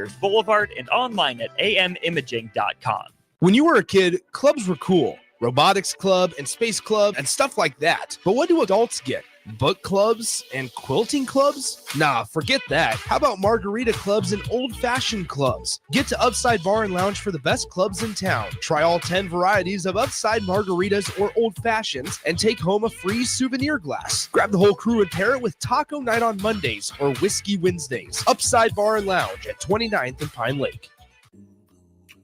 Teachers Boulevard and online at amimaging.com. When you were a kid, clubs were cool. Robotics club and space club and stuff like that. But what do adults get? Book clubs and quilting clubs? Nah, forget that. How about margarita clubs and old-fashioned clubs? Get to Upside Bar and Lounge for the best clubs in town. Try all 10 varieties of Upside margaritas or old fashions and take home a free souvenir glass. Grab the whole crew and pair it with taco night on Mondays or whiskey Wednesdays. Upside Bar and Lounge at 29th and Pine Lake.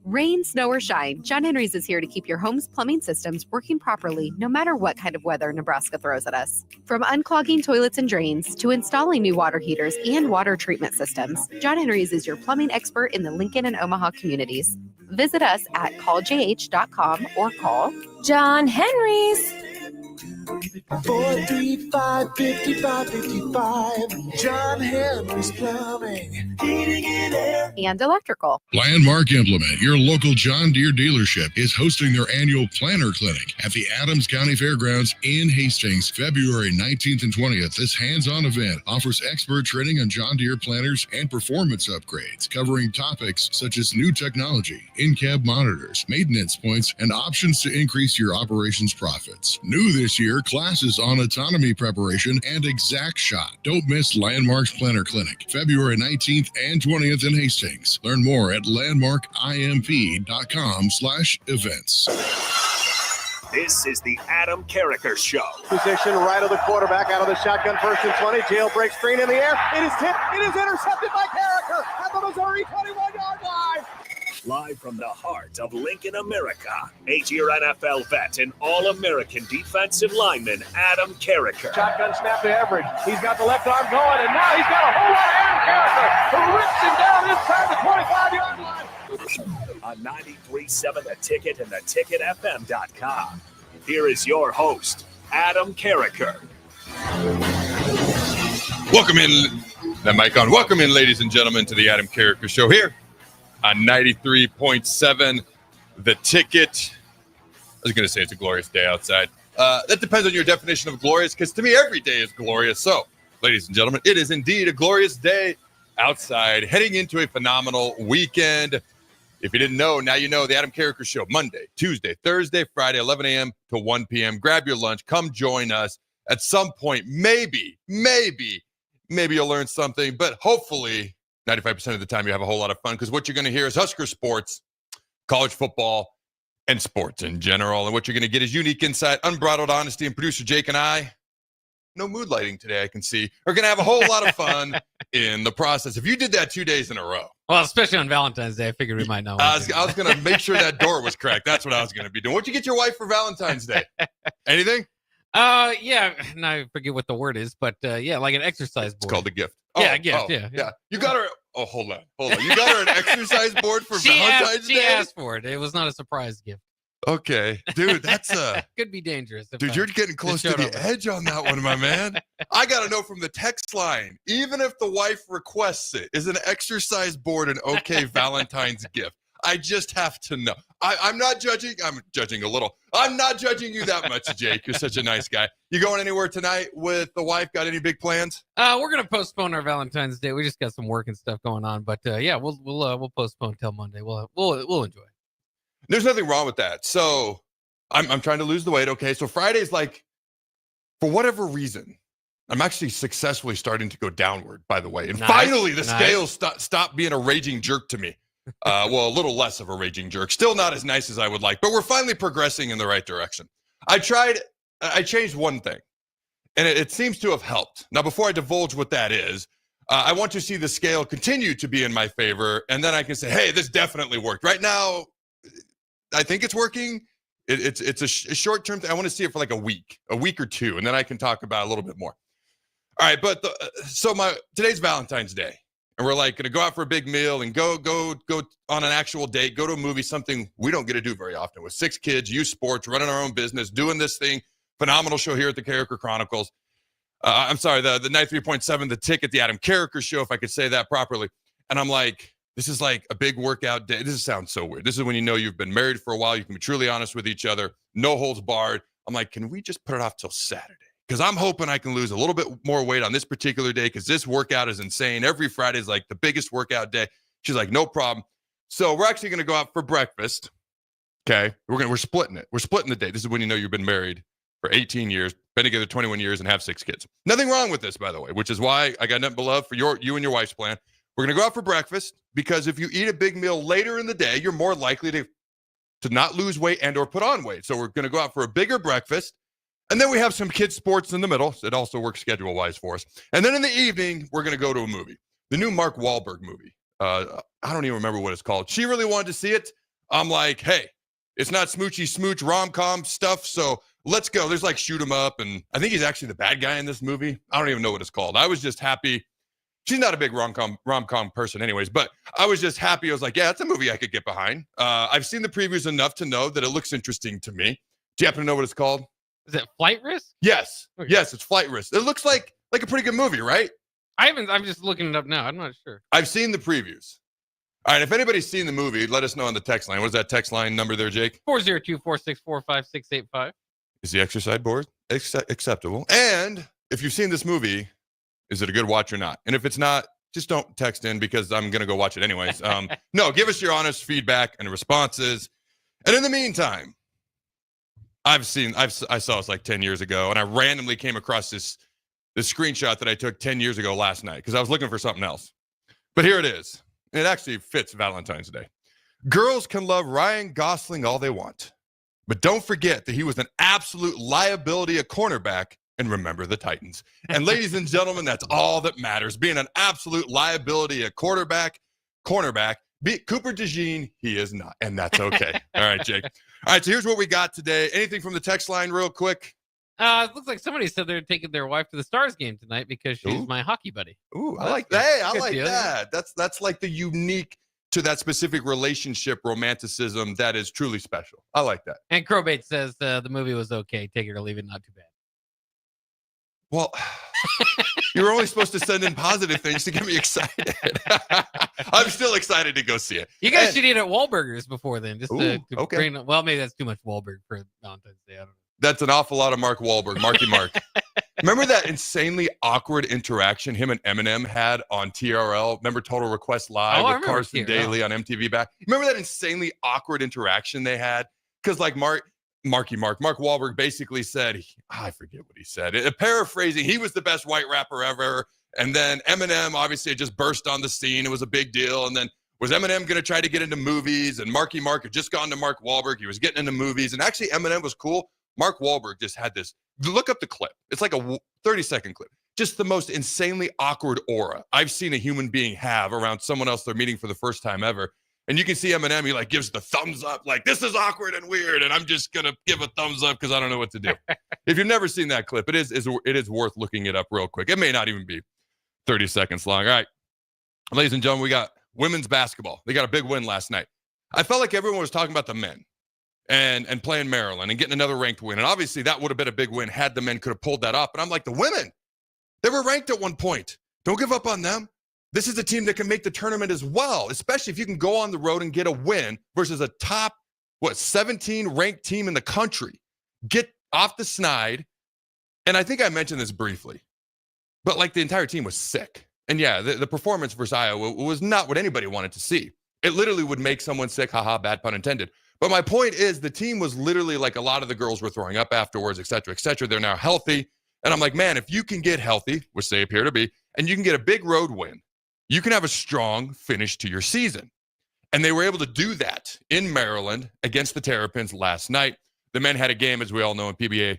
Rain, snow, or shine, John Henry's is here to keep your home's plumbing systems working properly no matter what kind of weather Nebraska throws at us. From unclogging toilets and drains to installing new water heaters and water treatment systems, John Henry's is your plumbing expert in the Lincoln and Omaha communities. Visit us at calljh.com or call John Henry's. 435-5555. John Henry's Plumbing, Heating and Air, and Electrical. Landmark Implement, your local John Deere dealership, is hosting their annual Planter Clinic at the Adams County Fairgrounds in Hastings, February 19th and 20th. This hands-on event offers expert training on John Deere planters and performance upgrades, covering topics such as new technology, in-cab monitors, maintenance points, and options to increase your operations profits. New this year, classes on autonomy preparation and exact shot. Don't miss Landmark's Planter Clinic, February 19th and 20th in Hastings. Learn more at landmarkimp.com/events. This is the Adam Carriker Show. Position right of the quarterback, out of the shotgun, 1st and 20. Jailbreak screen in the air. It is tipped. It is intercepted by Carriker at the Missouri 21-yard line. Live from the heart of Lincoln, America, 8-year NFL vet and All-American defensive lineman Adam Carriker. Shotgun snap to Everidge. He's got the left arm going, and now he's got a whole lot of Adam Carriker who rips him down inside the 25-yard line. On 93.7 The Ticket and theticketfm.com. Here is your host, Adam Carriker. Welcome in, that mic on. Welcome in, ladies and gentlemen, to the Adam Carriker Show here on 93.7 The Ticket. I was going to say it's a glorious day outside. That depends on your definition of glorious, because to me, every day is glorious. So, ladies and gentlemen, it is indeed a glorious day outside, heading into a phenomenal weekend. If you didn't know, now you know. The Adam Carriker Show, Monday, Tuesday, Thursday, Friday, 11 a.m. to 1 p.m. Grab your lunch. Come join us. At some point, maybe you'll learn something, but hopefully 95% of the time you have a whole lot of fun, because what you're going to hear is Husker sports, college football, and sports in general. And what you're going to get is unique insight, unbridled honesty, and producer Jake and I, no mood lighting today, I can see, are going to have a whole lot of fun in the process. If you did that 2 days in a row. Well, especially on Valentine's Day, I figured we might know. I was going to make sure that door was cracked. That's what I was going to be doing. What'd you get your wife for Valentine's Day? Anything? Yeah, and I forget what the word is, but yeah, like an exercise board. It's called a gift. Yeah, a gift, yeah. You got her. Oh, hold on. You got her an exercise board for Valentine's Day? She asked for it. It was not a surprise gift. Okay, dude, that's could be dangerous. Dude, you're getting close to the edge on that one, my man. I got to know from the text line, even if the wife requests it, is an exercise board an okay Valentine's gift? I just have to know. I'm not judging. I'm judging a little. I'm not judging you that much, Jake. You're such a nice guy. You going anywhere tonight with the wife? Got any big plans? We're gonna postpone our Valentine's Day. We just got some work and stuff going on, but yeah, we'll postpone till Monday. We'll enjoy. There's nothing wrong with that. So I'm trying to lose the weight. Okay, so Friday's like, for whatever reason, I'm actually successfully starting to go downward. By the way, and finally the scales stop being a raging jerk to me. Well, a little less of a raging jerk. Still not as nice as I would like, but we're finally progressing in the right direction. I changed one thing, and it seems to have helped. Now, before I divulge what that is, I want to see the scale continue to be in my favor, and then I can say, hey, this definitely worked. Right now, I think it's working. It's a short-term thing. I want to see it for like a week or two, and then I can talk about it a little bit more. All right, but today's Valentine's Day. And we're like going to go out for a big meal and go on an actual date, go to a movie, something we don't get to do very often with 6 kids, youth sports, running our own business, doing this thing. Phenomenal show here at the Carriker Chronicles. I'm sorry, the 93.7, The Ticket, the Adam Carriker Show, if I could say that properly. And I'm like, this is like a big workout day. This sounds so weird. This is when you know you've been married for a while. You can be truly honest with each other. No holds barred. I'm like, can we just put it off till Saturday? Because I'm hoping I can lose a little bit more weight on this particular day, because this workout is insane. Every Friday is like the biggest workout day. She's like, no problem. So we're actually going to go out for breakfast. Okay. We're splitting it. We're splitting the date. This is when you know you've been married for 18 years, been together 21 years, and have 6 kids. Nothing wrong with this, by the way, which is why I got nothing but love for you and your wife's plan. We're going to go out for breakfast because if you eat a big meal later in the day, you're more likely to not lose weight and or put on weight. So we're going to go out for a bigger breakfast. And then we have some kids' sports in the middle. So it also works schedule-wise for us. And then in the evening, we're going to go to a movie. The new Mark Wahlberg movie. I don't even remember what it's called. She really wanted to see it. I'm like, hey, it's not smoochy smooch rom-com stuff, so let's go. There's like shoot 'em up, and I think he's actually the bad guy in this movie. I don't even know what it's called. I was just happy. She's not a big rom-com person anyways, but I was just happy. I was like, yeah, it's a movie I could get behind. I've seen the previews enough to know that it looks interesting to me. Do you happen to know what it's called? Is it Flight Risk? Yes. Okay. Yes, it's Flight Risk. It looks like a pretty good movie, right? I'm just looking it up now. I'm not sure. I've seen the previews. All right, if anybody's seen the movie, let us know on the text line. What is that text line number there, Jake? 402-464-5685. Is the exercise board acceptable? And if you've seen this movie, is it a good watch or not? And if it's not, just don't text in because I'm going to go watch it anyways. No, give us your honest feedback and responses. And in the meantime, I saw this like 10 years ago, and I randomly came across this screenshot that I took 10 years ago last night because I was looking for something else. But here it is. It actually fits Valentine's Day. Girls can love Ryan Gosling all they want, but don't forget that he was an absolute liability at cornerback, and remember the Titans. And ladies and gentlemen, that's all that matters. Being an absolute liability at cornerback. Cooper DeJean, he is not, and that's okay. All right, Jake. All right, so here's what we got today. Anything from the text line real quick? It looks like somebody said they're taking their wife to the Stars game tonight because she's my hockey buddy. Ooh, I like that. Hey, I like deal. that. That's like the unique to that specific relationship romanticism that is truly special. I like that. And Crowbait says the movie was okay. Take it or leave it, not too bad. Well, you were only supposed to send in positive things to get me excited. I'm still excited to go see it. You guys should eat at Wahlburgers before then. Just to okay. bring, well, maybe that's too much Wahlburg for Valentine's Day. I don't know. That's an awful lot of Mark Wahlberg, Marky Mark. Remember that insanely awkward interaction him and Eminem had on TRL? Remember Total Request Live with Carson Daly on MTV back? Remember that insanely awkward interaction they had? Because like Mark Wahlberg basically said, I forget what he said. Paraphrasing, he was the best white rapper ever. And then Eminem obviously had just burst on the scene. It was a big deal. And then was Eminem going to try to get into movies? And Marky Mark had just gone to Mark Wahlberg. He was getting into movies. And actually Eminem was cool. Mark Wahlberg just had this. Look up the clip. It's like a 30-second clip. Just the most insanely awkward aura I've seen a human being have around someone else they're meeting for the first time ever. And you can see Eminem, he like gives the thumbs up, like, this is awkward and weird, and I'm just going to give a thumbs up because I don't know what to do. If you've never seen that clip, it is worth looking it up real quick. It may not even be 30 seconds long. All right, ladies and gentlemen, we got women's basketball. They got a big win last night. I felt like everyone was talking about the men and playing Maryland and getting another ranked win. And obviously that would have been a big win had the men could have pulled that up. And I'm like, the women, they were ranked at one point. Don't give up on them. This is a team that can make the tournament as well, especially if you can go on the road and get a win versus a top, 17 ranked team in the country. Get off the snide. And I think I mentioned this briefly, but like the entire team was sick. And yeah, the performance versus Iowa was not what anybody wanted to see. It literally would make someone sick. Haha, bad pun intended. But my point is the team was literally like a lot of the girls were throwing up afterwards, et cetera, et cetera. They're now healthy. And I'm like, man, if you can get healthy, which they appear to be, and you can get a big road win, you can have a strong finish to your season. And they were able to do that in Maryland against the Terrapins last night. The men had a game, as we all know, in PBA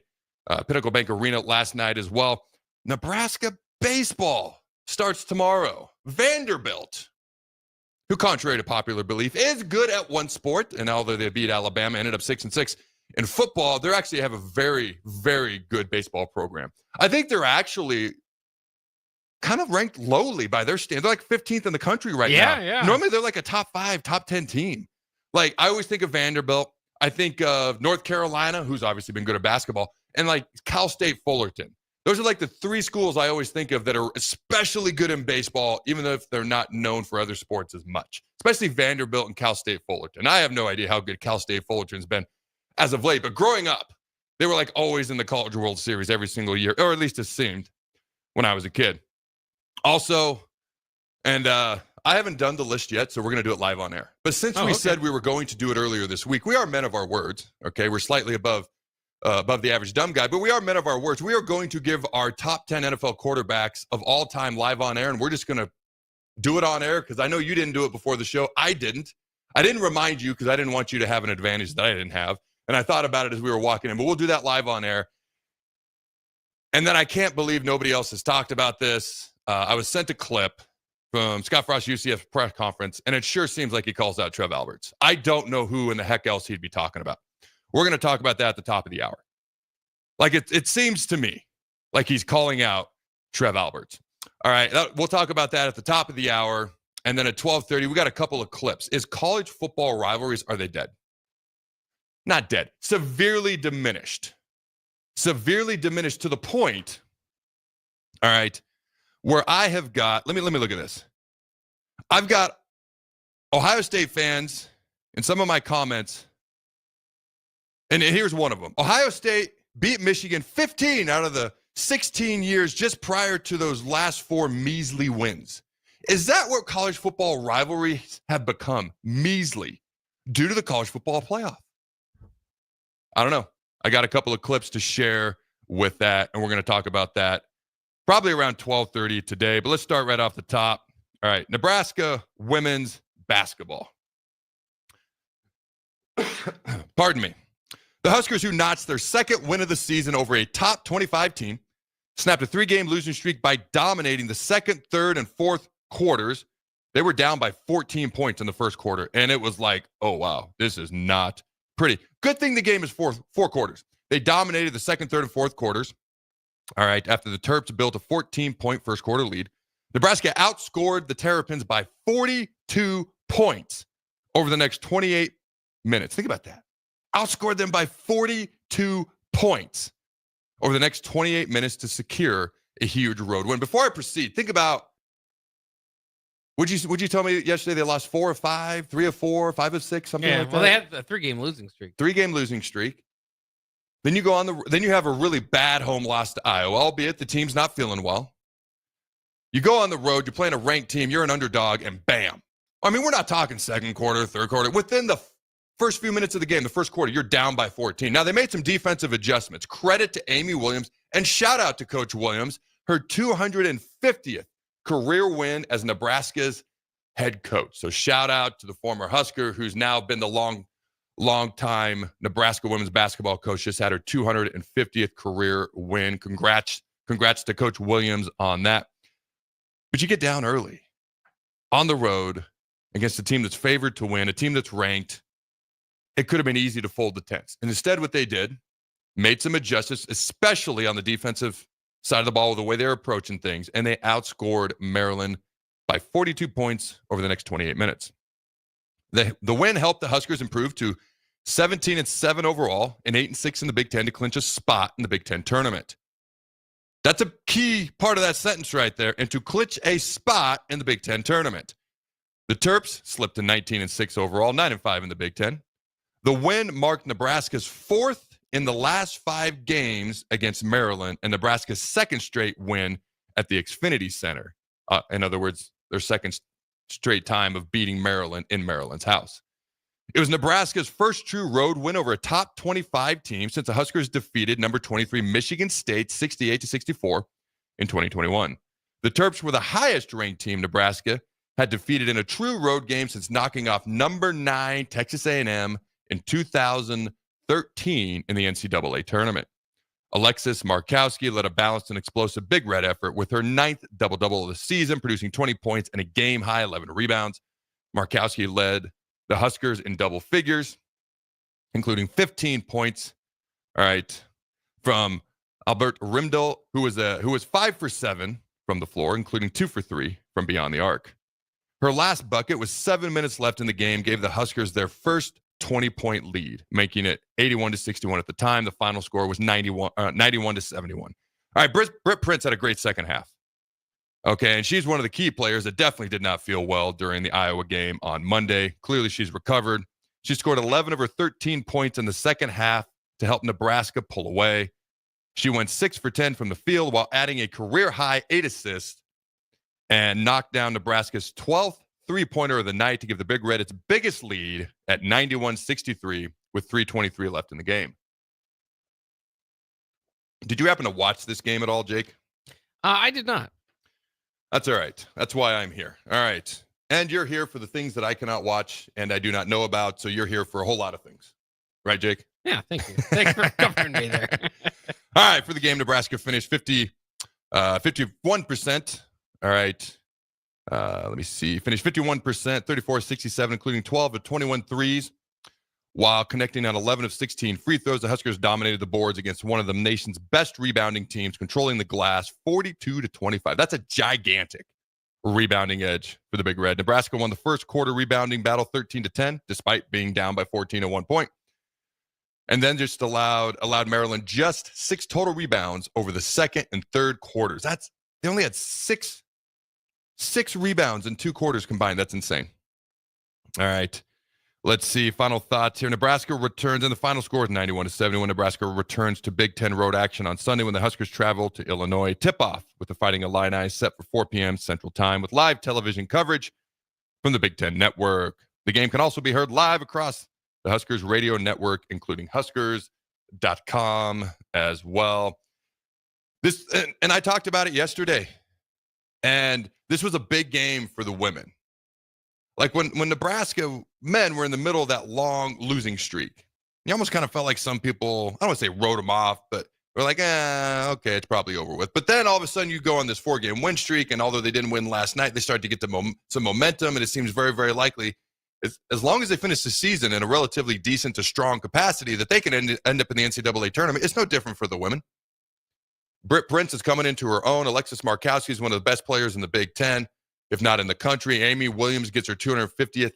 Pinnacle Bank Arena last night as well. Nebraska baseball starts tomorrow. Vanderbilt, who, contrary to popular belief, is good at one sport, and although they beat Alabama, ended up 6-6 in football, they actually have a very, very good baseball program. I think they're actually kind of ranked lowly by their standards. They're like 15th in the country right now. Yeah. Normally they're like a top 5, top 10 team. Like I always think of Vanderbilt. I think of North Carolina, who's obviously been good at basketball, and like Cal State Fullerton. Those are like the 3 schools I always think of that are especially good in baseball, even though if they're not known for other sports as much, especially Vanderbilt and Cal State Fullerton. I have no idea how good Cal State Fullerton's been as of late, but growing up, they were like always in the College World Series every single year, or at least it seemed when I was a kid. Also, and I haven't done the list yet, so we're going to do it live on air. But since we said we were going to do it earlier this week, we are men of our words. Okay, we're slightly above the average dumb guy, but we are men of our words. We are going to give our top 10 NFL quarterbacks of all time live on air, and we're just going to do it on air because I know you didn't do it before the show. I didn't remind you because I didn't want you to have an advantage that I didn't have. And I thought about it as we were walking in, but we'll do that live on air. And then I can't believe nobody else has talked about this. I was sent a clip from Scott Frost's UCF press conference, and it sure seems like he calls out Trev Alberts. I don't know who in the heck else he'd be talking about. We're going to talk about that at the top of the hour. Like it seems to me like he's calling out Trev Alberts. All right, we'll talk about that at the top of the hour. And then at 12:30, we got a couple of clips. Is college football rivalries, are they dead? Not dead. Severely diminished. Severely diminished to the point, all right, where I have got, let me look at this. I've got Ohio State fans in some of my comments, and here's one of them. Ohio State beat Michigan 15 out of the 16 years just prior to those last 4 measly wins. Is that what college football rivalries have become? Measly, due to the college football playoff. I don't know. I got a couple of clips to share with that, and we're going to talk about that probably around 12:30 today. But let's start right off the top. All right, Nebraska women's basketball. Pardon me. The Huskers, who notched their second win of the season over a top 25 team, snapped a 3-game losing streak by dominating the second, third, and fourth quarters. They were down by 14 points in the first quarter, and it was like, oh, wow, this is not pretty. Good thing the game is four quarters. They dominated the second, third, and fourth quarters. All right, after the Terps built a 14-point first quarter lead, Nebraska outscored the Terrapins by 42 points over the next 28 minutes. Think about that. Outscored them by 42 points over the next 28 minutes to secure a huge road win. Before I proceed, think about, would you tell me yesterday they lost 4 of 5, 3 of 4, 5 of 6, something like that? Well, they had a 3-game losing streak. 3-game losing streak. Then you go on then you have a really bad home loss to Iowa, albeit the team's not feeling well. You go on the road, you're playing a ranked team, you're an underdog, and bam. I mean, we're not talking second quarter, third quarter. Within the first few minutes of the game, the first quarter, you're down by 14. Now, they made some defensive adjustments. Credit to Amy Williams, and shout out to Coach Williams, her 250th career win as Nebraska's head coach. So shout out to the former Husker, who's now been the long-time Nebraska women's basketball coach, just had her 250th career win. Congrats to Coach Williams on that. But you get down early on the road against a team that's favored to win, a team that's ranked. It could have been easy to fold the tents. And instead, what they did, made some adjustments, especially on the defensive side of the ball with the way they're approaching things, and they outscored Maryland by 42 points over the next 28 minutes. The win helped the Huskers improve to 17-7 overall and 8-6 in the Big Ten to clinch a spot in the Big Ten tournament. That's a key part of that sentence right there, and to clinch a spot in the Big Ten tournament. The Terps slipped to 19-6 overall, 9-5 in the Big Ten. The win marked Nebraska's 4th in the last 5 games against Maryland and Nebraska's 2nd straight win at the Xfinity Center. In other words, their 2nd straight time of beating Maryland in Maryland's house. It was Nebraska's first true road win over a top 25 team since the Huskers defeated number 23 Michigan State 68-64 in 2021. The Terps were the highest ranked team Nebraska had defeated in a true road game since knocking off number 9 Texas A&M in 2013 in the NCAA tournament. Alexis Markowski led a balanced and explosive Big Red effort with her 9th double-double of the season, producing 20 points and a game-high 11 rebounds. Markowski led the Huskers in double figures, including 15 points, all right, from Albert Rimdel, who was 5 for 7 from the floor, including 2 for 3 from beyond the arc. Her last bucket with 7 minutes left in the game gave the Huskers their first 20-point lead, making it 81-61 at the time. The final score was 91-71. All right, Britt Prince had a great second half. Okay, and she's one of the key players that definitely did not feel well during the Iowa game on Monday. Clearly, she's recovered. She scored 11 of her 13 points in the second half to help Nebraska pull away. She went 6 for 10 from the field while adding a career-high 8 assists and knocked down Nebraska's 12th three-pointer of the night to give the Big Red its biggest lead at 91-63 with 3:23 left in the game. Did you happen to watch this game at all, Jake? I did not. That's all right. That's why I'm here. All right. And you're here for the things that I cannot watch and I do not know about, so you're here for a whole lot of things. Right, Jake? Yeah, thank you. Thanks for covering me there. All right, for the game, Nebraska finished 51%. All right. Let me see. Finished 51%, 34-67, including 12 of 21 threes, while connecting on 11 of 16 free throws. The Huskers dominated the boards against one of the nation's best rebounding teams, controlling the glass 42-25. That's a gigantic rebounding edge for the Big Red. Nebraska won the first quarter rebounding battle 13-10, despite being down by 14 at one point. And then just allowed Maryland just 6 total rebounds over the second and third quarters. They only had six rebounds in 2 quarters combined. That's insane. All right. Let's see. Final thoughts here. Nebraska returns, and the final score is 91-71. Nebraska returns to Big Ten road action on Sunday when the Huskers travel to Illinois. Tip-off with the Fighting Illini set for 4 p.m. Central Time with live television coverage from the Big Ten Network. The game can also be heard live across the Huskers radio network, including Huskers.com as well. And I talked about it yesterday, and this was a big game for the women. Like when Nebraska men were in the middle of that long losing streak, you almost kind of felt like some people, I don't want to say wrote them off, but we're like, okay, it's probably over with. But then all of a sudden you go on this 4-game win streak, and although they didn't win last night, they start to get some momentum, and it seems very, very likely, as long as they finish the season in a relatively decent to strong capacity, that they can end up in the NCAA tournament. It's no different for the women. Britt Prince is coming into her own. Alexis Markowski is one of the best players in the Big Ten, if not in the country. Amy Williams gets her 250th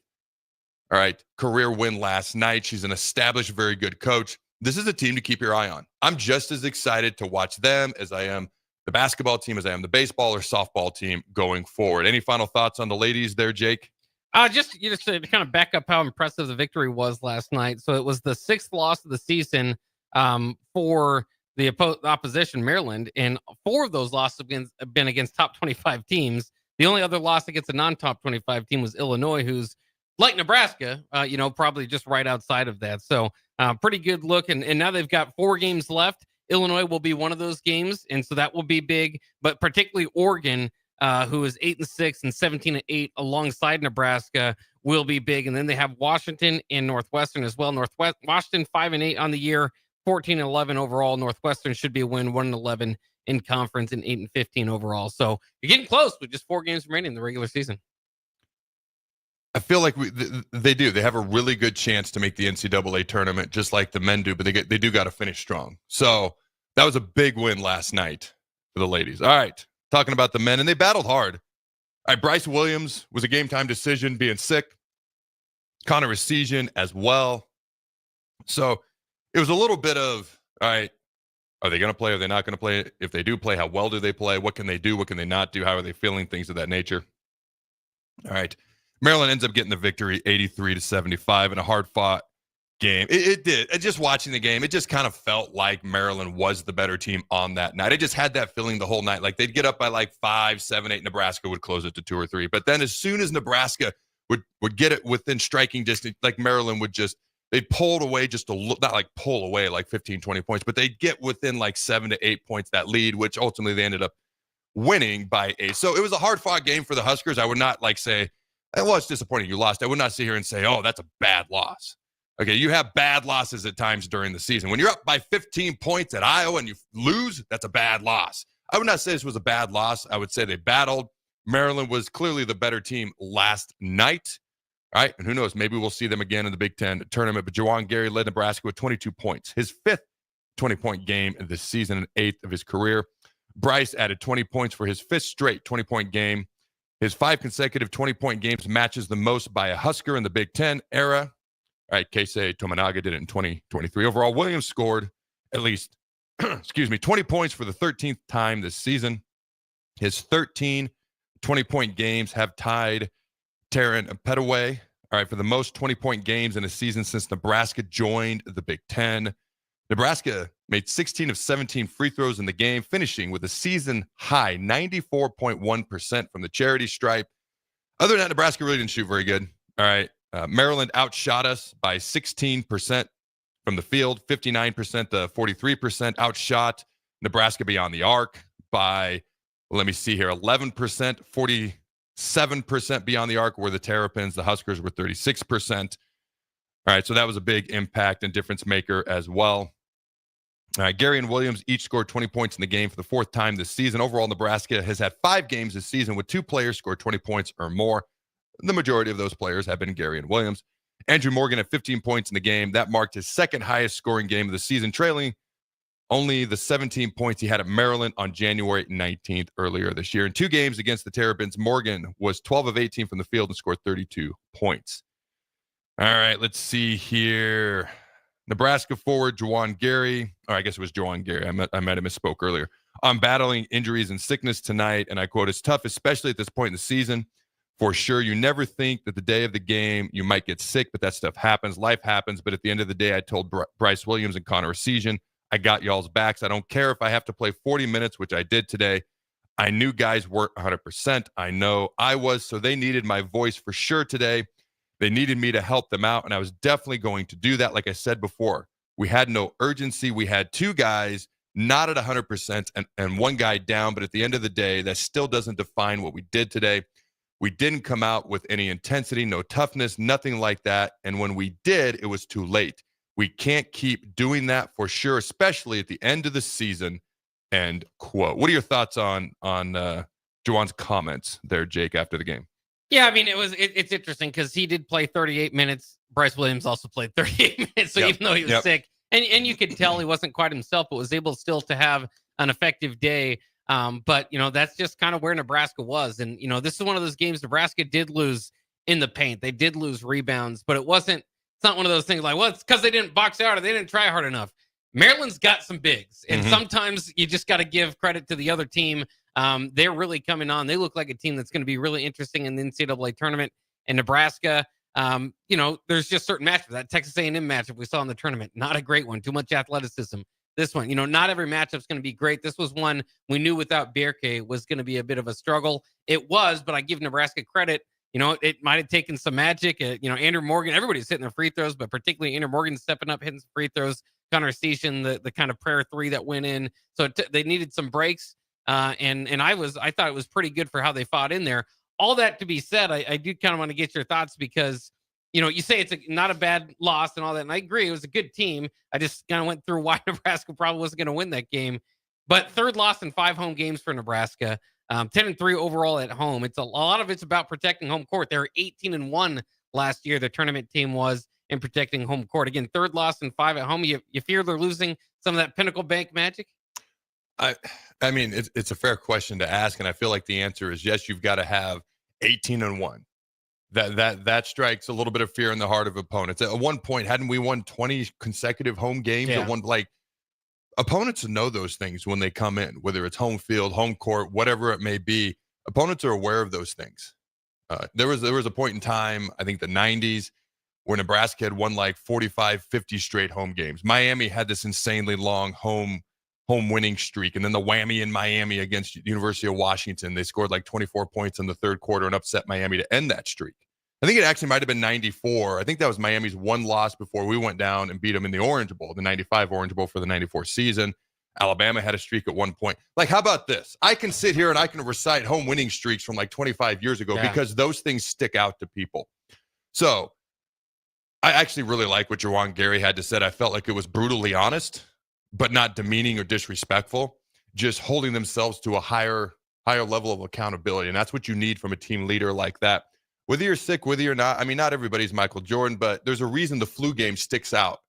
career win last night. She's an established, very good coach. This is a team to keep your eye on. I'm just as excited to watch them as I am the basketball team, as I am the baseball or softball team going forward. Any final thoughts on the ladies there, Jake? Just to kind of back up how impressive the victory was last night. So it was the 6th loss of the season for the opposition, Maryland, and 4 of those losses have been against top 25 teams. The only other loss against a non-top 25 team was Illinois, who's like Nebraska, probably just right outside of that. So pretty good look. And now they've got 4 games left. Illinois will be one of those games, and so that will be big. But particularly Oregon, who is 8-6 and 17-8 alongside Nebraska, will be big. And then they have Washington and Northwestern as well. Washington 5-8 on the year, 14-11 overall. Northwestern should be a win, 1-11 in conference, and 8-15 overall. So you're getting close with just 4 games remaining in the regular season. I feel like they do. They have a really good chance to make the NCAA tournament, just like the men do, but they do got to finish strong. So that was a big win last night for the ladies. All right, talking about the men, and they battled hard. All right, Bryce Williams was a game-time decision, being sick. Connor Essegian as well. So it was a little bit of, all right, are they going to play? Are they not going to play? If they do play, how well do they play? What can they do? What can they not do? How are they feeling? Things of that nature. All right. Maryland ends up getting the victory 83-75 in a hard-fought game. It did. And just watching the game, it just kind of felt like Maryland was the better team on that night. I just had that feeling the whole night. Like they'd get up by like 5, 7, 8. Nebraska would close it to 2 or 3. But then as soon as Nebraska would get it within striking distance, like Maryland would just, they'd pull it away just to look, not like pull away like 15, 20 points, but they'd get within like 7 to 8 points, that lead, which ultimately they ended up winning by 8. So it was a hard-fought game for the Huskers. I would not like say, well, it's disappointing you lost. I would not sit here and say, oh, that's a bad loss. Okay, you have bad losses at times during the season. When you're up by 15 points at Iowa and you lose, that's a bad loss. I would not say this was a bad loss. I would say they battled. Maryland was clearly the better team last night. All right, and who knows, maybe we'll see them again in the Big Ten tournament. But Juwan Gary led Nebraska with 22 points, his 5th 20-point game this season and 8th of his career. Bryce added 20 points for his 5th straight 20-point game. His 5 consecutive 20-point games matches the most by a Husker in the Big Ten era. All right, Keisei Tominaga did it in 2023. Overall, Williams scored at least, 20 points for the 13th time this season. His 13 20-point games have tied Taryn Petaway, all right, for the most 20-point games in a season since Nebraska joined the Big Ten. Nebraska made 16 of 17 free throws in the game, finishing with a season high 94.1% from the charity stripe. Other than that, Nebraska really didn't shoot very good. All right. Maryland outshot us by 16% from the field, 59% to 43%. Outshot Nebraska beyond the arc by, let me see here, 11%, 47% beyond the arc were the Terrapins. The Huskers were 36%. All right, so that was a big impact and difference maker as well. All right, Gary and Williams each scored 20 points in the game for the fourth time this season. Overall, Nebraska has had 5 games this season with 2 players scored 20 points or more. The majority of those players have been Gary and Williams. Andrew Morgan had 15 points in the game. That marked his second highest scoring game of the season, trailing only the 17 points he had at Maryland on January 19th earlier this year. In 2 games against the Terrapins, Morgan was 12 of 18 from the field and scored 32 points. All right, let's see here. Nebraska forward Juwan Gary, or I guess it was Juwan Gary. I might have misspoke earlier. I'm battling injuries and sickness tonight, and I quote, "It's tough, especially at this point in the season. For sure, you never think that the day of the game you might get sick, but that stuff happens. Life happens. But at the end of the day, I told Bryce Williams and Connor Essegian, I got y'all's backs. I don't care if I have to play 40 minutes, which I did today. I knew guys weren't 100%. I know I was, so they needed my voice for sure today. They needed me to help them out, and I was definitely going to do that. Like I said before, we had no urgency. We had 2 guys not at 100% and 1 guy down, but at the end of the day, that still doesn't define what we did today. We didn't come out with any intensity, no toughness, nothing like that. And when we did, it was too late. We can't keep doing that for sure, especially at the end of the season." End quote. What are your thoughts on Juwan's comments there, Jake, after the game? Yeah, I mean, it's interesting because he did play 38 minutes. Bryce Williams also played 38 minutes. So even though he was sick, and you could tell he wasn't quite himself, but was able still to have an effective day. But, that's just kind of where Nebraska was. And, this is one of those games Nebraska did lose in the paint. They did lose rebounds, but it's not one of those things like, well, it's because they didn't box out or they didn't try hard enough. Maryland's got some bigs, and sometimes you just got to give credit to the other team. They're really coming on. They look like a team that's going to be really interesting in the NCAA tournament. And Nebraska, there's just certain matchups. That Texas A&M matchup we saw in the tournament, not a great one. Too much athleticism. This one, not every matchup's going to be great. This was one we knew without Bierke was going to be a bit of a struggle. It was, but I give Nebraska credit. It might have taken some magic. Andrew Morgan, everybody's hitting their free throws, but particularly Andrew Morgan stepping up, hitting some free throws. Connor Essegian, the kind of prayer 3 that went in. So they needed some breaks. And I thought it was pretty good for how they fought in there. All that to be said, I do kind of want to get your thoughts because, you say it's not a bad loss and all that. And I agree, it was a good team. I just kind of went through why Nebraska probably wasn't going to win that game. But 3rd loss in 5 home games for Nebraska. 10-3 overall at home. A lot of it's about protecting home court. They were 18-1 last year. The tournament team was in protecting home court. Again, 3rd loss in 5 at home. You fear they're losing some of that Pinnacle Bank magic? I mean, it's a fair question to ask, and I feel like the answer is yes. You've got to have 18-1. That strikes a little bit of fear in the heart of opponents. At one point, hadn't we won 20 consecutive home games? Yeah. At one, opponents know those things when they come in, whether it's home field, home court, whatever it may be. Opponents are aware of those things. There was a point in time, I think the 90s, where Nebraska had won 45, 50 straight home games. Miami had this insanely long home winning streak, and then the whammy in Miami against University of Washington. They scored 24 points in the 3rd quarter and upset Miami to end that streak. I think it actually might have been 94. I think that was Miami's one loss before we went down and beat them in the Orange Bowl, the 95 Orange Bowl for the 94 season. Alabama had a streak at one point. How about this? I can sit here and I can recite home winning streaks from 25 years ago because those things stick out to people. So I actually really like what Juwan Gary had to say. I felt like it was brutally honest, but not demeaning or disrespectful, just holding themselves to a higher level of accountability. And that's what you need from a team leader like that. Whether you're sick, whether you're not, I mean, not everybody's Michael Jordan, but there's a reason the flu game sticks out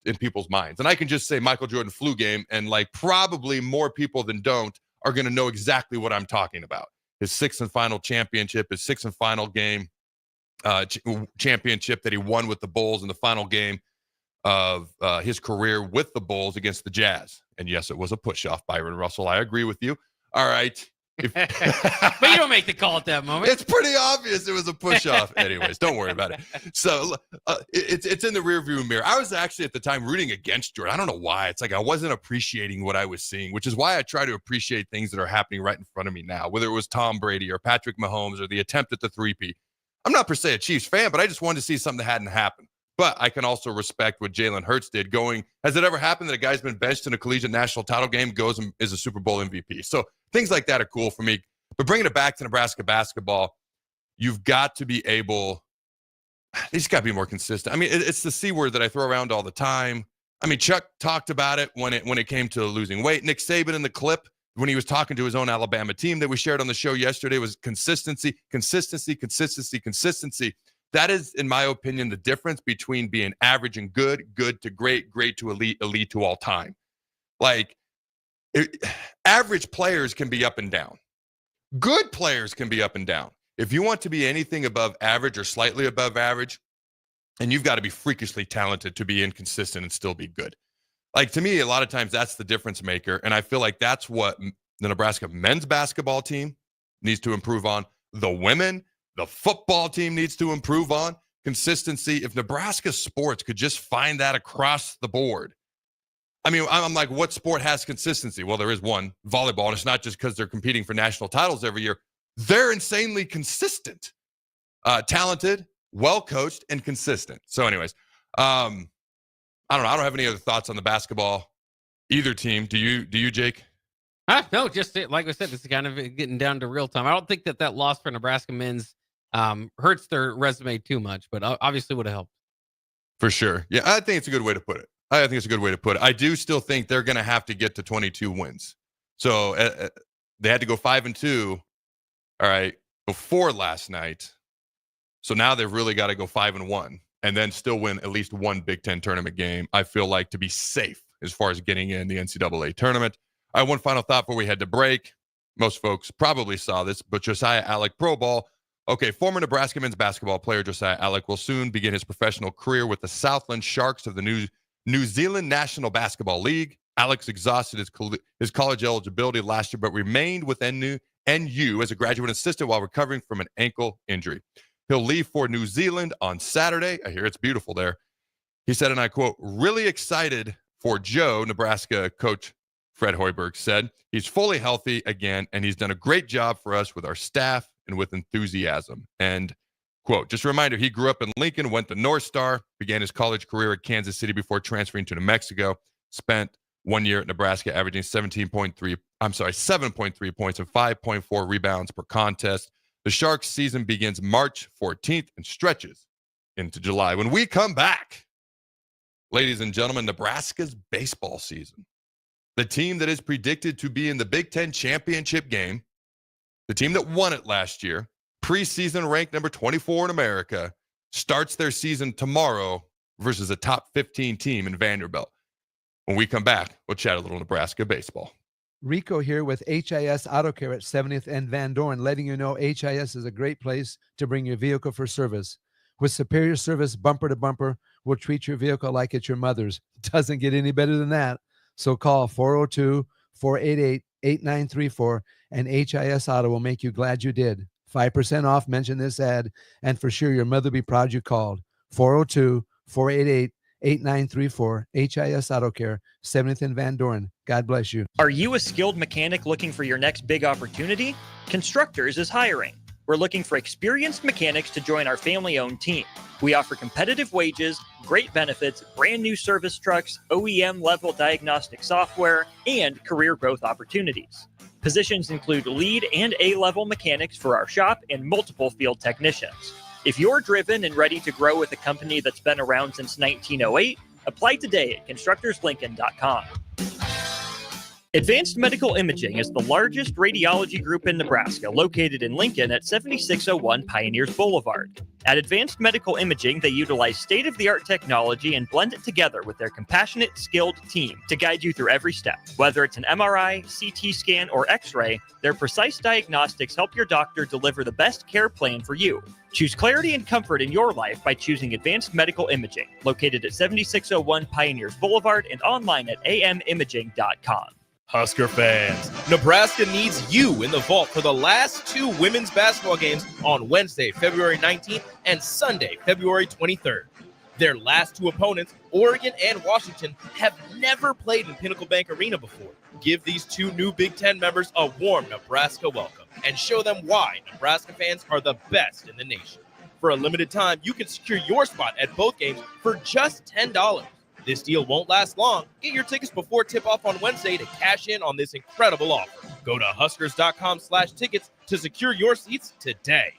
in people's minds. And I can just say Michael Jordan flu game, and probably more people than don't are going to know exactly what I'm talking about. His 6th and final championship, his 6th and final game championship that he won with the Bulls in the final game of his career with the Bulls against the Jazz. And yes, it was a push-off, Byron Russell. I agree with you. All right. But you don't make the call at that moment. It's pretty obvious it was a push-off. Anyways, don't worry about it. So it's in the rearview mirror. I was actually at the time rooting against Jordan. I don't know why. It's like I wasn't appreciating what I was seeing, which is why I try to appreciate things that are happening right in front of me now, whether it was Tom Brady or Patrick Mahomes or the attempt at the three-peat. I'm not per se a Chiefs fan, but I just wanted to see something that hadn't happened. But I can also respect what Jalen Hurts did going, has it ever happened that a guy's been benched in a collegiate national title game, goes and is a Super Bowl MVP? So things like that are cool for me. But bringing it back to Nebraska basketball, you've got to be able, they just got to be more consistent. I mean, it's the C word that I throw around all the time. I mean, Chuck talked about it when it came to losing weight. Nick Saban in the clip, when he was talking to his own Alabama team that we shared on the show yesterday, was consistency. That is, in my opinion, the difference between being average and good to great to elite to all time. Like, average players can be up and down. Good players can be up and down. If you want to be anything above average or slightly above average, and you've got to be freakishly talented to be inconsistent and still be good. Like, to me, a lot of times that's the difference maker. And I feel like that's what the Nebraska men's basketball team needs to improve on. The football team needs to improve on consistency. If Nebraska sports could just find that across the board. I mean, I'm like, what sport has consistency? Well, there is one, volleyball. And it's not just because they're competing for national titles every year. They're insanely consistent, talented, well-coached, and consistent. So anyways, I don't know. I don't have any other thoughts on the basketball, either team. Do you, Jake? No, just like I said, this is kind of getting down to real time. I don't think that loss for Nebraska men's hurts their resume too much, but obviously would have helped. For sure. Yeah, I think it's a good way to put it. I do still think they're going to have to get to 22 wins. So they had to go 5-2, all right, before last night. So now they've really got to go 5-1 and then still win at least one Big Ten tournament game, I feel like, to be safe as far as getting in the NCAA tournament. All right, one final thought before we head to break. Most folks probably saw this, but Josiah Alec Pro Ball. Okay, former Nebraska men's basketball player Josiah Alec will soon begin his professional career with the Southland Sharks of the New Zealand National Basketball League. Alex exhausted his college eligibility last year, but remained with NU as a graduate assistant while recovering from an ankle injury. He'll leave for New Zealand on Saturday. I hear it's beautiful there. He said, and I quote, "Really excited for Joe," Nebraska coach Fred Hoiberg said. "He's fully healthy again, and he's done a great job for us with our staff and with enthusiasm." And quote, just a reminder, he grew up in Lincoln, went to North Star, began his college career at Kansas City before transferring to New Mexico, spent 1 year at Nebraska, averaging 7.3 points and 5.4 rebounds per contest. The Sharks season begins March 14th and stretches into July. When we come back, ladies and gentlemen, Nebraska's baseball season. The team that is predicted to be in the Big Ten championship game, the team that won it last year, preseason ranked number 24 in America, starts their season tomorrow versus a top 15 team in Vanderbilt. When we come back, we'll chat a little Nebraska baseball. Rico here with HIS Auto Care at 70th and Van Dorn, letting you know HIS is a great place to bring your vehicle for service. With superior service bumper to bumper, we'll treat your vehicle like it's your mother's. Doesn't get any better than that. So call 402-488-8934 and HIS Auto will make you glad you did. 5% off, mention this ad, and for sure your mother will be proud you called. 402-488-8934, HIS Auto Care, 70th and Van Dorn. God bless you. Are you a skilled mechanic looking for your next big opportunity? Constructors is hiring. We're looking for experienced mechanics to join our family-owned team. We offer competitive wages, great benefits, brand new service trucks, OEM-level diagnostic software, and career growth opportunities. Positions include lead and A-level mechanics for our shop and multiple field technicians. If you're driven and ready to grow with a company that's been around since 1908, apply today at constructorslincoln.com. Advanced Medical Imaging is the largest radiology group in Nebraska, located in Lincoln at 7601 Pioneers Boulevard. At Advanced Medical Imaging, they utilize state-of-the-art technology and blend it together with their compassionate, skilled team to guide you through every step. Whether it's an MRI, CT scan, or X-ray, their precise diagnostics help your doctor deliver the best care plan for you. Choose clarity and comfort in your life by choosing Advanced Medical Imaging, located at 7601 Pioneers Boulevard and online at amimaging.com. Husker fans, Nebraska needs you in the vault for the last two women's basketball games on Wednesday, February 19th and Sunday, February 23rd. Their last two opponents, Oregon and Washington, have never played in Pinnacle Bank Arena before. Give these two new Big Ten members a warm Nebraska welcome and show them why Nebraska fans are the best in the nation. For a limited time, you can secure your spot at both games for just $10. This deal won't last long. Get your tickets before tip-off on Wednesday to cash in on this incredible offer. Go to Huskers.com/tickets to secure your seats today.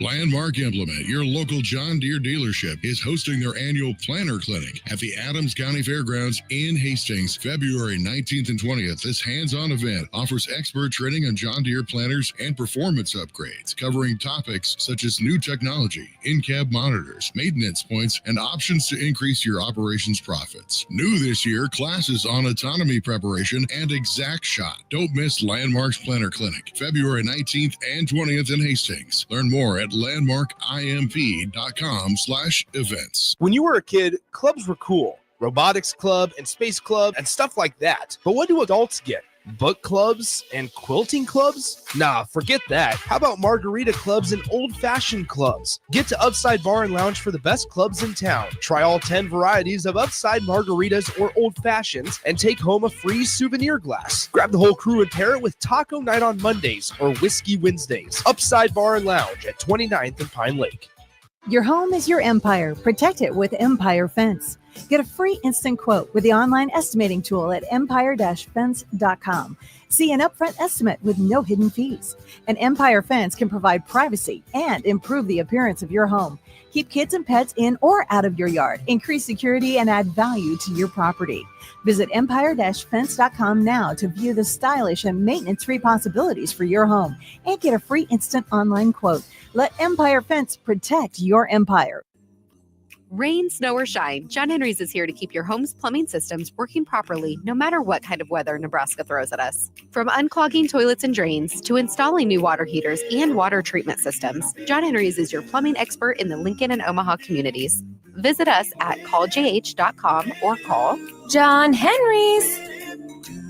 Landmark Implement, your local John Deere dealership, is hosting their annual Planner Clinic at the Adams County Fairgrounds in Hastings, February 19th and 20th. This hands-on event offers expert training on John Deere planners and performance upgrades, covering topics such as new technology, in-cab monitors, maintenance points, and options to increase your operations profits. New this year, classes on autonomy preparation and exact shot. Don't miss Landmark's Planner Clinic, February 19th and 20th in Hastings. Learn more at landmarkimp.com/events. When you were a kid, clubs were cool. Robotics club and space club and stuff like that. But what do adults get? Book clubs and quilting clubs? Nah, forget that. How about margarita clubs and old-fashioned clubs? Get to Upside Bar and Lounge for the best clubs in town. Try all 10 varieties of Upside margaritas or old fashions and take home a free souvenir glass. Grab the whole crew and pair it with taco night on Mondays or whiskey Wednesdays. Upside Bar and Lounge at 29th and Pine Lake. Your home is your empire. Protect it with Empire Fence. Get a free instant quote with the online estimating tool at empire-fence.com. See an upfront estimate with no hidden fees. An Empire Fence can provide privacy and improve the appearance of your home. Keep kids and pets in or out of your yard. Increase security and add value to your property. Visit empire-fence.com now to view the stylish and maintenance-free possibilities for your home and get a free instant online quote. Let Empire Fence protect your empire. Rain, snow, or shine, John Henry's is here to keep your home's plumbing systems working properly no matter what kind of weather Nebraska throws at us. From unclogging toilets and drains to installing new water heaters and water treatment systems, John Henry's is your plumbing expert in the Lincoln and Omaha communities. Visit us at calljh.com or call John Henry's.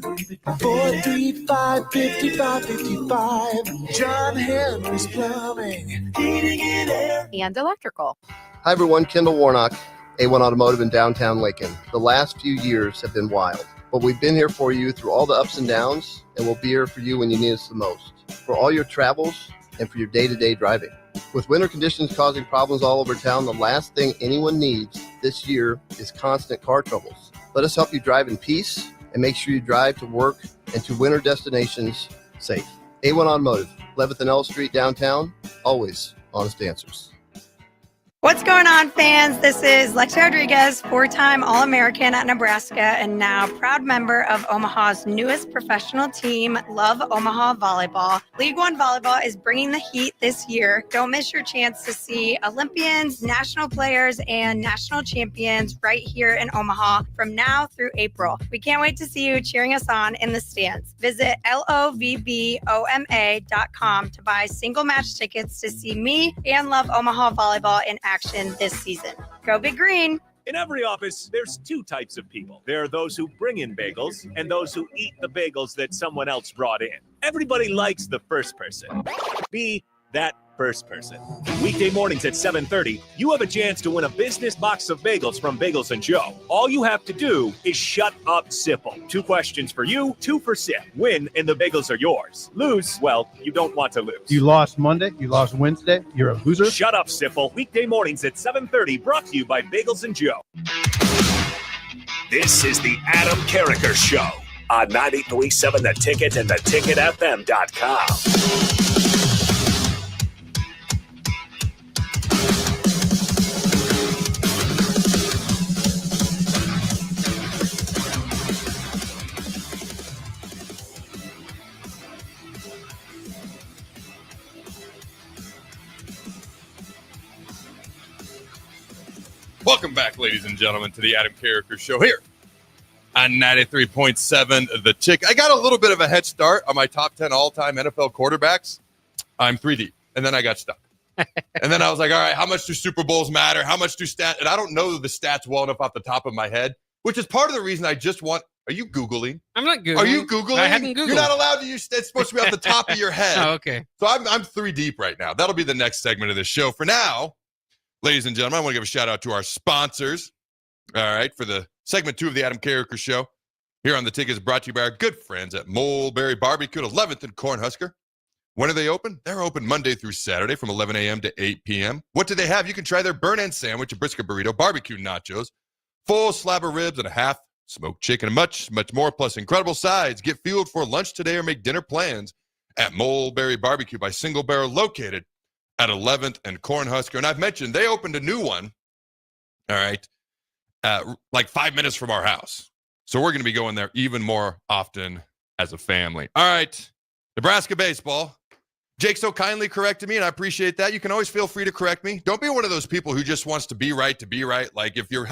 435-5555. John Henry's Plumbing, Heating and Air. and electrical. Hi everyone, Kendall Warnock, A1 Automotive in downtown Lincoln. The last few years have been wild, but we've been here for you through all the ups and downs, and we'll be here for you when you need us the most, for all your travels and for your day-to-day driving. With winter conditions causing problems all over town, the last thing anyone needs this year is constant car troubles. Let us help you drive in peace and make sure you drive to work and to winter destinations safe. A1 Automotive, 11th and L Street downtown, always honest answers. What's going on, fans? This is Lexi Rodriguez, four-time All-American at Nebraska and now proud member of Omaha's newest professional team, Love Omaha Volleyball. League One Volleyball is bringing the heat this year. Don't miss your chance to see Olympians, national players, and national champions right here in Omaha from now through April. We can't wait to see you cheering us on in the stands. Visit lovboma.com to buy single match tickets to see me and Love Omaha Volleyball in action this season. Go Big Green! In every office, there's two types of people. There are those who bring in bagels and those who eat the bagels that someone else brought in. Everybody likes the first person. Be that first person. Weekday mornings at 7:30, you have a chance to win a business box of bagels from Bagels & Joe. All you have to do is shut up, Sipple. 2 questions for you, 2 for Sip. Win and the bagels are yours. Lose, well, you don't want to lose. You lost Monday, you lost Wednesday, you're a loser. Shut up, Sipple. Weekday mornings at 7:30, brought to you by Bagels & Joe. This is the Adam Carriker Show on 93.7 The Ticket and theticketfm.com. Welcome back, ladies and gentlemen, to the Adam Carriker Show here on 93.7 The Tick. I got a little bit of a head start on my top 10 all-time NFL quarterbacks. I'm 3 deep, and then I got stuck. And then I was like, all right, how much do Super Bowls matter? How much do stats? And I don't know the stats well enough off the top of my head, which is part of the reason I just want Are you Googling? I'm not Googling. Are you Googling? I hadn't Googled. You're not allowed to use. It's supposed to be off the top of your head. Oh, okay. So I'm 3 deep right now. That'll be the next segment of this show. For now, ladies and gentlemen, I want to give a shout out to our sponsors. All right, for the segment 2 of the Adam Carriker Show. Here on the Ticket is brought to you by our good friends at Mulberry Barbecue at 11th and Cornhusker. When are they open? They're open Monday through Saturday from 11 a.m. to 8 p.m. What do they have? You can try their burn-end sandwich, a brisket burrito, barbecue nachos, full slab of ribs and a half smoked chicken, and much, much more, plus incredible sides. Get fueled for lunch today or make dinner plans at Mulberry Barbecue by Single Barrel, located at 11th and Cornhusker. And I've mentioned they opened a new one, all right, like 5 minutes from our house. So we're going to be going there even more often as a family. All right, Nebraska baseball. Jake so kindly corrected me, and I appreciate that. You can always feel free to correct me. Don't be one of those people who just wants to be right. Like if you're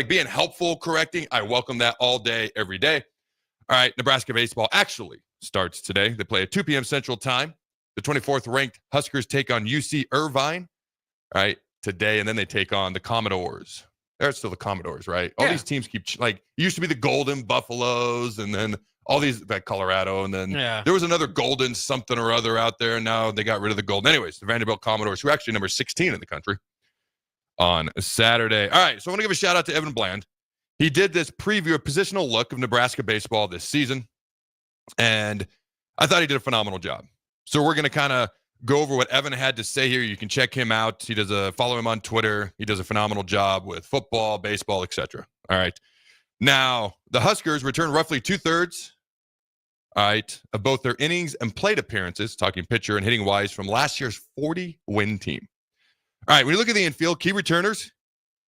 being helpful correcting, I welcome that all day, every day. All right, Nebraska baseball actually starts today. They play at 2 p.m. Central Time. The 24th ranked Huskers take on UC Irvine, all right, today, and then they take on the Commodores. They're still the Commodores, right? All these teams keep, like, it used to be the Golden Buffaloes, and then all these, like Colorado, and then there was another Golden something or other out there, and now they got rid of the Golden. Anyways, the Vanderbilt Commodores, who are actually number 16 in the country, on Saturday. All right, so I want to give a shout out to Evan Bland. He did this preview, a positional look of Nebraska baseball this season, and I thought he did a phenomenal job. So we're going to kind of go over what Evan had to say here. You can check him out. He does follow him on Twitter. He does a phenomenal job with football, baseball, etc. All right. Now, the Huskers return roughly 2/3, all right, of both their innings and plate appearances, talking pitcher and hitting wise, from last year's 40-win team. All right, when you look at the infield, key returners,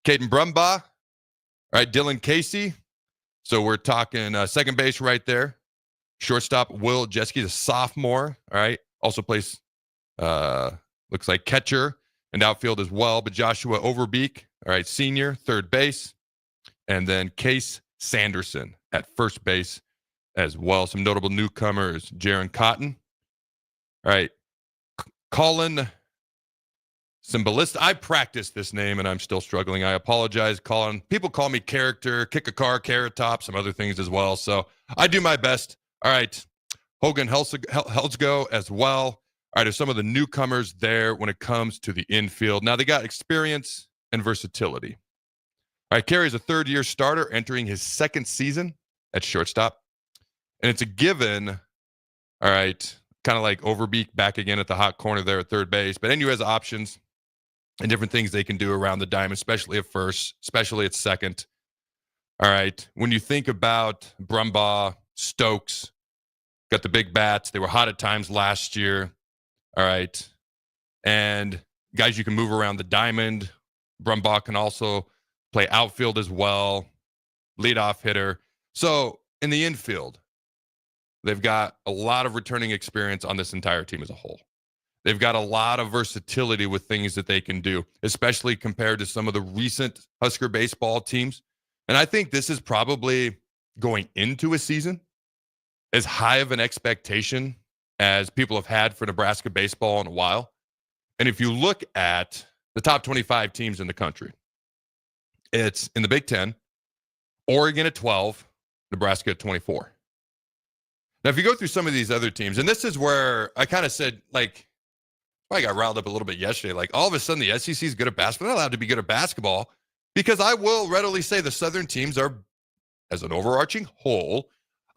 Caden Brumbaugh, all right, Dylan Casey. So we're talking second base right there. Shortstop, Will Jeske, a sophomore, all right, also plays, looks like catcher and outfield as well. But Joshua Overbeek, all right, senior, third base. And then Case Sanderson at first base as well. Some notable newcomers, Jaron Cotton, all right, Colin Symbolist. I practiced this name and I'm still struggling. I apologize, Colin. People call me Character, Kick a Car, Carrot Top, some other things as well. So I do my best. All right, Hogan Helsgo as well. All right, there's some of the newcomers there when it comes to the infield. Now they got experience and versatility. All right, Carey's a third-year starter entering his second season at shortstop. And it's a given, all right, kind of like Overbeek back again at the hot corner there at third base. But NU has options and different things they can do around the diamond, especially at first, especially at second. All right, when you think about Brumbaugh, Stokes, got the big bats. They were hot at times last year. All right. And guys you can move around the diamond. Brumbaugh can also play outfield as well. Leadoff hitter. So in the infield, they've got a lot of returning experience on this entire team as a whole. They've got a lot of versatility with things that they can do, especially compared to some of the recent Husker baseball teams. And I think this is probably going into a season as high of an expectation as people have had for Nebraska baseball in a while. And if you look at the top 25 teams in the country, it's in the Big Ten, Oregon at 12, Nebraska at 24. Now, if you go through some of these other teams, and this is where I kind of said, like, I got riled up a little bit yesterday. Like, all of a sudden, the SEC is good at basketball. They're not allowed to be good at basketball because I will readily say the Southern teams are, as an overarching whole,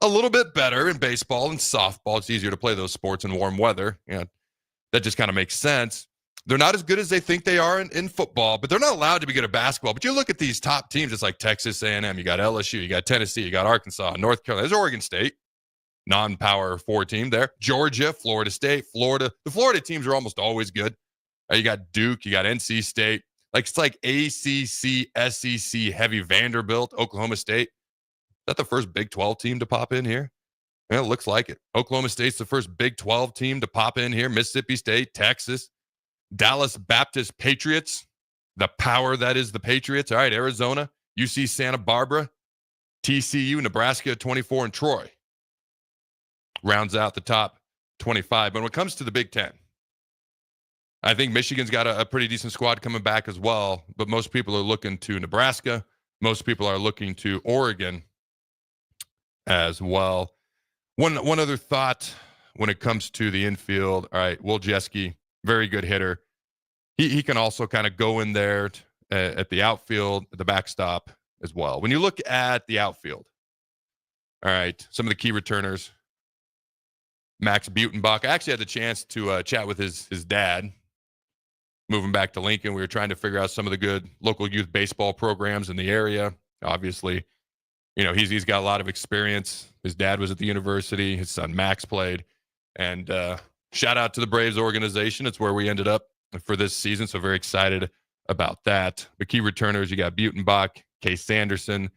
a little bit better in baseball and softball. It's easier to play those sports in warm weather. You know, that just kind of makes sense. They're not as good as they think they are in football, but they're not allowed to be good at basketball. But you look at these top teams, it's like Texas A&M, you got LSU, you got Tennessee, you got Arkansas, North Carolina. There's Oregon State, non-power 4 team there. Georgia, Florida State, Florida. The Florida teams are almost always good. You got Duke, you got NC State. Like, it's like ACC, SEC heavy. Vanderbilt, Oklahoma State. Is that the first Big 12 team to pop in here? Yeah, it looks like it. Oklahoma State's the first Big 12 team to pop in here. Mississippi State, Texas, Dallas Baptist Patriots, the power that is the Patriots. All right, Arizona, UC Santa Barbara, TCU, Nebraska 24, and Troy rounds out the top 25. But when it comes to the Big Ten, I think Michigan's got a pretty decent squad coming back as well. But most people are looking to Nebraska. Most people are looking to Oregon. as well. One other thought when it comes to the infield. All right, Wojcicki, very good hitter. He can also kind of go in there at the outfield, at the backstop as well. When you look at the outfield, all right, some of the key returners, Max Butenbach. I actually had the chance to chat with his dad. Moving back to Lincoln, we were trying to figure out some of the good local youth baseball programs in the area. Obviously, he's got a lot of experience. His dad was at the university. His son Max played. And shout out to the Braves organization. It's where we ended up for this season, so very excited about that. The key returners, you got Butenbach, Case Sanderson,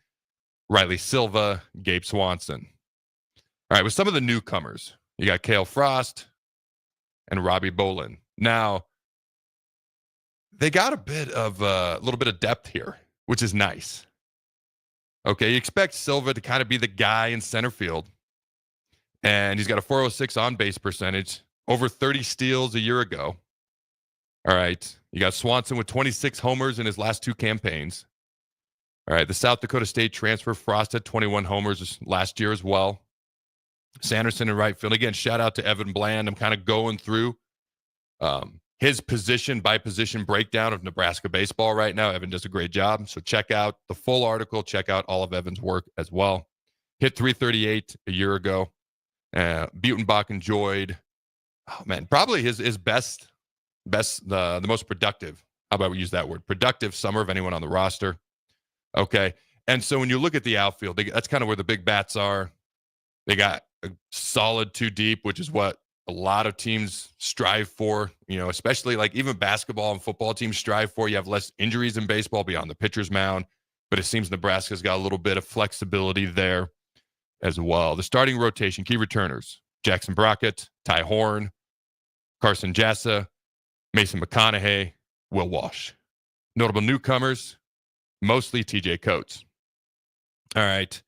Riley Silva, Gabe Swanson. All right, with some of the newcomers, you got Cale Frost and Robbie Bolin. Now, they got a little bit of depth here, which is nice. Okay, you expect Silva to kind of be the guy in center field, and he's got a 406 on-base percentage, over 30 steals a year ago. All right, you got Swanson with 26 homers in his last 2 campaigns. All right, the South Dakota State transfer, Frost had 21 homers last year as well. Sanderson in right field. Again, shout out to Evan Bland. I'm kind of going through his position by position breakdown of Nebraska baseball right now. Evan does a great job. So check out the full article. Check out all of Evan's work as well. Hit 338 a year ago. Butenbach enjoyed, probably his best, the most productive. How about we use that word? Productive summer of anyone on the roster. Okay. And so when you look at the outfield, that's kind of where the big bats are. They got a solid 2 deep, which is what a lot of teams strive for, especially like even basketball and football teams strive for. You have less injuries in baseball beyond the pitcher's mound, but it seems Nebraska's got a little bit of flexibility there as well. The starting rotation, key returners, Jackson Brockett, Ty Horn, Carson Jassa, Mason McConaughey, Will Walsh. Notable newcomers, mostly TJ Coates. All right.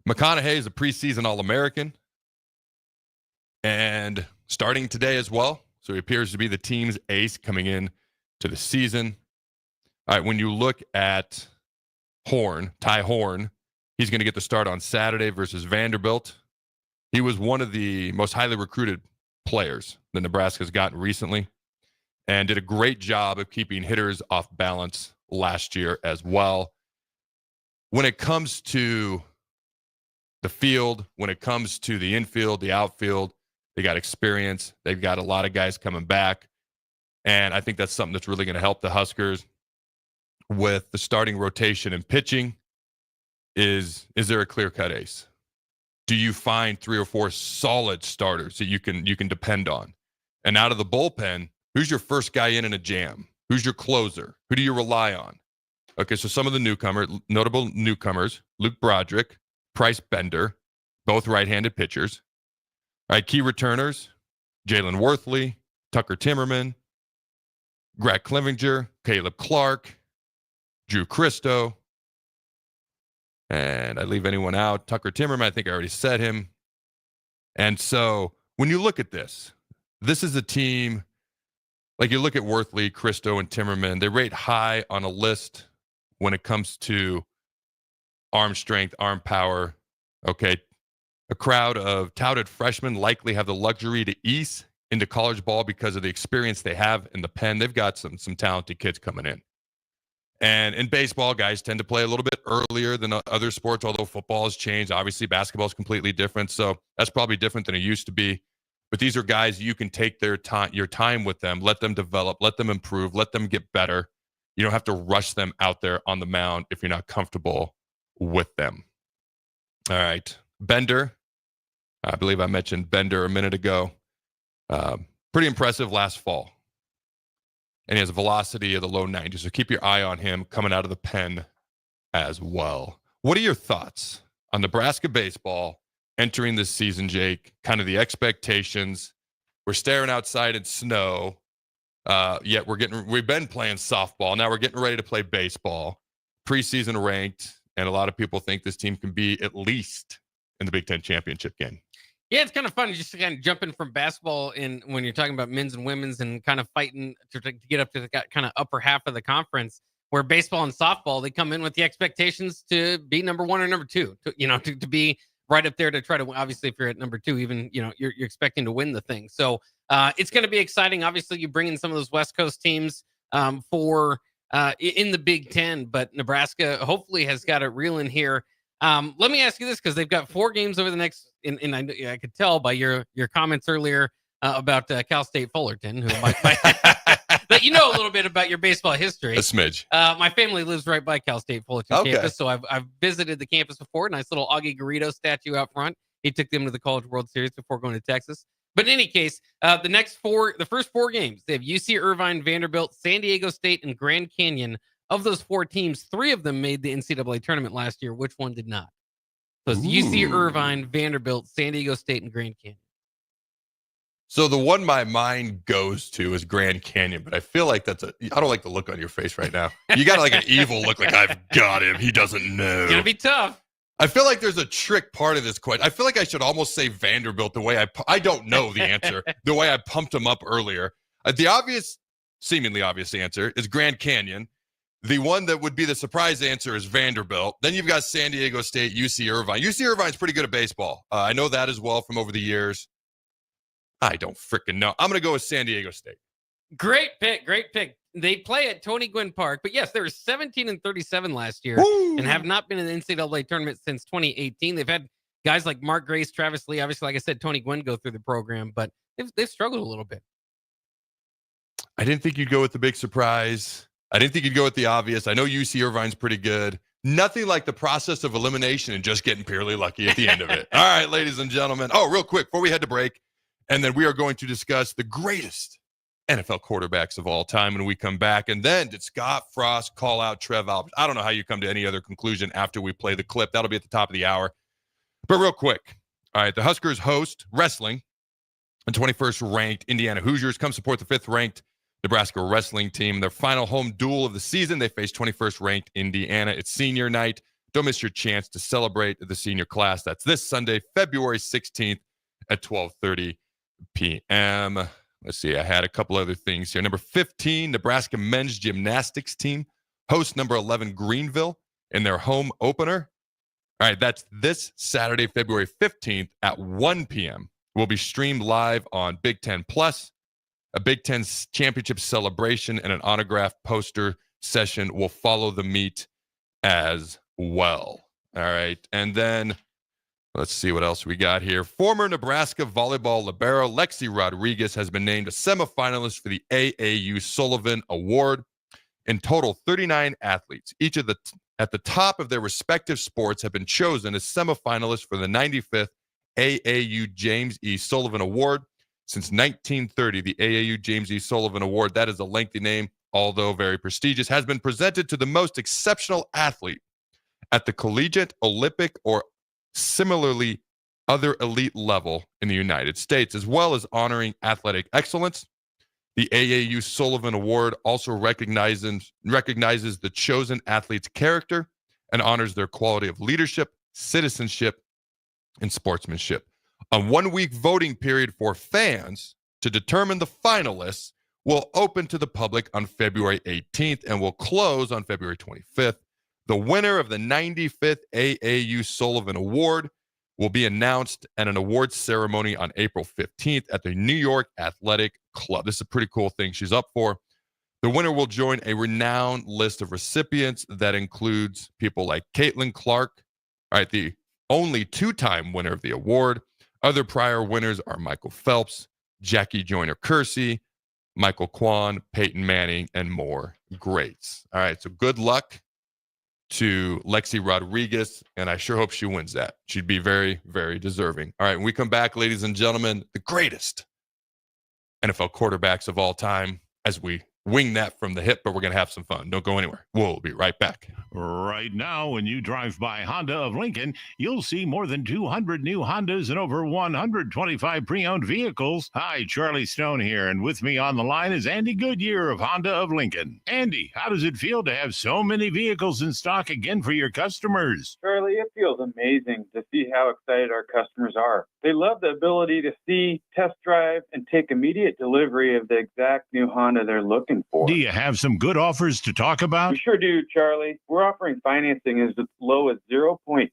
McConaughey is a preseason All-American and starting today as well. So he appears to be the team's ace coming in to the season. All right, when you look at Ty Horn, he's going to get the start on Saturday versus Vanderbilt. He was one of the most highly recruited players that Nebraska's gotten recently and did a great job of keeping hitters off balance last year as well. When it comes to the field, when it comes to the infield, the outfield, they got experience. They've got a lot of guys coming back. And I think that's something that's really going to help the Huskers with the starting rotation and pitching. Is there a clear-cut ace? Do you find 3 or 4 solid starters that you can depend on? And out of the bullpen, who's your first guy in a jam? Who's your closer? Who do you rely on? Okay, so some of the notable newcomers, Luke Broderick, Price Bender, both right-handed pitchers. All right, key returners, Jalen Worthley, Tucker Timmerman, Greg Clevenger, Caleb Clark, Drew Christo, and I leave anyone out. Tucker Timmerman, I think I already said him. And so when you look at this is a team, like you look at Worthley, Christo, and Timmerman, they rate high on a list when it comes to arm strength, arm power. Okay. A crowd of touted freshmen likely have the luxury to ease into college ball because of the experience they have in the pen. They've got some talented kids coming in. And in baseball, guys tend to play a little bit earlier than other sports, although football has changed. Obviously, basketball is completely different. So that's probably different than it used to be. But these are guys you can take your time with them, let them develop, let them improve, let them get better. You don't have to rush them out there on the mound if you're not comfortable with them. All right. Bender. I believe I mentioned Bender a minute ago. Pretty impressive last fall. And he has a velocity of the low 90s. So keep your eye on him coming out of the pen as well. What are your thoughts on Nebraska baseball entering this season, Jake? Kind of the expectations. We're staring outside in snow. Yet we've been playing softball. Now we're getting ready to play baseball. Preseason ranked. And a lot of people think this team can be at least in the Big Ten championship game. Yeah, it's kind of fun just to kind of jump in from basketball in when you're talking about men's and women's and kind of fighting to get up to the kind of upper half of the conference, where baseball and softball, they come in with the expectations to be number 1 or number 2, to be right up there to try to, obviously, if you're at number 2, even, you're expecting to win the thing. So it's going to be exciting. Obviously, you bring in some of those West Coast teams for in the Big Ten, but Nebraska hopefully has got it reeling here. Let me ask you this, because they've got 4 games over the next, and I could tell by your comments earlier about Cal State Fullerton, who might that a little bit about your baseball history. A smidge. My family lives right by Cal State Fullerton campus, so I've visited the campus before. Nice little Augie Garrido statue out front. He took them to the College World Series before going to Texas. But in any case, the first 4 games, they have UC Irvine, Vanderbilt, San Diego State, and Grand Canyon. Of those 4 teams, 3 of them made the NCAA tournament last year. Which one did not? So it's UC Irvine, Vanderbilt, San Diego State, and Grand Canyon. So the one my mind goes to is Grand Canyon, but I feel like I don't like the look on your face right now. You got like an evil look, like I've got him. He doesn't know. It's going to be tough. I feel like there's a trick part of this question. I feel like I should almost say Vanderbilt the way I don't know the answer, the way I pumped him up earlier. The seemingly obvious answer is Grand Canyon. The one that would be the surprise answer is Vanderbilt. Then you've got San Diego State, UC Irvine. UC Irvine's pretty good at baseball. I know that as well from over the years. I don't freaking know. I'm going to go with San Diego State. Great pick. They play at Tony Gwynn Park. But yes, they were 17-37 last year and have not been in the NCAA tournament since 2018. They've had guys like Mark Grace, Travis Lee, obviously, like I said, Tony Gwynn go through the program, but they've struggled a little bit. I didn't think you'd go with the big surprise. I didn't think you'd go with the obvious. I know UC Irvine's pretty good. Nothing like the process of elimination and just getting purely lucky at the end of it. All right, ladies and gentlemen. Oh, real quick, before we head to break, and then we are going to discuss the greatest NFL quarterbacks of all time when we come back. And then did Scott Frost call out Trev Alberts? I don't know how you come to any other conclusion after we play the clip. That'll be at the top of the hour. But real quick, all right, the Huskers host wrestling and 21st ranked Indiana Hoosiers. Come support the 5th ranked Nebraska wrestling team. Their final home duel of the season. They face 21st ranked Indiana. It's senior night. Don't miss your chance to celebrate the senior class. That's this Sunday, February 16th at 12:30 p.m. Let's see. I had a couple other things here. Number 15, Nebraska men's gymnastics team hosts number 11 Greenville in their home opener. All right, that's this Saturday, February 15th at 1 p.m. Will be streamed live on Big Ten Plus. A Big Ten championship celebration and an autograph poster session will follow the meet as well. All right, and then let's see what else we got here. Former Nebraska volleyball libero Lexi Rodriguez has been named a semifinalist for the AAU Sullivan Award. In total, 39 athletes, each at the top of their respective sports, have been chosen as semifinalists for the 95th AAU James E. Sullivan Award. Since 1930, the AAU James E. Sullivan Award, that is a lengthy name, although very prestigious, has been presented to the most exceptional athlete at the collegiate, Olympic, or similarly other elite level in the United States, as well as honoring athletic excellence. The AAU Sullivan Award also recognizes the chosen athlete's character and honors their quality of leadership, citizenship, and sportsmanship. A 1-week voting period for fans to determine the finalists will open to the public on February 18th and will close on February 25th. The winner of the 95th AAU Sullivan Award will be announced at an awards ceremony on April 15th at the New York Athletic Club. This is a pretty cool thing she's up for. The winner will join a renowned list of recipients that includes people like Caitlin Clark, all right, the only 2-time winner of the award. Other prior winners are Michael Phelps, Jackie Joyner-Kersee, Michael Kwan, Peyton Manning, and more greats. All right, so good luck to Lexi Rodriguez, and I sure hope she wins that. She'd be very, very deserving. All right, when we come back, ladies and gentlemen, the greatest NFL quarterbacks of all time as we wing that from the hip, but we're going to have some fun. Don't go anywhere. We'll be right back. Right now, when you drive by Honda of Lincoln, you'll see more than 200 new Hondas and over 125 pre-owned vehicles. Hi, Charlie Stone here, and with me on the line is Andy Goodyear of Honda of Lincoln. Andy, how does it feel to have so many vehicles in stock again for your customers? Charlie, it feels amazing to see how excited our customers are. They love the ability to see, test drive, and take immediate delivery of the exact new Honda they're looking looking for. Do you have some good offers to talk about? We sure do, Charlie. We're offering financing as low as 0.9%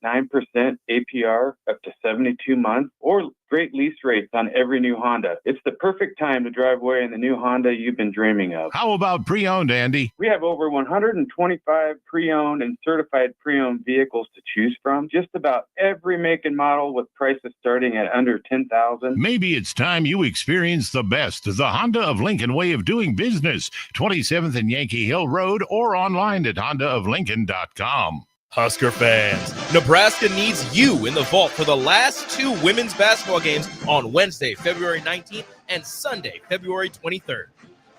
APR up to 72 months, or great lease rates on every new Honda. It's the perfect time to drive away in the new Honda you've been dreaming of. How about pre-owned, Andy? We have over 125 pre-owned and certified pre-owned vehicles to choose from. Just about every make and model with prices starting at under $10,000. Maybe it's time you experience the best, the Honda of Lincoln way of doing business. 27th and Yankee Hill Road, or online at hondaoflincoln.com. Husker fans, Nebraska needs you in the vault for the last two women's basketball games on Wednesday, February 19th and Sunday, February 23rd.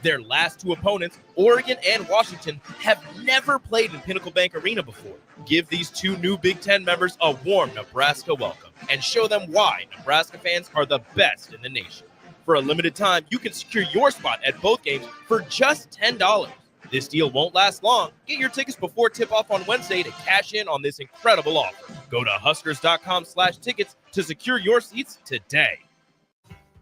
Their last two opponents, Oregon and Washington, have never played in Pinnacle Bank Arena before. Give these two new Big Ten members a warm Nebraska welcome and show them why Nebraska fans are the best in the nation. For a limited time, you can secure your spot at both games for just $10. This deal won't last long. Get your tickets before tip-off on Wednesday to cash in on this incredible offer. Go to huskers.com/tickets to secure your seats today.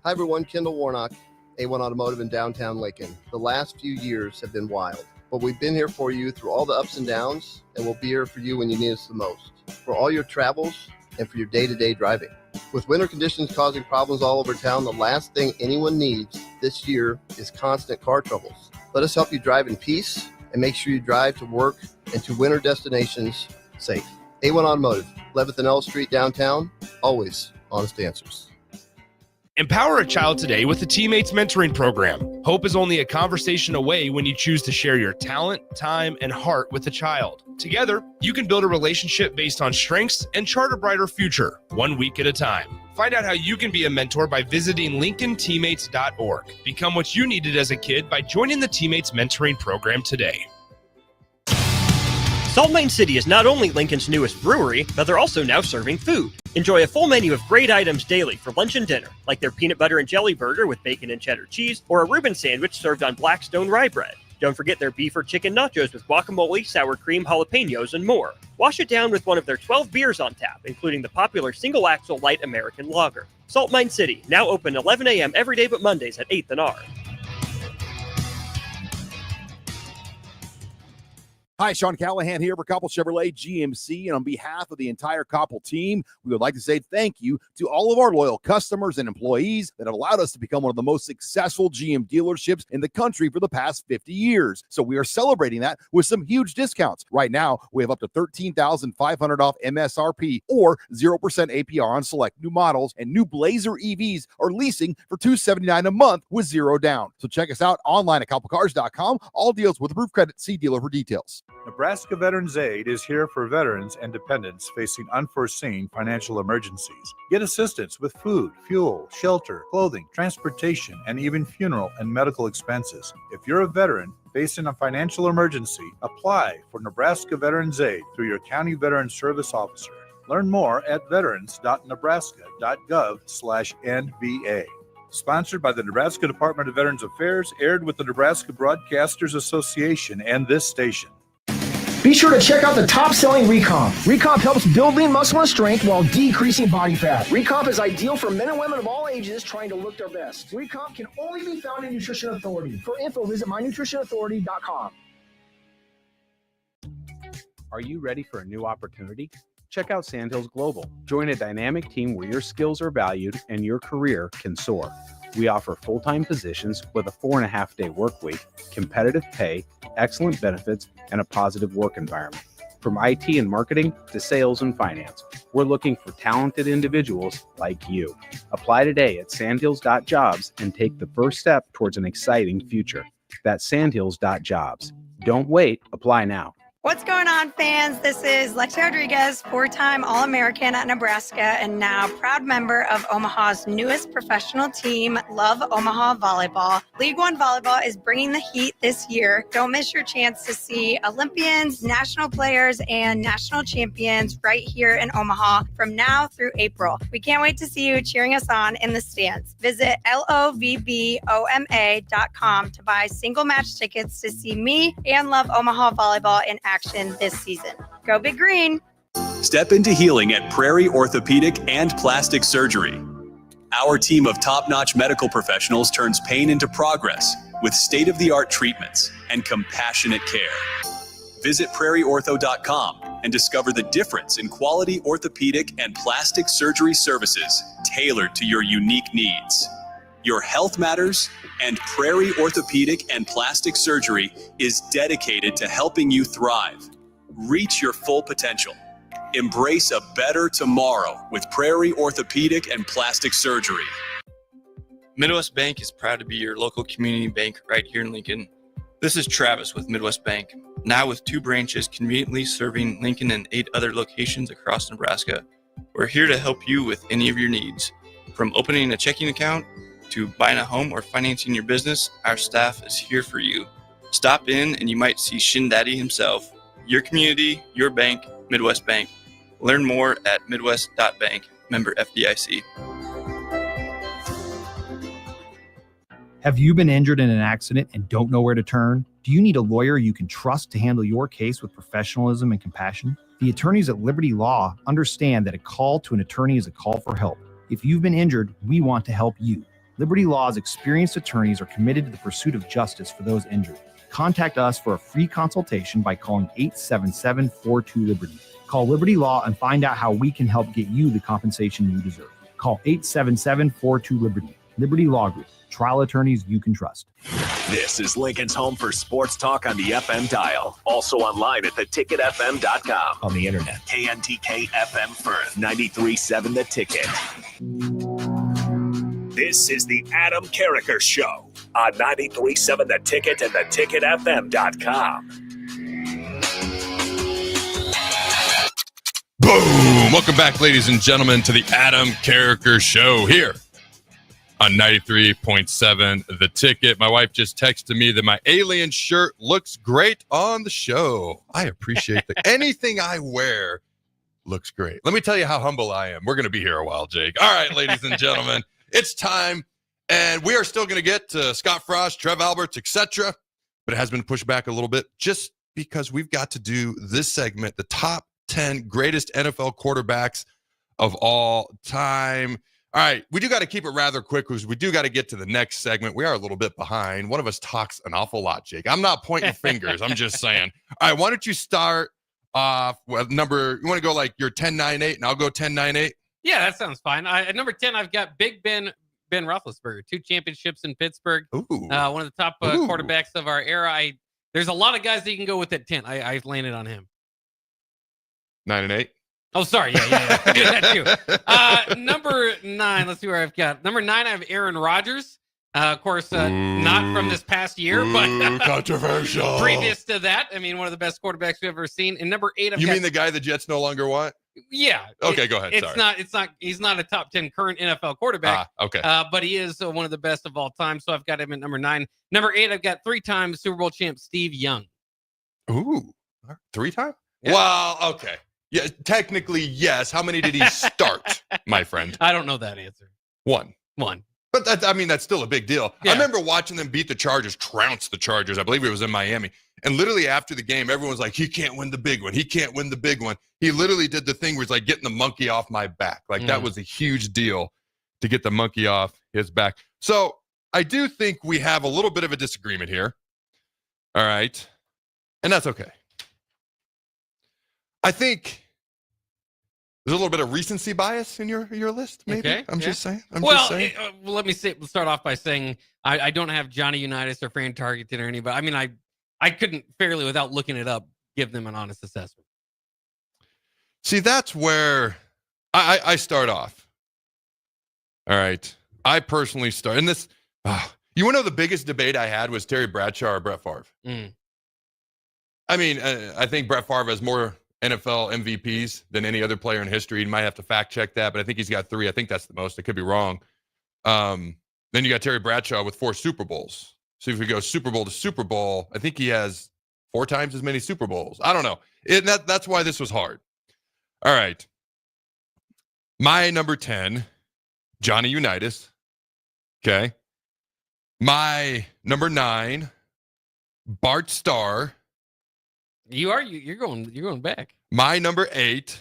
Hi, everyone. Kendall Warnock, A1 Automotive in downtown Lincoln. The last few years have been wild, but we've been here for you through all the ups and downs, and we'll be here for you when you need us the most. For all your travels and for your day-to-day driving. With winter conditions causing problems all over town, the last thing anyone needs this year is constant car troubles. Let us help you drive in peace and make sure you drive to work and to winter destinations safe. A1 Automotive, 11th and L Street downtown, always honest answers. Empower a child today with the Teammates Mentoring Program. Hope is only a conversation away when you choose to share your talent, time, and heart with a child. Together, you can build a relationship based on strengths and chart a brighter future, 1 week at a time. Find out how you can be a mentor by visiting LincolnTeammates.org. Become what you needed as a kid by joining the Teammates Mentoring Program today. Salt Mine City is not only Lincoln's newest brewery, but they're also now serving food. Enjoy a full menu of great items daily for lunch and dinner, like their peanut butter and jelly burger with bacon and cheddar cheese, or a Reuben sandwich served on Blackstone rye bread. Don't forget their beef or chicken nachos with guacamole, sour cream, jalapenos, and more. Wash it down with one of their 12 beers on tap, including the popular Single Axle Light American Lager. Salt Mine City, now open 11 a.m. every day but Mondays at 8th and R. Hi, Sean Callahan here for Koppel Chevrolet GMC, and on behalf of the entire Koppel team, we would like to say thank you to all of our loyal customers and employees that have allowed us to become one of the most successful GM dealerships in the country for the past 50 years. So we are celebrating that with some huge discounts. Right now, we have up to $13,500 off MSRP or 0% APR on select new models, and new Blazer EVs are leasing for $279 a month with zero down. So check us out online at koppelcars.com. All deals with approved credit. See dealer for details. Nebraska Veterans Aid is here for veterans and dependents facing unforeseen financial emergencies. Get assistance with food, fuel, shelter, clothing, transportation, and even funeral and medical expenses. If you're a veteran facing a financial emergency, apply for Nebraska Veterans Aid through your county veteran service officer. Learn more at veterans.nebraska.gov/NVA. Sponsored by the Nebraska Department of Veterans Affairs, aired with the Nebraska Broadcasters Association and this station. Be sure to check out the top-selling Recomp. Recomp helps build lean muscle and strength while decreasing body fat. Recomp is ideal for men and women of all ages trying to look their best. Recomp can only be found in Nutrition Authority. For info, visit mynutritionauthority.com. Are you ready for a new opportunity? Check out Sandhills Global. Join a dynamic team where your skills are valued and your career can soar. We offer full-time positions with a 4.5-day work week, competitive pay, excellent benefits, and a positive work environment. From IT and marketing to sales and finance, we're looking for talented individuals like you. Apply today at sandhills.jobs and take the first step towards an exciting future. That's sandhills.jobs. Don't wait. Apply now. What's going on, fans? This is Lexi Rodriguez, 4-time All-American at Nebraska and now proud member of Omaha's newest professional team, Love Omaha Volleyball. League One Volleyball is bringing the heat this year. Don't miss your chance to see Olympians, national players, and national champions right here in Omaha from now through April. We can't wait to see you cheering us on in the stands. Visit lovboma.com to buy single match tickets to see me and Love Omaha Volleyball in action this season. Go Big Green! Step into healing at Prairie Orthopedic and Plastic Surgery. Our team of top-notch medical professionals turns pain into progress, with state-of-the-art treatments and compassionate care. Visit prairieortho.com and discover the difference in quality orthopedic and plastic surgery services tailored to your unique needs. Your health matters, and Prairie Orthopedic and Plastic Surgery is dedicated to helping you thrive. Reach your full potential. Embrace a better tomorrow with Prairie Orthopedic and Plastic Surgery. Midwest Bank is proud to be your local community bank right here in Lincoln. This is Travis with Midwest Bank, now with 2 branches conveniently serving Lincoln and 8 other locations across Nebraska. We're here to help you with any of your needs. From opening a checking account to buying a home or financing your business, our staff is here for you. Stop in and you might see Shin Daddy himself. Your community, your bank, Midwest Bank. Learn more at midwest.bank, member FDIC. Have you been injured in an accident and don't know where to turn? Do you need a lawyer you can trust to handle your case with professionalism and compassion? The attorneys at Liberty Law understand that a call to an attorney is a call for help. If you've been injured, we want to help you. Liberty Law's experienced attorneys are committed to the pursuit of justice for those injured. Contact us for a free consultation by calling 877-42-LIBERTY. Call Liberty Law and find out how we can help get you the compensation you deserve. Call 877-42-LIBERTY. Liberty Law Group. Trial attorneys you can trust. This is Lincoln's home for sports talk on the FM dial. Also online at theticketfm.com. On the internet. KNTK FM Firth, 93.7 The Ticket. This is the Adam Carriker Show on 93.7 The Ticket and theticketfm.com. Boom! Welcome back, ladies and gentlemen, to the Adam Carriker Show here on 93.7 The Ticket. My wife just texted me that my alien shirt looks great on the show. I appreciate that. Anything I wear looks great. Let me tell you how humble I am. We're going to be here a while, Jake. All right, ladies and gentlemen, it's time. And we are still going to get to Scott Frost, Trev Alberts, etc. But it has been pushed back a little bit just because we've got to do this segment, the top 10 greatest NFL quarterbacks of all time. All right, we do got to keep it rather quick because we do got to get to the next segment. We are a little bit behind. One of us talks an awful lot, Jake. I'm not pointing fingers. I'm just saying. All right, why don't you start off with number, you want to go like your 10-9-8 and I'll go 10-9-8? Yeah, that sounds fine. At number 10, I've got Big Ben Roethlisberger, 2 championships in Pittsburgh. One of the top quarterbacks of our era. There's a lot of guys that you can go with at 10. I've landed on him. 9-8. Oh, sorry. Yeah. I do that too. Number 9, let's see where I've got. Number 9, I have Aaron Rodgers. Of course, not from this past year, but controversial. Previous to that, I mean, one of the best quarterbacks we've ever seen. And number 8, You mean the guy the Jets no longer want? Yeah. Okay, go ahead. He's not a top 10 current NFL quarterback. Okay. But he is one of the best of all time. So I've got him at number 9. Number 8, I've got 3-time Super Bowl champ Steve Young. Ooh, 3-time? Yeah. Well, okay. Yeah, technically, yes. How many did he start, my friend? I don't know that answer. 1. But that's still a big deal. Yeah. I remember watching them beat the Chargers, trounce the Chargers. I believe it was in Miami. And literally after the game, everyone's like, he can't win the big one. He can't win the big one. He literally did the thing where it's like getting the monkey off my back. Like that was a huge deal to get the monkey off his back. So I do think we have a little bit of a disagreement here. All right. And that's okay. I think there's a little bit of recency bias in your list, maybe. Okay, I'm just saying. Let me start off by saying I don't have Johnny Unitas or Fran Tarkenton or anybody. I mean, I couldn't fairly, without looking it up, give them an honest assessment. See, that's where I start off. All right. I personally start. And this, you want to know the biggest debate I had was Terry Bradshaw or Brett Favre. I mean, I think Brett Favre has more NFL MVPs than any other player in history. You might have to fact check that, but I think he's got 3. I think that's the most. I could be wrong. Then you got Terry Bradshaw with 4 Super Bowls. So if we go Super Bowl to Super Bowl, I think he has 4 times as many Super Bowls. I don't know. That's why this was hard. All right. My number 10, Johnny Unitas. Okay. My number 9, Bart Starr. You're going back. My number 8,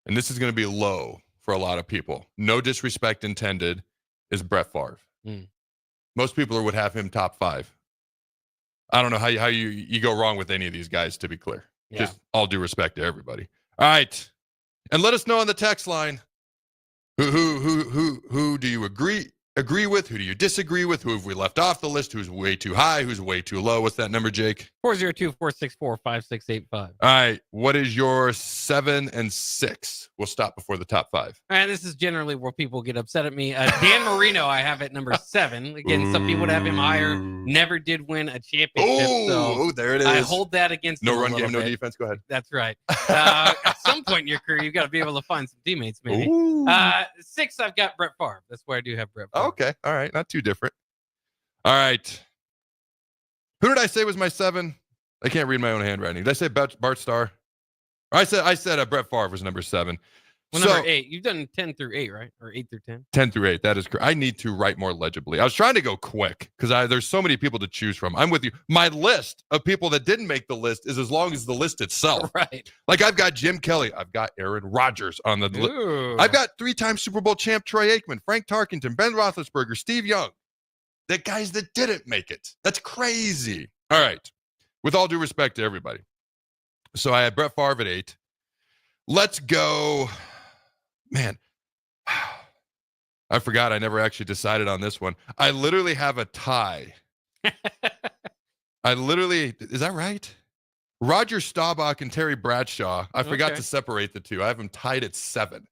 and this is going to be low for a lot of people. No disrespect intended, is Brett Favre. Most people would have him top 5. I don't know how you go wrong with any of these guys, to be clear. Yeah. Just all due respect to everybody. All right. And let us know on the text line who do you agree with? Who do you disagree with? Who have we left off the list? Who's way too high? Who's way too low? What's that number, Jake? 402-464-5685. All right. What is your 7 and 6? We'll stop before the top 5. All right, this is generally where people get upset at me. Dan Marino, I have at number 7. Again, some people would have him higher. Never did win a championship. Oh, there it is. I hold that against him. No run game, no defense. Go ahead. That's right. At some point in your career, you've got to be able to find some teammates, maybe. 6, I've got Brett Favre. That's where I do have Brett Favre. Okay. All right. Not too different. All right. Who did I say was my 7? I can't read my own handwriting. Did I say Bart Starr? I said Brett Favre was number 7. Well, number 8. You've done 10 through 8, right? Or 8 through 10? 10 through 8. That is correct. I need to write more legibly. I was trying to go quick because there's so many people to choose from. I'm with you. My list of people that didn't make the list is as long as the list itself. Right. Like I've got Jim Kelly. I've got Aaron Rodgers on the list. I've got 3-time Super Bowl champ Troy Aikman, Frank Tarkenton, Ben Roethlisberger, Steve Young. The guys that didn't make it. That's crazy. All right. With all due respect to everybody. So I had Brett Favre at 8. Let's go. Man, I forgot. I never actually decided on this one. I literally have a tie. Is that right? Roger Staubach and Terry Bradshaw. I forgot to separate the two. I have them tied at 7.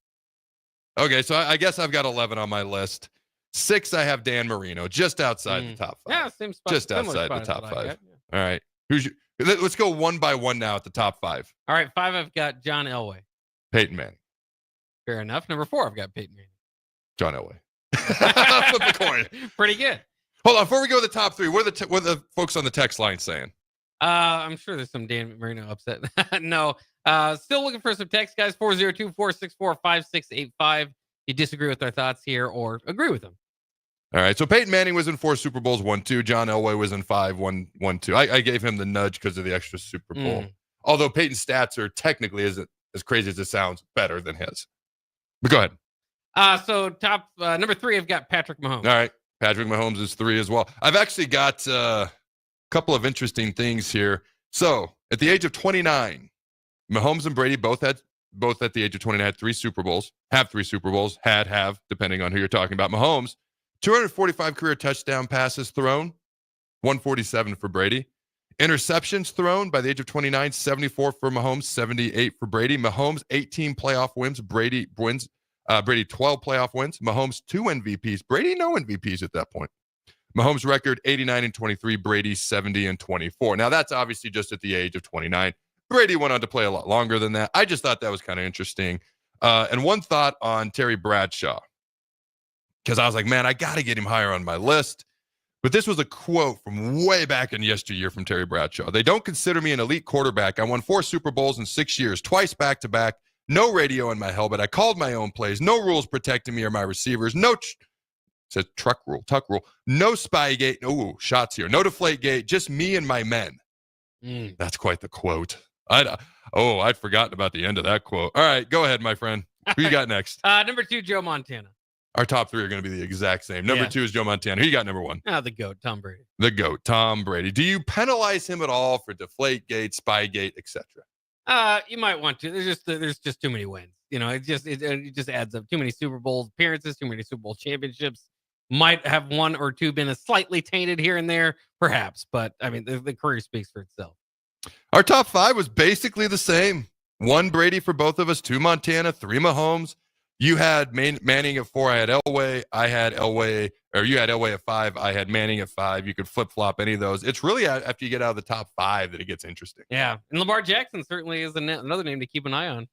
Okay, so I guess I've got 11 on my list. 6, I have Dan Marino, just outside the top 5. Yeah, same spot. Just outside the top 5. All right. Let's go one by one now at the top 5. All right, 5, I've got John Elway. Peyton Manning. Fair enough. Number 4, I've got Peyton Manning. John Elway. Flip a coin. Pretty good. Hold on. Before we go to the top 3, what are the folks on the text line saying? I'm sure there's some Dan Marino upset. No. Still looking for some text, guys. 402-464-5685. You disagree with our thoughts here or agree with them. All right. So Peyton Manning was in 4 Super Bowls, won 2. John Elway was in 5, won 2. I gave him the nudge because of the extra Super Bowl. Although Peyton's stats are technically, as crazy as it sounds, better than his. But go ahead. So top number 3, I've got Patrick Mahomes. All right. Patrick Mahomes is 3 as well. I've actually got a couple of interesting things here. So at the age of 29, Mahomes and Brady both at the age of 29 had 3 Super Bowls, have 3 Super Bowls, have, depending on who you're talking about. Mahomes, 245 career touchdown passes thrown, 147 for Brady. Interceptions thrown by the age of 29, 74 for Mahomes, 78 for Brady. Mahomes, 18 playoff wins. Brady 12 playoff wins. Mahomes, 2 MVPs. Brady, no MVPs at that point. Mahomes' record, 89-23. Brady, 70-24. Now, that's obviously just at the age of 29. Brady went on to play a lot longer than that. I just thought that was kind of interesting. And one thought on Terry Bradshaw, because I was like, man, I got to get him higher on my list. But this was a quote from way back in yesteryear from Terry Bradshaw. They don't consider me an elite quarterback. I won 4 Super Bowls in 6 years, twice back-to-back. No radio in my helmet. I called my own plays. No rules protecting me or my receivers. Says tuck rule. No Spygate. No shots here. No Deflategate. Just me and my men. That's quite the quote. I'd forgotten about the end of that quote. All right, go ahead, my friend. Who you got next? Number 2, Joe Montana. Our top 3 are going to be the exact same. Number 2 is Joe Montana. Who you got number 1? The GOAT, Tom Brady. The GOAT, Tom Brady. Do you penalize him at all for Deflategate, Spygate, etc.? You might want to. There's just too many wins. You know, it just adds up. Too many Super Bowl appearances, too many Super Bowl championships. Might have 1 or 2 been slightly tainted here and there, perhaps. But I mean, the career speaks for itself. Our top 5 was basically the same. 1 Brady for both of us, 2 Montana, 3 Mahomes. You had Manning at 4. I had Elway. You had Elway at 5. I had Manning at 5. You could flip-flop any of those. It's really after you get out of the top 5 that it gets interesting. Yeah, and Lamar Jackson certainly is another name to keep an eye on.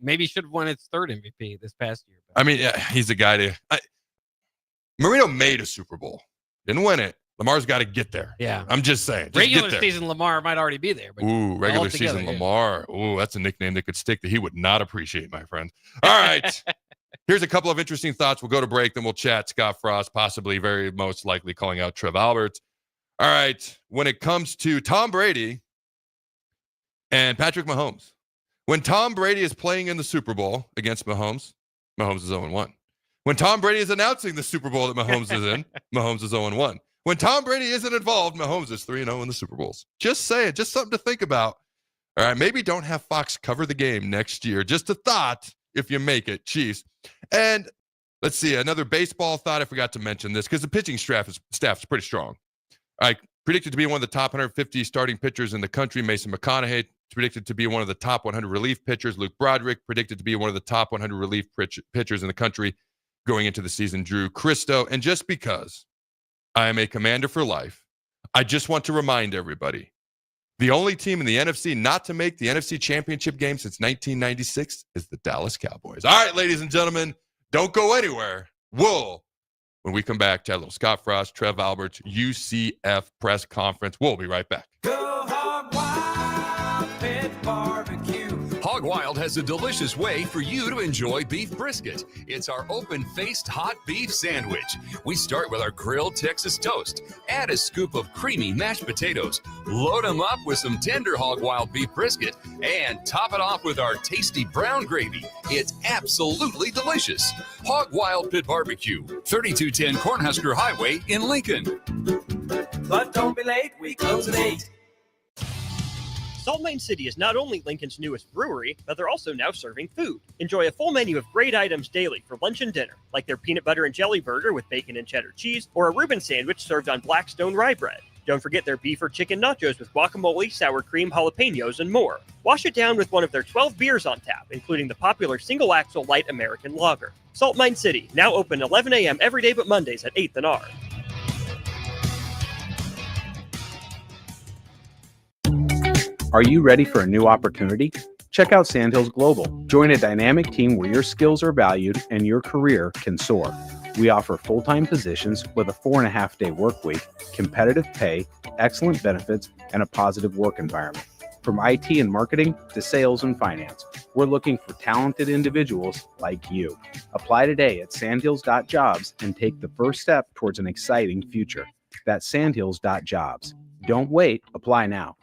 Maybe should have won its 3rd MVP this past year. I mean, he's a guy Marino made a Super Bowl. Didn't win it. Lamar's got to get there. Yeah. I'm just saying. Regular season Lamar might already be there. But regular season Lamar. Ooh, that's a nickname that could stick that he would not appreciate, my friend. All right. Here's a couple of interesting thoughts. We'll go to break, then we'll chat. Scott Frost, possibly very most likely calling out Trev Alberts. All right. When it comes to Tom Brady and Patrick Mahomes, when Tom Brady is playing in the Super Bowl against Mahomes, Mahomes is 0-1. When Tom Brady is announcing the Super Bowl that Mahomes is in, Mahomes is 0-1. When Tom Brady isn't involved, Mahomes is 3-0 in the Super Bowls. Just say it. Just something to think about. All right, maybe don't have Fox cover the game next year. Just a thought if you make it, Chiefs. And let's see, another baseball thought. I forgot to mention this because the pitching staff is pretty strong. All right, predicted to be one of the top 150 starting pitchers in the country. Mason McConaughey predicted to be one of the top 100 relief pitchers. Luke Broderick predicted to be one of the top 100 relief pitchers in the country going into the season. Drew Christo. And just because I am a Commander for life, I just want to remind everybody, the only team in the NFC not to make the NFC Championship game since 1996 is the Dallas Cowboys. All right, ladies and gentlemen, don't go anywhere. When we come back, chat a little Scott Frost, Trev Alberts, UCF press conference. We'll be right back. Hog Wild has a delicious way for you to enjoy beef brisket. It's our open-faced hot beef sandwich. We start with our grilled Texas toast. Add a scoop of creamy mashed potatoes. Load them up with some tender Hog Wild beef brisket and top it off with our tasty brown gravy. It's absolutely delicious. Hog Wild Pit Barbecue, 3210 Cornhusker Highway in Lincoln. But don't be late, we close at 8. Salt Mine City is not only Lincoln's newest brewery, but they're also now serving food. Enjoy a full menu of great items daily for lunch and dinner, like their peanut butter and jelly burger with bacon and cheddar cheese, or a Reuben sandwich served on Blackstone rye bread. Don't forget their beef or chicken nachos with guacamole, sour cream, jalapenos, and more. Wash it down with one of their 12 beers on tap, including the popular Single Axle Light American Lager. Salt Mine City, now open 11 a.m. every day but Mondays at 8th and R. Are you ready for a new opportunity? Check out Sandhills Global. Join a dynamic team where your skills are valued and your career can soar. We offer full-time positions with a 4.5-day work week, competitive pay, excellent benefits, and a positive work environment. From IT and marketing to sales and finance, we're looking for talented individuals like you. Apply today at sandhills.jobs and take the first step towards an exciting future. That's sandhills.jobs. Don't wait, apply now.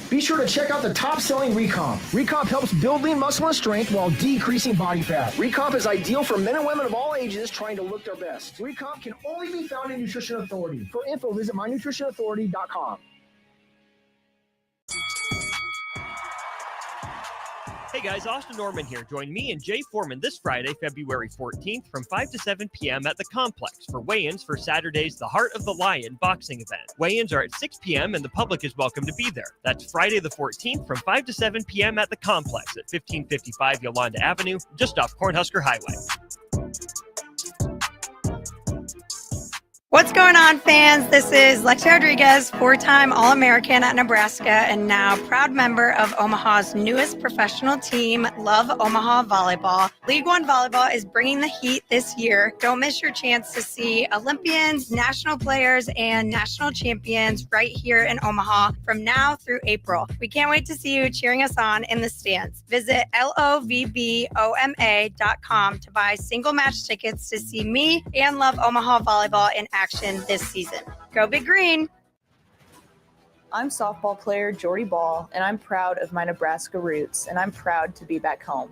Be sure to check out the top-selling Recomp. Recomp helps build lean muscle and strength while decreasing body fat. Recomp is ideal for men and women of all ages trying to look their best. Recomp can only be found in Nutrition Authority. For info, visit mynutritionauthority.com. Hey guys, Austin Norman here. Join me and Jay Foreman this Friday, February 14th from 5 to 7 p.m. at the Complex for weigh-ins for Saturday's The Heart of the Lion boxing event. Weigh-ins are at 6 p.m. and the public is welcome to be there. That's Friday the 14th from 5 to 7 p.m. at the Complex at 1555 Yolanda Avenue, just off Cornhusker Highway. What's going on, fans? This is Lexi Rodriguez, 4-time All-American at Nebraska and now proud member of Omaha's newest professional team, Love Omaha Volleyball. League One Volleyball is bringing the heat this year. Don't miss your chance to see Olympians, national players, and national champions right here in Omaha from now through April. We can't wait to see you cheering us on in the stands. Visit lovboma.com to buy single match tickets to see me and Love Omaha Volleyball in action this season. Go Big Green! I'm softball player Jordy Ball, and I'm proud of my Nebraska roots, and I'm proud to be back home.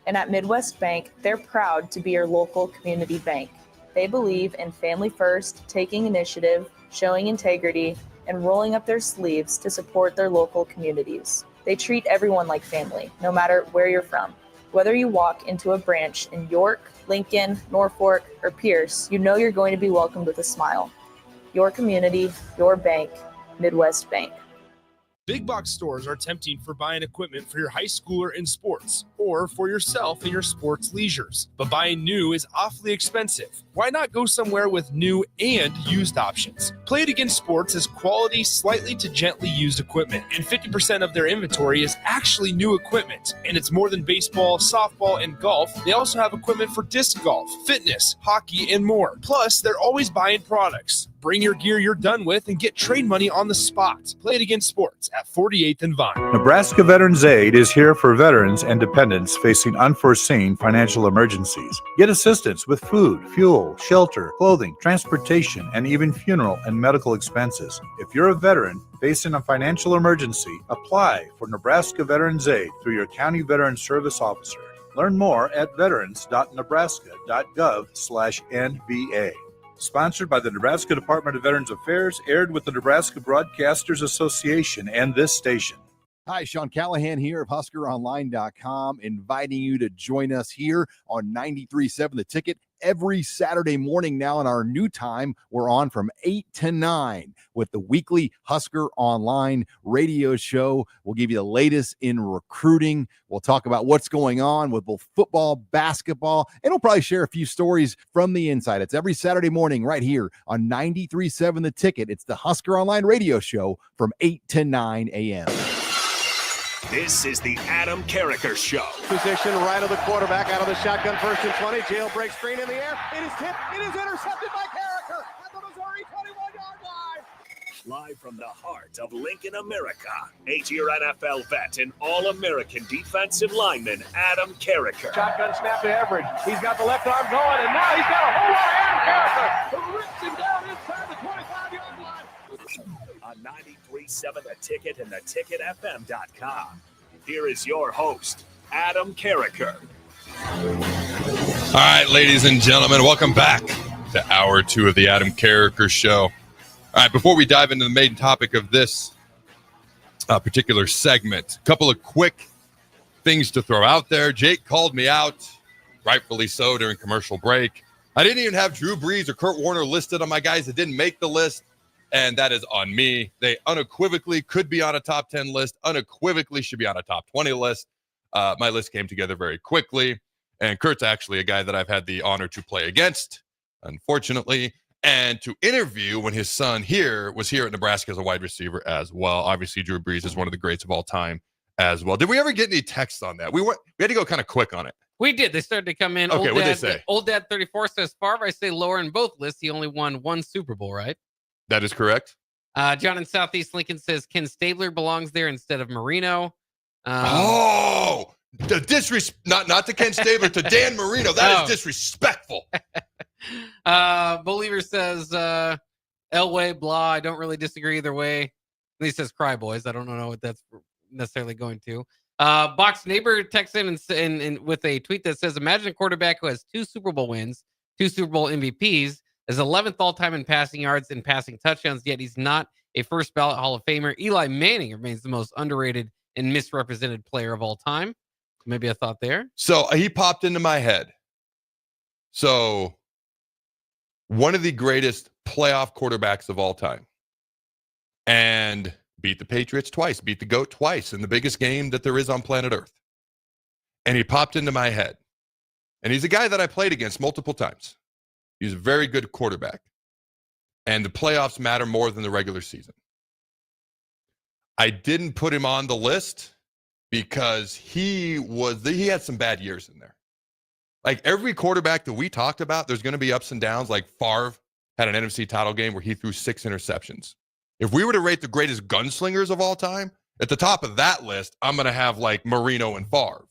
And at Midwest Bank, they're proud to be your local community bank. They believe in family first, taking initiative, showing integrity, and rolling up their sleeves to support their local communities. They treat everyone like family, no matter where you're from. Whether you walk into a branch in York, Lincoln, Norfolk, or Pierce, you know you're going to be welcomed with a smile. Your community, your bank, Midwest Bank. Big box stores are tempting for buying equipment for your high schooler in sports or for yourself in your sports leisures. But buying new is awfully expensive. Why not go somewhere with new and used options? Play It Again Sports is quality, slightly to gently used equipment, and 50% of their inventory is actually new equipment. And it's more than baseball, softball, and golf. They also have equipment for disc golf, fitness, hockey, and more. Plus, they're always buying products. Bring your gear you're done with and get trade money on the spot. Play It Again Sports at 48th and Vine. Nebraska Veterans Aid is here for veterans and dependents facing unforeseen financial emergencies. Get assistance with food, fuel, shelter, clothing, transportation, and even funeral and medical expenses. If you're a veteran facing a financial emergency, apply for Nebraska Veterans Aid through your county veteran service officer. Learn more at veterans.nebraska.gov/NVA. Sponsored by the Nebraska Department of Veterans Affairs, aired with the Nebraska Broadcasters Association and this station. Hi, Sean Callahan here of HuskerOnline.com, inviting you to join us here on 93.7 The Ticket every Saturday morning now. In our new time, we're on from 8 to 9 with the weekly Husker Online radio show. We'll give you the latest in recruiting. We'll talk about what's going on with both football, basketball, and we'll probably share a few stories from the inside. It's every Saturday morning right here on 93.7 The Ticket. It's the Husker Online radio show from 8 to 9 a.m. This is the Adam Carriker Show. Position right of the quarterback, out of the shotgun, 1st and 20. Jailbreak screen in the air. It is tipped. It is intercepted by Carriker at the Missouri 21-yard line. Live from the heart of Lincoln, America, 8-year NFL vet and All-American defensive lineman Adam Carriker. Shotgun snap to Everett. He's got the left arm going, and now he's got a whole lot of Adam Carriker who rips him down inside the 25-yard line. On 93.7 The Ticket and theticketfm.com. Here is your host, Adam Carriker. All right, ladies and gentlemen, welcome back to Hour 2 of the Adam Carriker Show. All right, before we dive into the main topic of this particular segment, a couple of quick things to throw out there. Jake called me out, rightfully so, during commercial break. I didn't even have Drew Brees or Kurt Warner listed on my guys that didn't make the list. And that is on me. They unequivocally could be on a top 10 list, unequivocally should be on a top 20 list. My list came together very quickly. And Kurt's actually a guy that I've had the honor to play against, unfortunately, and to interview when his son was here at Nebraska as a wide receiver as well. Obviously, Drew Brees is one of the greats of all time as well. Did we ever get any texts on that? We had to go kind of quick on it. We did. They started to come in. Okay, what'd they say? Old Dad 34 says, Favre, I say lower in both lists. He only won one Super Bowl, right? That is correct. John in Southeast Lincoln says Ken Stabler belongs there instead of Marino. The not to Ken Stabler, to Dan Marino. That is disrespectful. Believer says Elway, blah. I don't really disagree either way. And he says cry boys. I don't know what that's necessarily going to. Box Neighbor texts in and with a tweet that says, imagine a quarterback who has 2 Super Bowl wins, 2 Super Bowl MVPs, is 11th all-time in passing yards and passing touchdowns, yet he's not a first ballot Hall of Famer. Eli Manning remains the most underrated and misrepresented player of all time. Maybe a thought there. So he popped into my head. So one of the greatest playoff quarterbacks of all time, and beat the Patriots twice, beat the GOAT twice in the biggest game that there is on planet Earth. And he popped into my head. And he's a guy that I played against multiple times. He's a very good quarterback. And the playoffs matter more than the regular season. I didn't put him on the list because he had some bad years in there. Like every quarterback that we talked about, there's going to be ups and downs. Like Favre had an NFC title game where he threw 6 interceptions. If we were to rate the greatest gunslingers of all time, at the top of that list, I'm going to have like Marino and Favre.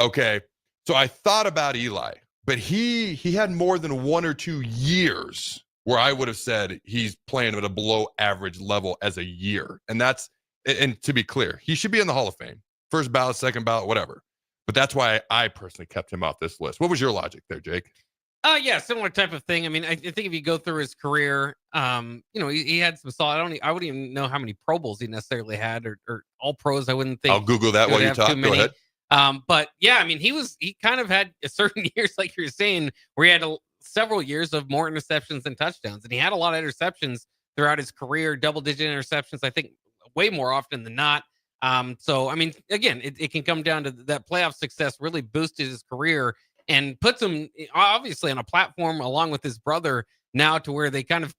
Okay, so I thought about Eli. But he had more than 1 or 2 years where I would have said he's playing at a below average level as a year. And to be clear, he should be in the Hall of Fame. First ballot, second ballot, whatever. But that's why I personally kept him off this list. What was your logic there, Jake? Yeah, similar type of thing. I mean, I think if you go through his career, he had some solid. I wouldn't even know how many Pro Bowls he necessarily had or all pros. I wouldn't think. I'll Google that while you talk. Go ahead. But yeah, I mean, he kind of had a certain years, like you're saying, where he had several years of more interceptions than touchdowns. And he had a lot of interceptions throughout his career, double-digit interceptions, I think way more often than not. So, I mean, again, it can come down to that playoff success really boosted his career and puts him obviously on a platform along with his brother now to where they kind of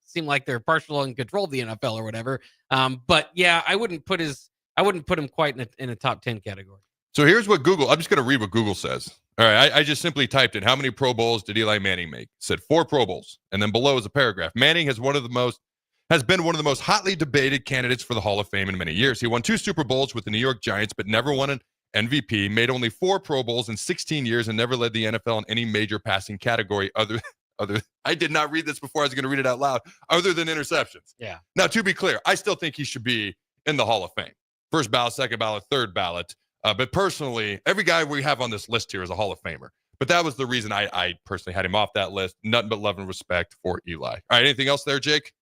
seem like they're partial in control of the NFL or whatever. But yeah, I wouldn't put him quite in a top 10 category. So here's what I'm just going to read what Google says. All right. I just simply typed in how many Pro Bowls did Eli Manning make? It said 4 Pro Bowls. And then below is a paragraph. Manning has been one of the most hotly debated candidates for the Hall of Fame in many years. He won 2 Super Bowls with the New York Giants, but never won an MVP, made only 4 Pro Bowls in 16 years, and never led the NFL in any major passing category other. I did not read this before. I was going to read it out loud. Other than interceptions. Yeah. Now, to be clear, I still think he should be in the Hall of Fame. First ballot, second ballot, third ballot. But personally, every guy we have on this list here is a Hall of Famer. But that was the reason I personally had him off that list. Nothing but love and respect for Eli. All right, anything else there, Jake?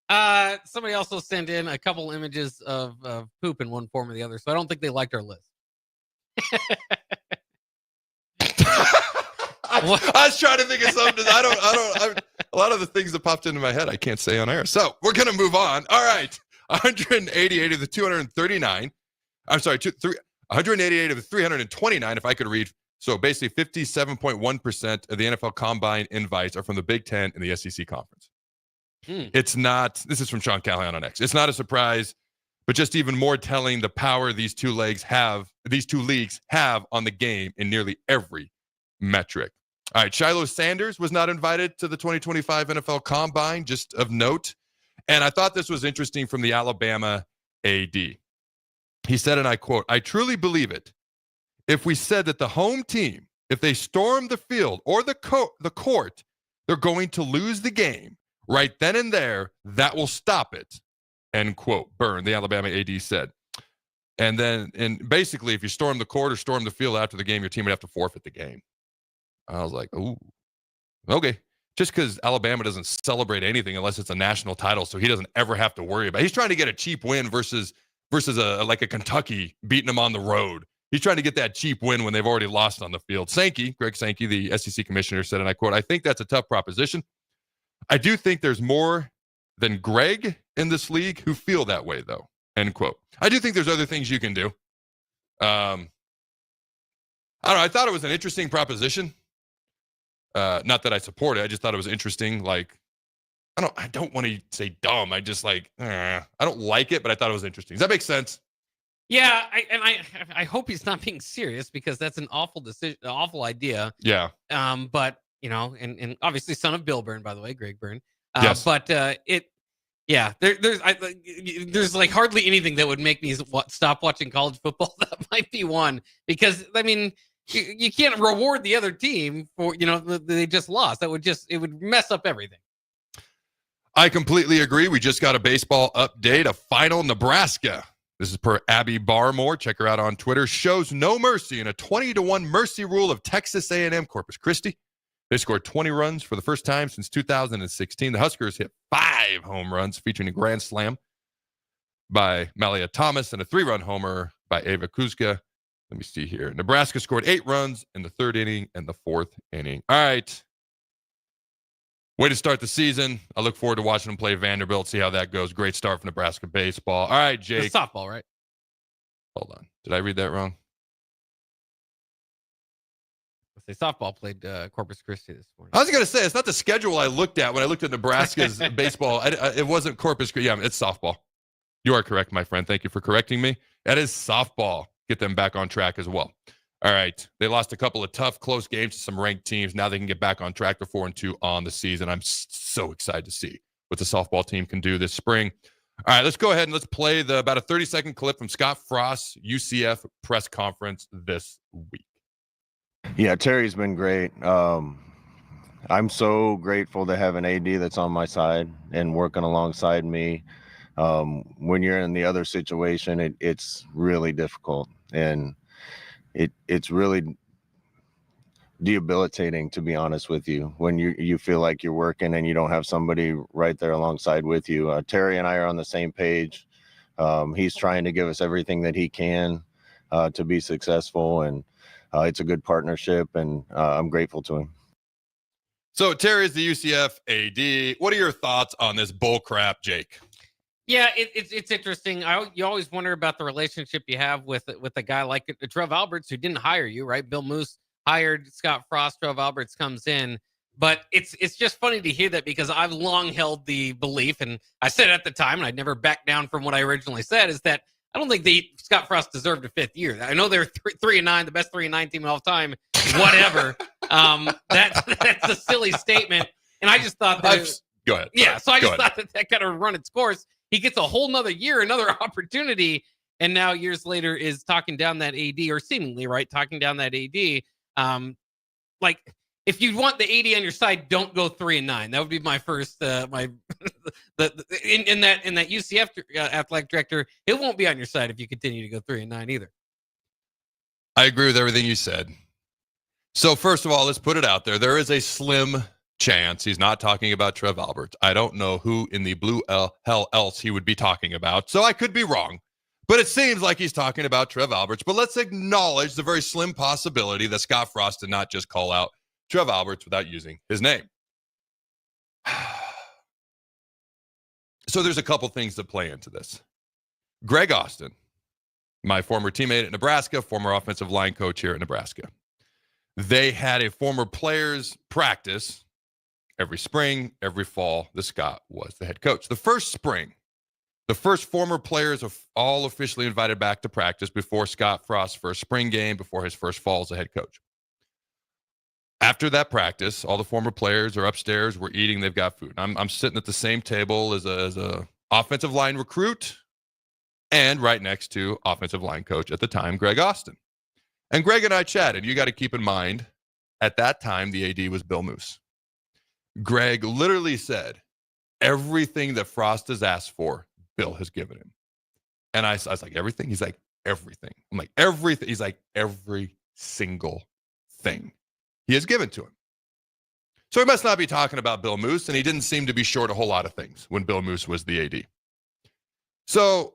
Somebody also sent in a couple images of poop in one form or the other, so I don't think they liked our list. I was trying to think of something. A lot of the things that popped into my head, I can't say on air. So we're going to move on. All right. 188 of the 239. I'm sorry, 188 of the 329, if I could read. So basically 57.1% of the NFL Combine invites are from the Big Ten and the SEC Conference. It's not, this is from Sean Callahan on X. It's not a surprise, but just even more telling the power these two leagues have on the game in nearly every metric. All right, Shiloh Sanders was not invited to the 2025 NFL Combine, just of note. And I thought this was interesting from the Alabama AD. He said, and I quote, "I truly believe it. If we said that the home team, if they storm the field or the court, they're going to lose the game right then and there, that will stop it." End quote. Burn, the Alabama AD said. And basically, if you storm the court or storm the field after the game, your team would have to forfeit the game. I was like, ooh, okay. Just because Alabama doesn't celebrate anything unless it's a national title, so he doesn't ever have to worry about it. He's trying to get a cheap win versus a Kentucky beating them on the road. He's trying to get that cheap win when they've already lost on the field. Greg Sankey, the SEC commissioner, said, and I quote, "I think that's a tough proposition. I do think there's more than Greg in this league who feel that way, though." End quote. I do think there's other things you can do. I don't know. I thought it was an interesting proposition. Not that I support it. I just thought it was interesting. Like, I don't want to say dumb. I just I don't like it, but I thought it was interesting. Does that make sense? Yeah, I hope he's not being serious, because that's an awful decision, awful idea. Yeah. But and obviously son of Bill Byrne, by the way, Greg Byrne. Yes. But there's like hardly anything that would make me stop watching college football. That might be one, because I mean, you can't reward the other team for they just lost. It would mess up everything. I completely agree. We just got a baseball update. A final Nebraska. This is per Abby Barmore. Check her out on Twitter. Shows no mercy in a 20-1 mercy rule of Texas A&M Corpus Christi. They scored 20 runs for the first time since 2016. The Huskers hit 5 home runs, featuring a grand slam by Malia Thomas and a 3-run homer by Ava Kuzka. Let me see here. Nebraska scored 8 runs in the 3rd inning and the 4th inning. All right. Way to start the season. I look forward to watching them play Vanderbilt, see how that goes. Great start for Nebraska baseball. All right, Jake. It's softball, right? Hold on. Did I read that wrong? Let's say softball played Corpus Christi this morning. I was going to say, it's not the schedule I looked at when I looked at Nebraska's baseball. It wasn't Corpus Christi. Yeah, it's softball. You are correct, my friend. Thank you for correcting me. That is softball. Get them back on track as well. All right. They lost a couple of tough, close games to some ranked teams. Now they can get back on track. They're 4-2 on the season. I'm so excited to see what the softball team can do this spring. All right, let's go ahead and let's play about a 30-second clip from Scott Frost's UCF press conference this week. Yeah, Terry's been great. I'm so grateful to have an AD that's on my side and working alongside me. When you're in the other situation, it's really difficult, and it's really debilitating, to be honest with you, when you feel like you're working and you don't have somebody right there alongside with you. Terry and I are on the same page. He's trying to give us everything that he can to be successful, and it's a good partnership, and I'm grateful to him. So Terry is the UCF AD. What are your thoughts on this bull crap, Jake? Yeah, it's interesting. You always wonder about the relationship you have with a guy like Trev Alberts, who didn't hire you, right? Bill Moose hired Scott Frost. Trev Alberts comes in, but it's just funny to hear that, because I've long held the belief, and I said at the time, and I'd never backed down from what I originally said, is that I don't think Scott Frost deserved a 5th year. I know they're 3-9, the best 3-9 team of all time. Whatever. That's a silly statement, and I just thought that. Go ahead. Yeah, so I just thought that kind of run its course. He gets a whole nother year, another opportunity, and now years later is talking down that AD, or seemingly, right, talking down that AD. Like, if you want the AD on your side, don't go 3-9. That would be my first in that UCF athletic director. It won't be on your side if you continue to go 3-9 either. I agree with everything you said. So first of all, let's put it out there. There is a slim chance he's not talking about Trev Alberts. I don't know who in the blue hell else he would be talking about, so I could be wrong. But it seems like he's talking about Trev Alberts. But let's acknowledge the very slim possibility that Scott Frost did not just call out Trev Alberts without using his name. So there's a couple things that play into this. Greg Austin, my former teammate at Nebraska, former offensive line coach here at Nebraska. They had a former players practice every spring, every fall. The Scott was the head coach. The first spring, the first former players are all officially invited back to practice before Scott Frost's first spring game, before his first fall as a head coach. After that practice, all the former players are upstairs. We're eating. They've got food. I'm sitting at the same table as a offensive line recruit and right next to offensive line coach at the time, Greg Austin. And Greg and I chatted. You got to keep in mind, at that time, the AD was Bill Moose. Greg literally said, everything that Frost has asked for, Bill has given him. And I was like, everything? He's like, everything. I'm like, everything. He's like, every single thing he has given to him. So he must not be talking about Bill Moose, and he didn't seem to be short a whole lot of things when Bill Moose was the AD. So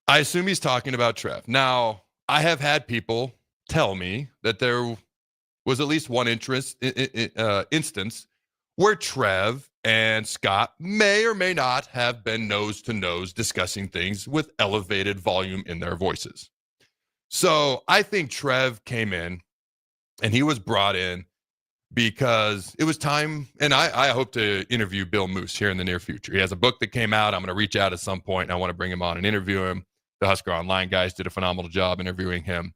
I assume he's talking about Trev. Now, I have had people tell me that there was at least one instance where Trev and Scott may or may not have been nose to nose discussing things with elevated volume in their voices. So I think Trev came in and he was brought in because it was time, and I hope to interview Bill Moose here in the near future. He has a book that came out. I'm going to reach out at some point, and I want to bring him on and interview him. The Husker Online guys did a phenomenal job interviewing him.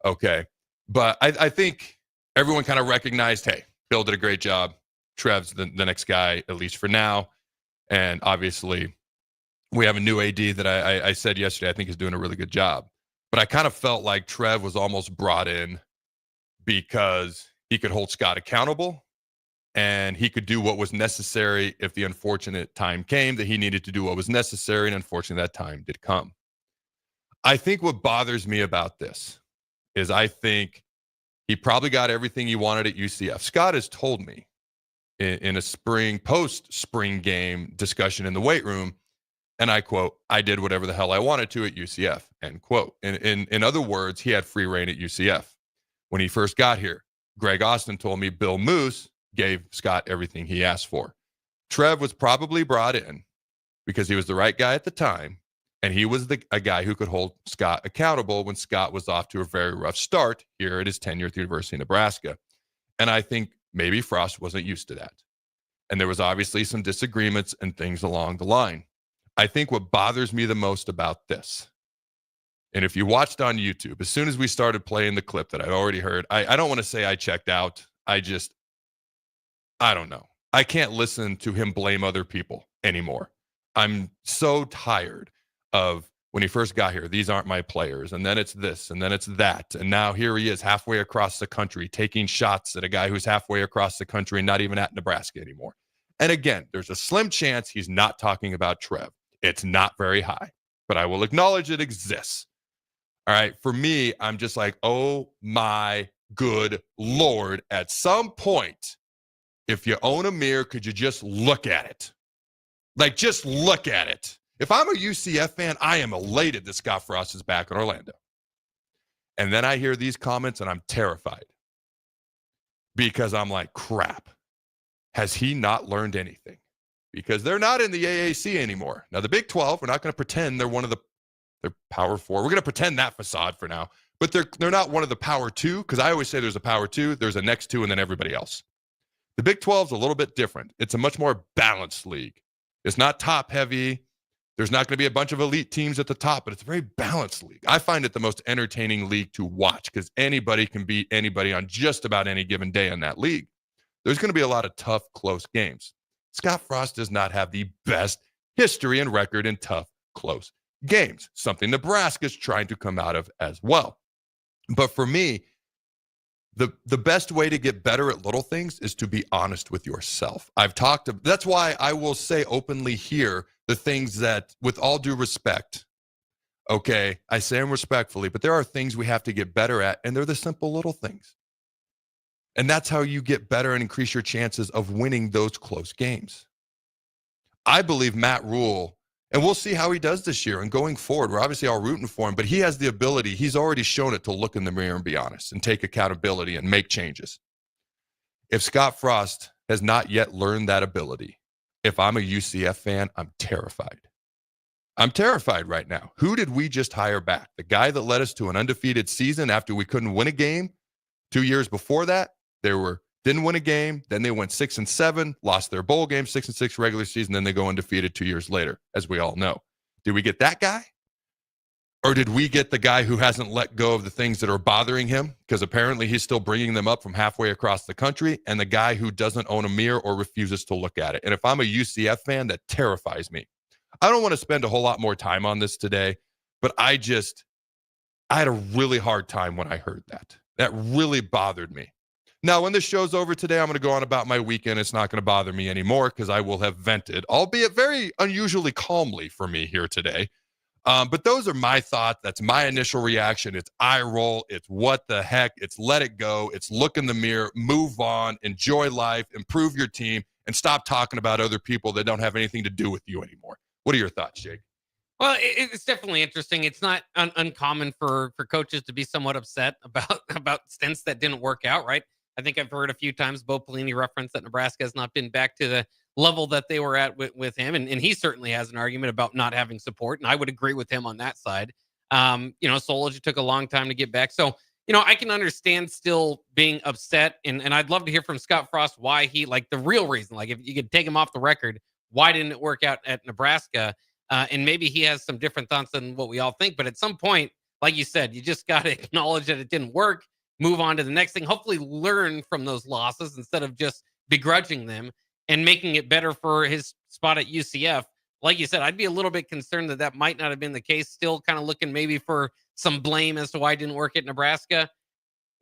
Okay. But I think everyone kind of recognized, hey, Bill did a great job. Trev's the next guy, at least for now. And obviously, we have a new AD that I said yesterday I think is doing a really good job. But I kind of felt like Trev was almost brought in because he could hold Scott accountable and he could do what was necessary if the unfortunate time came that he needed to do what was necessary, and unfortunately that time did come. I think what bothers me about this is I think he probably got everything he wanted at UCF. Scott has told me in a post-spring game discussion in the weight room, and I quote, I did whatever the hell I wanted to at UCF, end quote. In other words, he had free reign at UCF. When he first got here, Greg Austin told me Bill Moose gave Scott everything he asked for. Trev was probably brought in because he was the right guy at the time, and he was a guy who could hold Scott accountable when Scott was off to a very rough start here at his tenure at the University of Nebraska. And I think maybe Frost wasn't used to that. And there was obviously some disagreements and things along the line. I think what bothers me the most about this, and if you watched on YouTube, as soon as we started playing the clip that I'd already heard, I don't want to say I checked out. I don't know. I can't listen to him blame other people anymore. I'm so tired of when he first got here, these aren't my players, and then it's this, and then it's that, and now here he is halfway across the country taking shots at a guy who's halfway across the country and not even at Nebraska anymore. And again, there's a slim chance he's not talking about Trev. It's not very high, but I will acknowledge it exists. All right, for me, I'm just like, oh my good Lord, at some point, if you own a mirror, could you just look at it? Like, just look at it. If I'm a UCF fan, I am elated that Scott Frost is back in Orlando. And then I hear these comments and I'm terrified because I'm like, crap, has he not learned anything? Because they're not in the AAC anymore. Now, the Big 12, we're not going to pretend they're Power 4. We're going to pretend that facade for now. But they're not one of the Power 2, because I always say there's a Power 2, there's a next 2, and then everybody else. The Big 12 is a little bit different. It's a much more balanced league. It's not top heavy. There's not going to be a bunch of elite teams at the top, but it's a very balanced league. I find it the most entertaining league to watch because anybody can beat anybody on just about any given day in that league. There's going to be a lot of tough, close games. Scott Frost does not have the best history and record in tough, close games, something Nebraska's trying to come out of as well. But for me, the best way to get better at little things is to be honest with yourself. That's why I will say openly here the things that, with all due respect, okay, I say them respectfully, but there are things we have to get better at, and they're the simple little things. And that's how you get better and increase your chances of winning those close games. I believe Matt Rule, and we'll see how he does this year and going forward. We're obviously all rooting for him, but he has the ability, he's already shown it, to look in the mirror and be honest and take accountability and make changes. If Scott Frost has not yet learned that ability, if I'm a UCF fan, I'm terrified. I'm terrified right now. Who did we just hire back? The guy that led us to an undefeated season after we couldn't win a game 2 years before that? Didn't win a game, then they went 6-7, lost their bowl game, 6-6 regular season, then they go undefeated 2 years later, as we all know. Did we get that guy? Or did we get the guy who hasn't let go of the things that are bothering him? Because apparently he's still bringing them up from halfway across the country, and the guy who doesn't own a mirror or refuses to look at it. And if I'm a UCF fan, that terrifies me. I don't want to spend a whole lot more time on this today, but I had a really hard time when I heard that. That really bothered me. Now, when this show's over today, I'm going to go on about my weekend. It's not going to bother me anymore because I will have vented, albeit very unusually calmly for me here today. But those are my thoughts. That's my initial reaction. It's eye roll. It's what the heck. It's let it go. It's look in the mirror, move on, enjoy life, improve your team, and stop talking about other people that don't have anything to do with you anymore. What are your thoughts, Jake? Well, it's definitely interesting. It's not uncommon for coaches to be somewhat upset about stints that didn't work out, right? I think I've heard a few times Bo Pelini reference that Nebraska has not been back to the level that they were at with him. And he certainly has an argument about not having support. And I would agree with him on that side. Solich took a long time to get back. So, I can understand still being upset. And I'd love to hear from Scott Frost why he, like, the real reason, like if you could take him off the record, why didn't it work out at Nebraska? And maybe he has some different thoughts than what we all think. But at some point, like you said, you just got to acknowledge that it didn't work. Move on to the next thing, hopefully learn from those losses instead of just begrudging them and making it better for his spot at UCF. Like you said, I'd be a little bit concerned that might not have been the case. Still kind of looking maybe for some blame as to why it didn't work at Nebraska.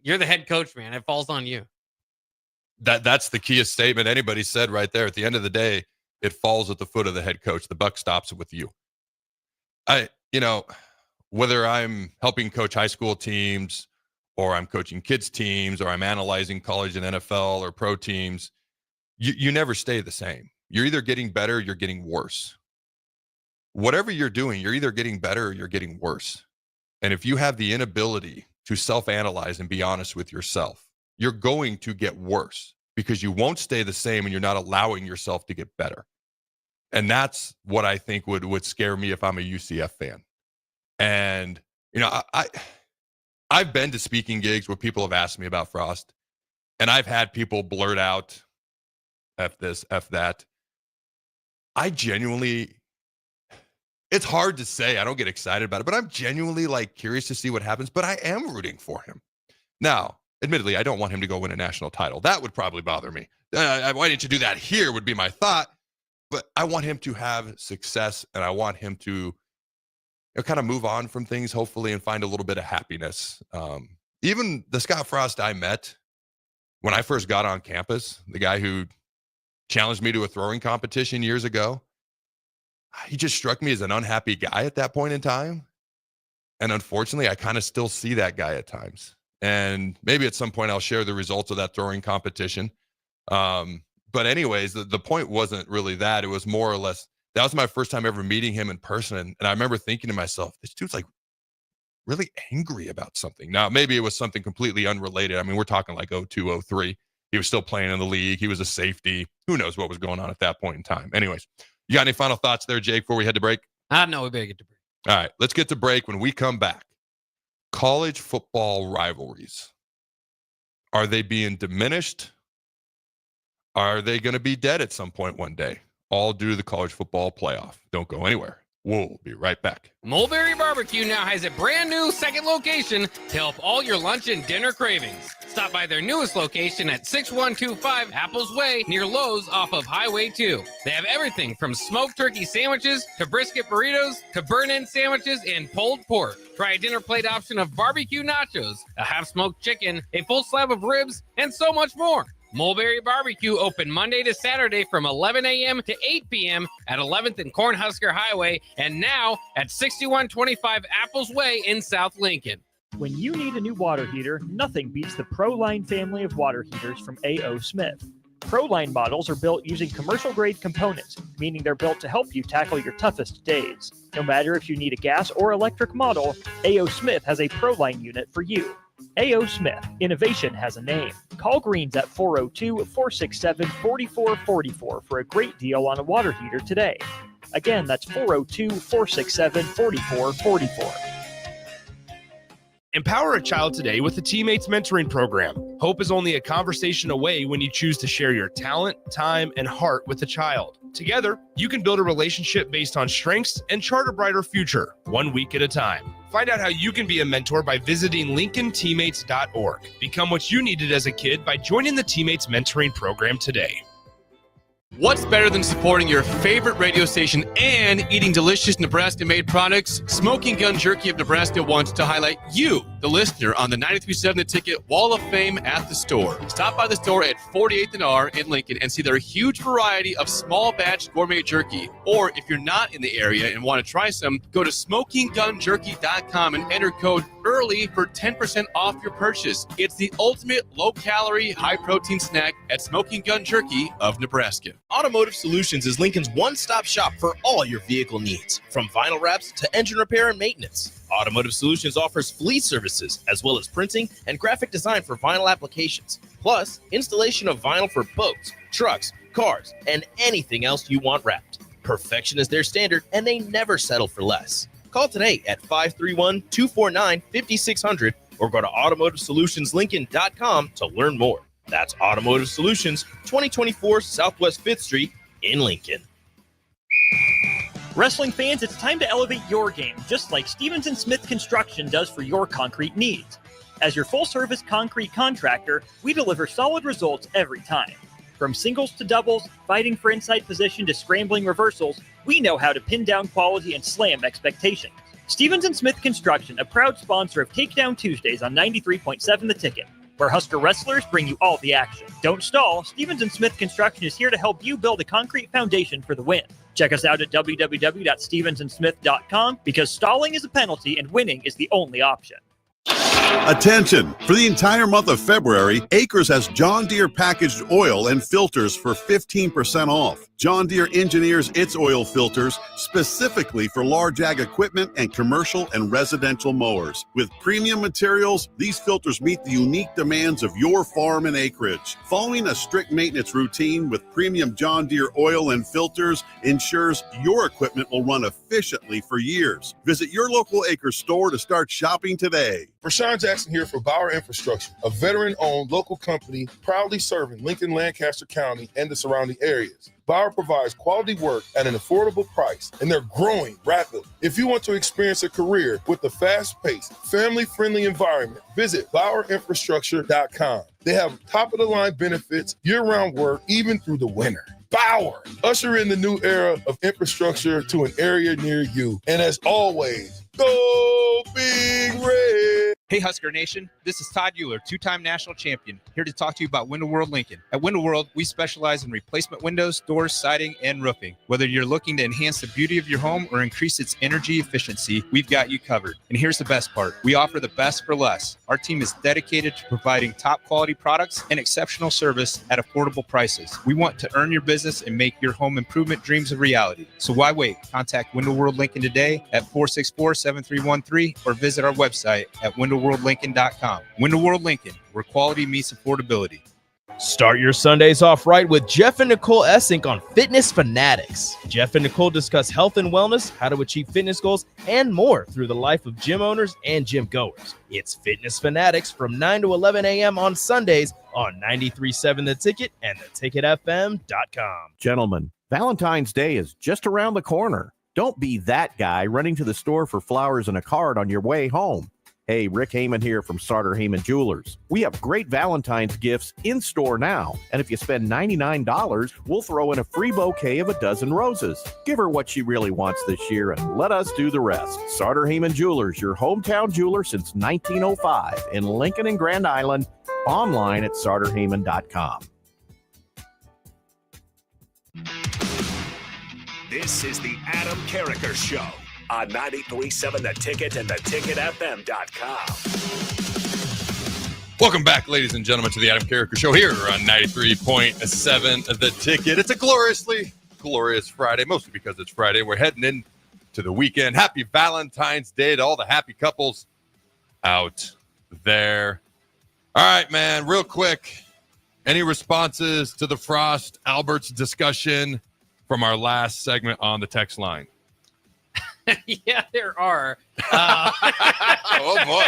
You're the head coach, man. It falls on you. That's the keyest statement anybody said right there. At the end of the day, it falls at the foot of the head coach. The buck stops with you. Whether I'm helping coach high school teams, or I'm coaching kids teams, or I'm analyzing college and NFL or pro teams, you never stay the same. You're either getting better or you're getting worse. Whatever you're doing, you're either getting better or you're getting worse. And if you have the inability to self-analyze and be honest with yourself, you're going to get worse because you won't stay the same and you're not allowing yourself to get better. And that's what I think would scare me if I'm a UCF fan. And, I've been to speaking gigs where people have asked me about Frost, and I've had people blurt out, F this, F that. I genuinely, it's hard to say. I don't get excited about it, but I'm genuinely curious to see what happens, but I am rooting for him. Now, admittedly, I don't want him to go win a national title. That would probably bother me. Why didn't you do that here would be my thought, but I want him to have success, and I want him to kind of move on from things, hopefully, and find a little bit of happiness. Even the Scott Frost I met when I first got on campus, the guy who challenged me to a throwing competition years ago, he just struck me as an unhappy guy at that point in time. And unfortunately, I kind of still see that guy at times. And maybe at some point I'll share the results of that throwing competition. But anyways, the point wasn't really that. It was more or less, that was my first time ever meeting him in person. And I remember thinking to myself, this dude's really angry about something. Now, maybe it was something completely unrelated. I mean, we're talking 02, 03. He was still playing in the league. He was a safety. Who knows what was going on at that point in time? Anyways, you got any final thoughts there, Jake, before we head to break? No, we better get to break. All right, let's get to break. When we come back, college football rivalries. Are they being diminished? Are they going to be dead at some point one day? All due to the college football playoff. Don't go anywhere. We'll be right back. Mulberry Barbecue now has a brand new second location to help all your lunch and dinner cravings. Stop by their newest location at 6125 Apples Way near Lowe's off of Highway 2. They have everything from smoked turkey sandwiches to brisket burritos to burn-in sandwiches and pulled pork. Try a dinner plate option of barbecue nachos, a half-smoked chicken, a full slab of ribs, and so much more. Mulberry Barbecue open Monday to Saturday from 11 a.m. to 8 p.m. at 11th and Cornhusker Highway, and now at 6125 Apples Way in South Lincoln. When you need a new water heater, nothing beats the ProLine family of water heaters from A.O. Smith. ProLine models are built using commercial-grade components, meaning they're built to help you tackle your toughest days. No matter if you need a gas or electric model, A.O. Smith has a ProLine unit for you. A.O. Smith, innovation has a name. Call Greens at 402-467-4444 for a great deal on a water heater today. Again, that's 402-467-4444. Empower a child today with the Teammates Mentoring Program. Hope is only a conversation away when you choose to share your talent, time, and heart with a child. Together, you can build a relationship based on strengths and chart a brighter future, 1 week at a time. Find out how you can be a mentor by visiting LincolnTeammates.org. Become what you needed as a kid by joining the Teammates Mentoring Program today. What's better than supporting your favorite radio station and eating delicious Nebraska-made products? Smoking Gun Jerky of Nebraska wants to highlight you, the listener, on the 93.7 The Ticket Wall of Fame at the store. Stop by the store at 48th and R in Lincoln and see their huge variety of small batch gourmet jerky. Or if you're not in the area and want to try some, go to SmokingGunJerky.com and enter code EARLY for 10% off your purchase. It's the ultimate low-calorie, high-protein snack at Smoking Gun Jerky of Nebraska. Automotive Solutions is Lincoln's one-stop shop for all your vehicle needs, from vinyl wraps to engine repair and maintenance. Automotive Solutions offers fleet services, as well as printing and graphic design for vinyl applications, plus installation of vinyl for boats, trucks, cars, and anything else you want wrapped. Perfection is their standard, and they never settle for less. Call today at 531-249-5600 or go to automotivesolutionslincoln.com to learn more. That's Automotive Solutions, 2024 Southwest 5th Street in Lincoln. Wrestling fans, it's time to elevate your game, just like Stevens & Smith Construction does for your concrete needs. As your full-service concrete contractor, we deliver solid results every time. From singles to doubles, fighting for inside position to scrambling reversals, we know how to pin down quality and slam expectations. Stevens & Smith Construction, a proud sponsor of Takedown Tuesdays on 93.7 The Ticket, where Husker wrestlers bring you all the action. Don't stall. Stevens & Smith Construction is here to help you build a concrete foundation for the win. Check us out at www.stevensandsmith.com because stalling is a penalty and winning is the only option. Attention! For the entire month of February, Acres has John Deere packaged oil and filters for 15% off. John Deere engineers its oil filters specifically for large ag equipment and commercial and residential mowers. With premium materials, these filters meet the unique demands of your farm and acreage. Following a strict maintenance routine with premium John Deere oil and filters ensures your equipment will run efficiently for years. Visit your local Acres store to start shopping today. Rashawn Jackson here for Bauer Infrastructure, a veteran-owned local company proudly serving Lincoln, Lancaster County, and the surrounding areas. Bauer provides quality work at an affordable price, and they're growing rapidly. If you want to experience a career with a fast-paced, family-friendly environment, visit BauerInfrastructure.com. They have top-of-the-line benefits, year-round work, even through the winter. Bauer, usher in the new era of infrastructure to an area near you. And as always, go Big Red! Hey Husker Nation, this is Todd Euler, two-time national champion, here to talk to you about Window World Lincoln. At Window World, we specialize in replacement windows, doors, siding, and roofing. Whether you're looking to enhance the beauty of your home or increase its energy efficiency, we've got you covered. And here's the best part. We offer the best for less. Our team is dedicated to providing top quality products and exceptional service at affordable prices. We want to earn your business and make your home improvement dreams a reality. So why wait? Contact Window World Lincoln today at 464-7313 or visit our website at windowworldlincoln.com. Window World Lincoln, where quality meets affordability. Start your Sundays off right with Jeff and Nicole Essink on Fitness Fanatics. Jeff and Nicole discuss health and wellness, how to achieve fitness goals, and more through the life of gym owners and gym goers. It's Fitness Fanatics from 9 to 11 a.m. on Sundays on 93.7 The Ticket and theticketfm.com. Gentlemen, Valentine's Day is just around the corner. Don't be that guy running to the store for flowers and a card on your way home. Hey, Rick Heyman here from Sartor Heyman Jewelers. We have great Valentine's gifts in store now. And if you spend $99, we'll throw in a free bouquet of a dozen roses. Give her what she really wants this year and let us do the rest. Sartor Heyman Jewelers, your hometown jeweler since 1905 in Lincoln and Grand Island. Online at sartorheyman.com. This is the Adam Carriker Show on 93.7 The Ticket and theticketfm.com. Welcome back, ladies and gentlemen, to the Adam Carriker Show here on 93.7 The Ticket. It's a glorious Friday, mostly because it's Friday. We're heading into the weekend. Happy Valentine's Day to all the happy couples out there. All right, man, real quick. Any responses to the Frost Alberts discussion from our last segment on the text line? Yeah, there are. Oh, boy.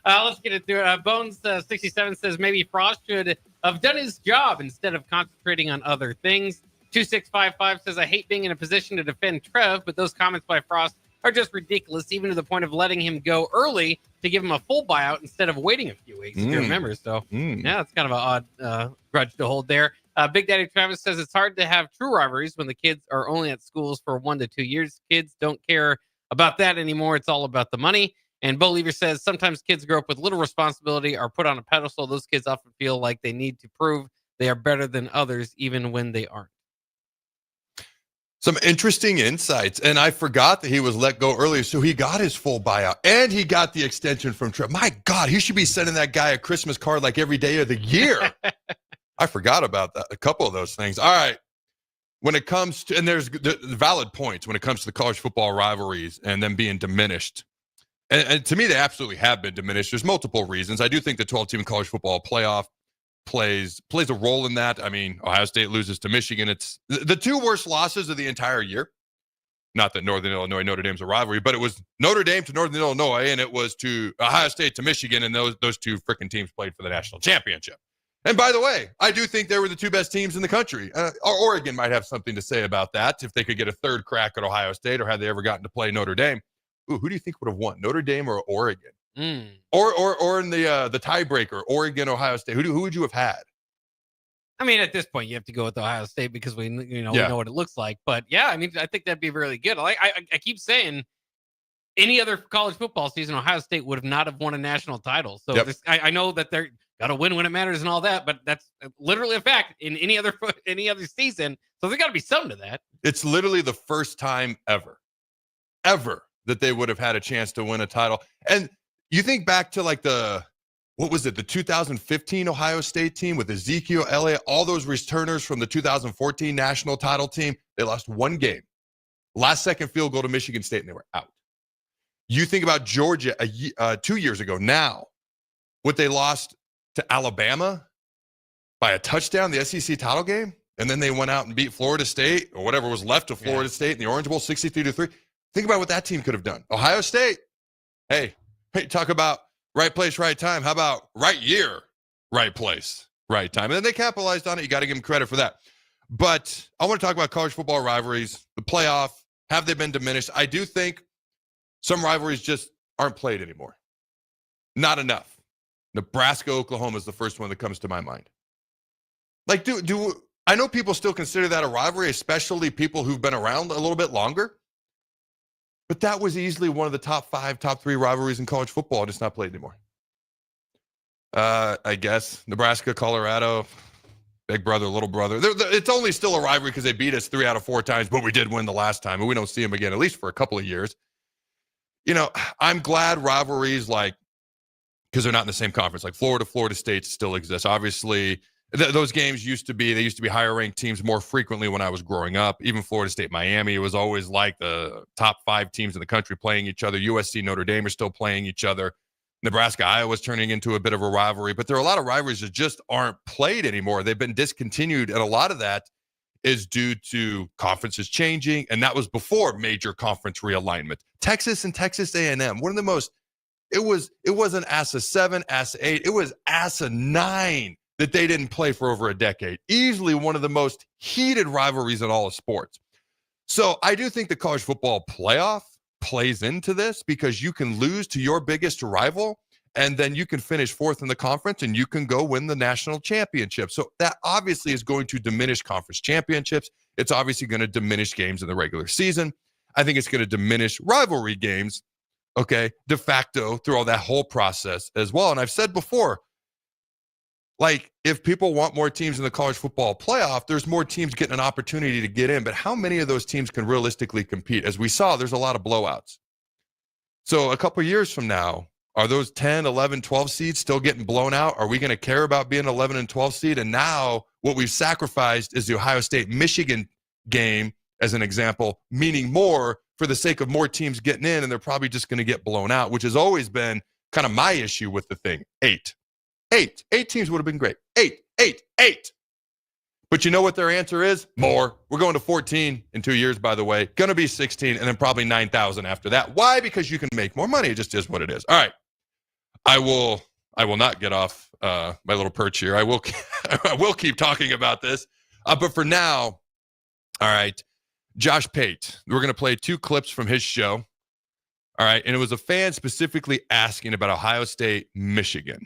Let's get into it. Bones67 says maybe Frost should have done his job instead of concentrating on other things. 2655 says, I hate being in a position to defend Trev, but those comments by Frost are just ridiculous, even to the point of letting him go early to give him a full buyout instead of waiting a few weeks, if you remember. So, yeah, it's kind of an odd grudge to hold there. Big Daddy Travis says it's hard to have true rivalries when the kids are only at schools for 1 to 2 years. Kids don't care about that anymore. It's all about the money. And Bo Lever says sometimes kids grow up with little responsibility, are put on a pedestal. Those kids often feel like they need to prove they are better than others, even when they aren't. Some interesting insights. And I forgot that he was let go earlier, so he got his full buyout. And he got the extension from Trev. My God, he should be sending that guy a Christmas card like every day of the year. I forgot about that. A couple of those things. All right. When it comes to, and there's the valid points when it comes to the college football rivalries and them being diminished. And to me, they absolutely have been diminished. There's multiple reasons. I do think the 12-team college football playoff plays a role in that. I mean, Ohio State loses to Michigan. It's the two worst losses of the entire year. Not that Northern Illinois, Notre Dame's a rivalry, but it was Notre Dame to Northern Illinois, and it was to Ohio State to Michigan, and those two freaking teams played for the national championship. And by the way, I do think they were the two best teams in the country. Oregon might have something to say about that if they could get a third crack at Ohio State, or had they ever gotten to play Notre Dame. Ooh, who do you think would have won, Notre Dame or Oregon? Or in the tiebreaker, Oregon, Ohio State? Who would you have had? I mean, at this point, you have to go with Ohio State because we know what it looks like. But yeah, I mean, I think that'd be really good. I keep saying, any other college football season, Ohio State would have not have won a national title. So I know that they're got to win when it matters and all that, but that's literally a fact in any other season. So there's got to be something to that. It's literally the first time ever that they would have had a chance to win a title. And you think back to like the 2015 Ohio State team with Ezekiel Elliott, all those returners from the 2014 national title team. They lost one game, last second field goal to Michigan State, and they were out. You think about Georgia 2 years ago now, what they lost to Alabama by a touchdown, the SEC title game, and then they went out and beat Florida State or whatever was left of Florida State in the Orange Bowl 63-3. Think about what that team could have done. Ohio State, hey, talk about right place, right time. How about right year, right place, right time? And then they capitalized on it. You got to give them credit for that. But I want to talk about college football rivalries, the playoff. Have they been diminished? I do think some rivalries just aren't played anymore. Not enough. Nebraska, Oklahoma is the first one that comes to my mind. Like, do I know people still consider that a rivalry, especially people who've been around a little bit longer? But that was easily one of the top 5, top 3 rivalries in college football. Just not played anymore. I guess Nebraska, Colorado, big brother, little brother. It's only still a rivalry because they beat us 3 out of 4 times, but we did win the last time, and we don't see them again, at least for a couple of years. You know, I'm glad rivalries because they're not in the same conference, like Florida State still exists. Obviously, those games used to be higher ranked teams more frequently when I was growing up. Even Florida State, Miami, it was always like the top 5 teams in the country playing each other. USC, Notre Dame are still playing each other. Nebraska, Iowa is turning into a bit of a rivalry, but there are a lot of rivalries that just aren't played anymore. They've been discontinued, and a lot of that is due to conferences changing, and that was before major conference realignment. Texas and Texas A&M, one of the most, it wasn't ASA 7, ASA 8, it was ASA 9 that they didn't play for over a decade. Easily one of the most heated rivalries in all of sports. So I do think the college football playoff plays into this because you can lose to your biggest rival and then you can finish 4th in the conference and you can go win the national championship. So that obviously is going to diminish conference championships. It's obviously going to diminish games in the regular season. I think it's going to diminish rivalry games, okay, de facto through all that whole process as well. And I've said before, like, if people want more teams in the college football playoff, there's more teams getting an opportunity to get in. But how many of those teams can realistically compete? As we saw, there's a lot of blowouts. So a couple of years from now, are those 10, 11, 12 seeds still getting blown out? Are we going to care about being 11 and 12 seed? And now what we've sacrificed is the Ohio State-Michigan game, as an example, meaning more for the sake of more teams getting in, and they're probably just going to get blown out, which has always been kind of my issue with the thing. Eight teams would have been great. Eight. But you know what their answer is? More. We're going to 14 in 2 years, by the way. Going to be 16, and then probably 9,000 after that. Why? Because you can make more money. It just is what it is. All right. I will not get off my little perch here. I will keep talking about this. But for now, all right, Josh Pate. We're going to play 2 clips from his show. All right. And it was a fan specifically asking about Ohio State, Michigan,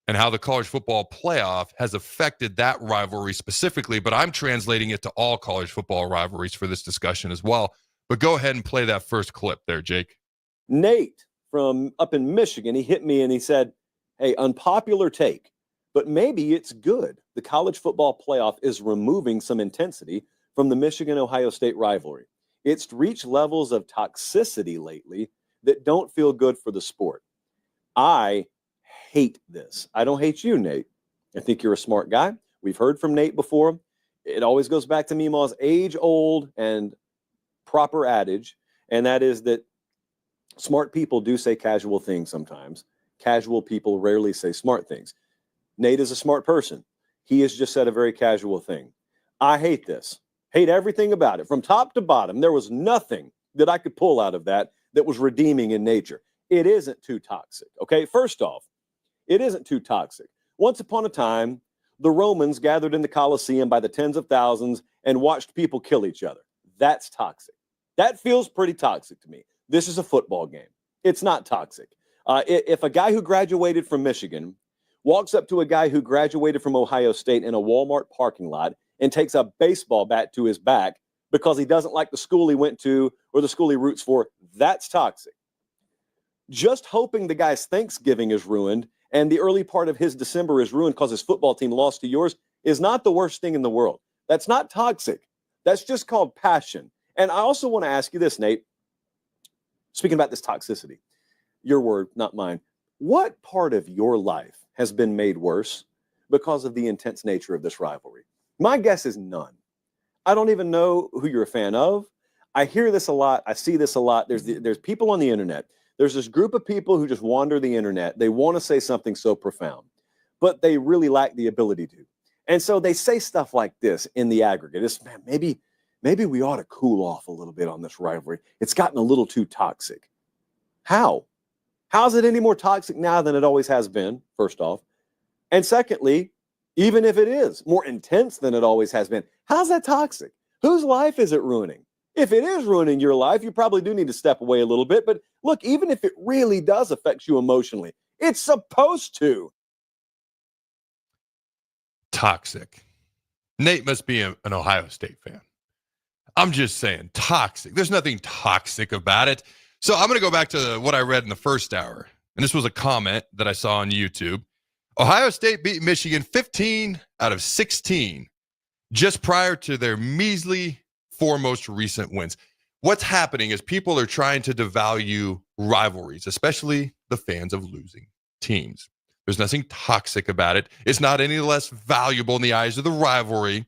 and how the college football playoff has affected that rivalry specifically. But I'm translating it to all college football rivalries for this discussion as well. But go ahead and play that first clip there, Jake. Nate from up in Michigan, he hit me and he said, hey, unpopular take, but maybe it's good. The college football playoff is removing some intensity from the Michigan-Ohio State rivalry. It's reached levels of toxicity lately that don't feel good for the sport. I hate this. I don't hate you, Nate. I think you're a smart guy. We've heard from Nate before. It always goes back to Meemaw's age-old and proper adage, and that is that smart people do say casual things sometimes. Casual people rarely say smart things. Nate is a smart person. He has just said a very casual thing. I hate this. Hate everything about it. From top to bottom, there was nothing that I could pull out of that was redeeming in nature. It isn't too toxic, okay? First off, it isn't too toxic. Once upon a time, the Romans gathered in the Colosseum by the tens of thousands and watched people kill each other. That's toxic. That feels pretty toxic to me. This is a football game. It's not toxic. If a guy who graduated from Michigan walks up to a guy who graduated from Ohio State in a Walmart parking lot and takes a baseball bat to his back because he doesn't like the school he went to or the school he roots for, that's toxic. Just hoping the guy's Thanksgiving is ruined and the early part of his December is ruined because his football team lost to yours is not the worst thing in the world. That's not toxic. That's just called passion. And I also want to ask you this, Nate. Speaking about this toxicity, your word, not mine. What part of your life has been made worse because of the intense nature of this rivalry? My guess is none. I don't even know who you're a fan of. I hear this a lot. I see this a lot. There's people on the internet. There's this group of people who just wander the internet. They want to say something so profound, but they really lack the ability to. And so they say stuff like this in the aggregate. It's, man, maybe we ought to cool off a little bit on this rivalry. It's gotten a little too toxic. How? How's it any more toxic now than it always has been, first off? And secondly, even if it is more intense than it always has been, how's that toxic? Whose life is it ruining? If it is ruining your life, you probably do need to step away a little bit. But look, even if it really does affect you emotionally, it's supposed to. Toxic. Nate must be an Ohio State fan. I'm just saying, toxic. There's nothing toxic about it. So I'm going to go back to what I read in the first hour. And this was a comment that I saw on YouTube. Ohio State beat Michigan 15 out of 16 just prior to their measly 4 most recent wins. What's happening is people are trying to devalue rivalries, especially the fans of losing teams. There's nothing toxic about it. It's not any less valuable in the eyes of the rivalry.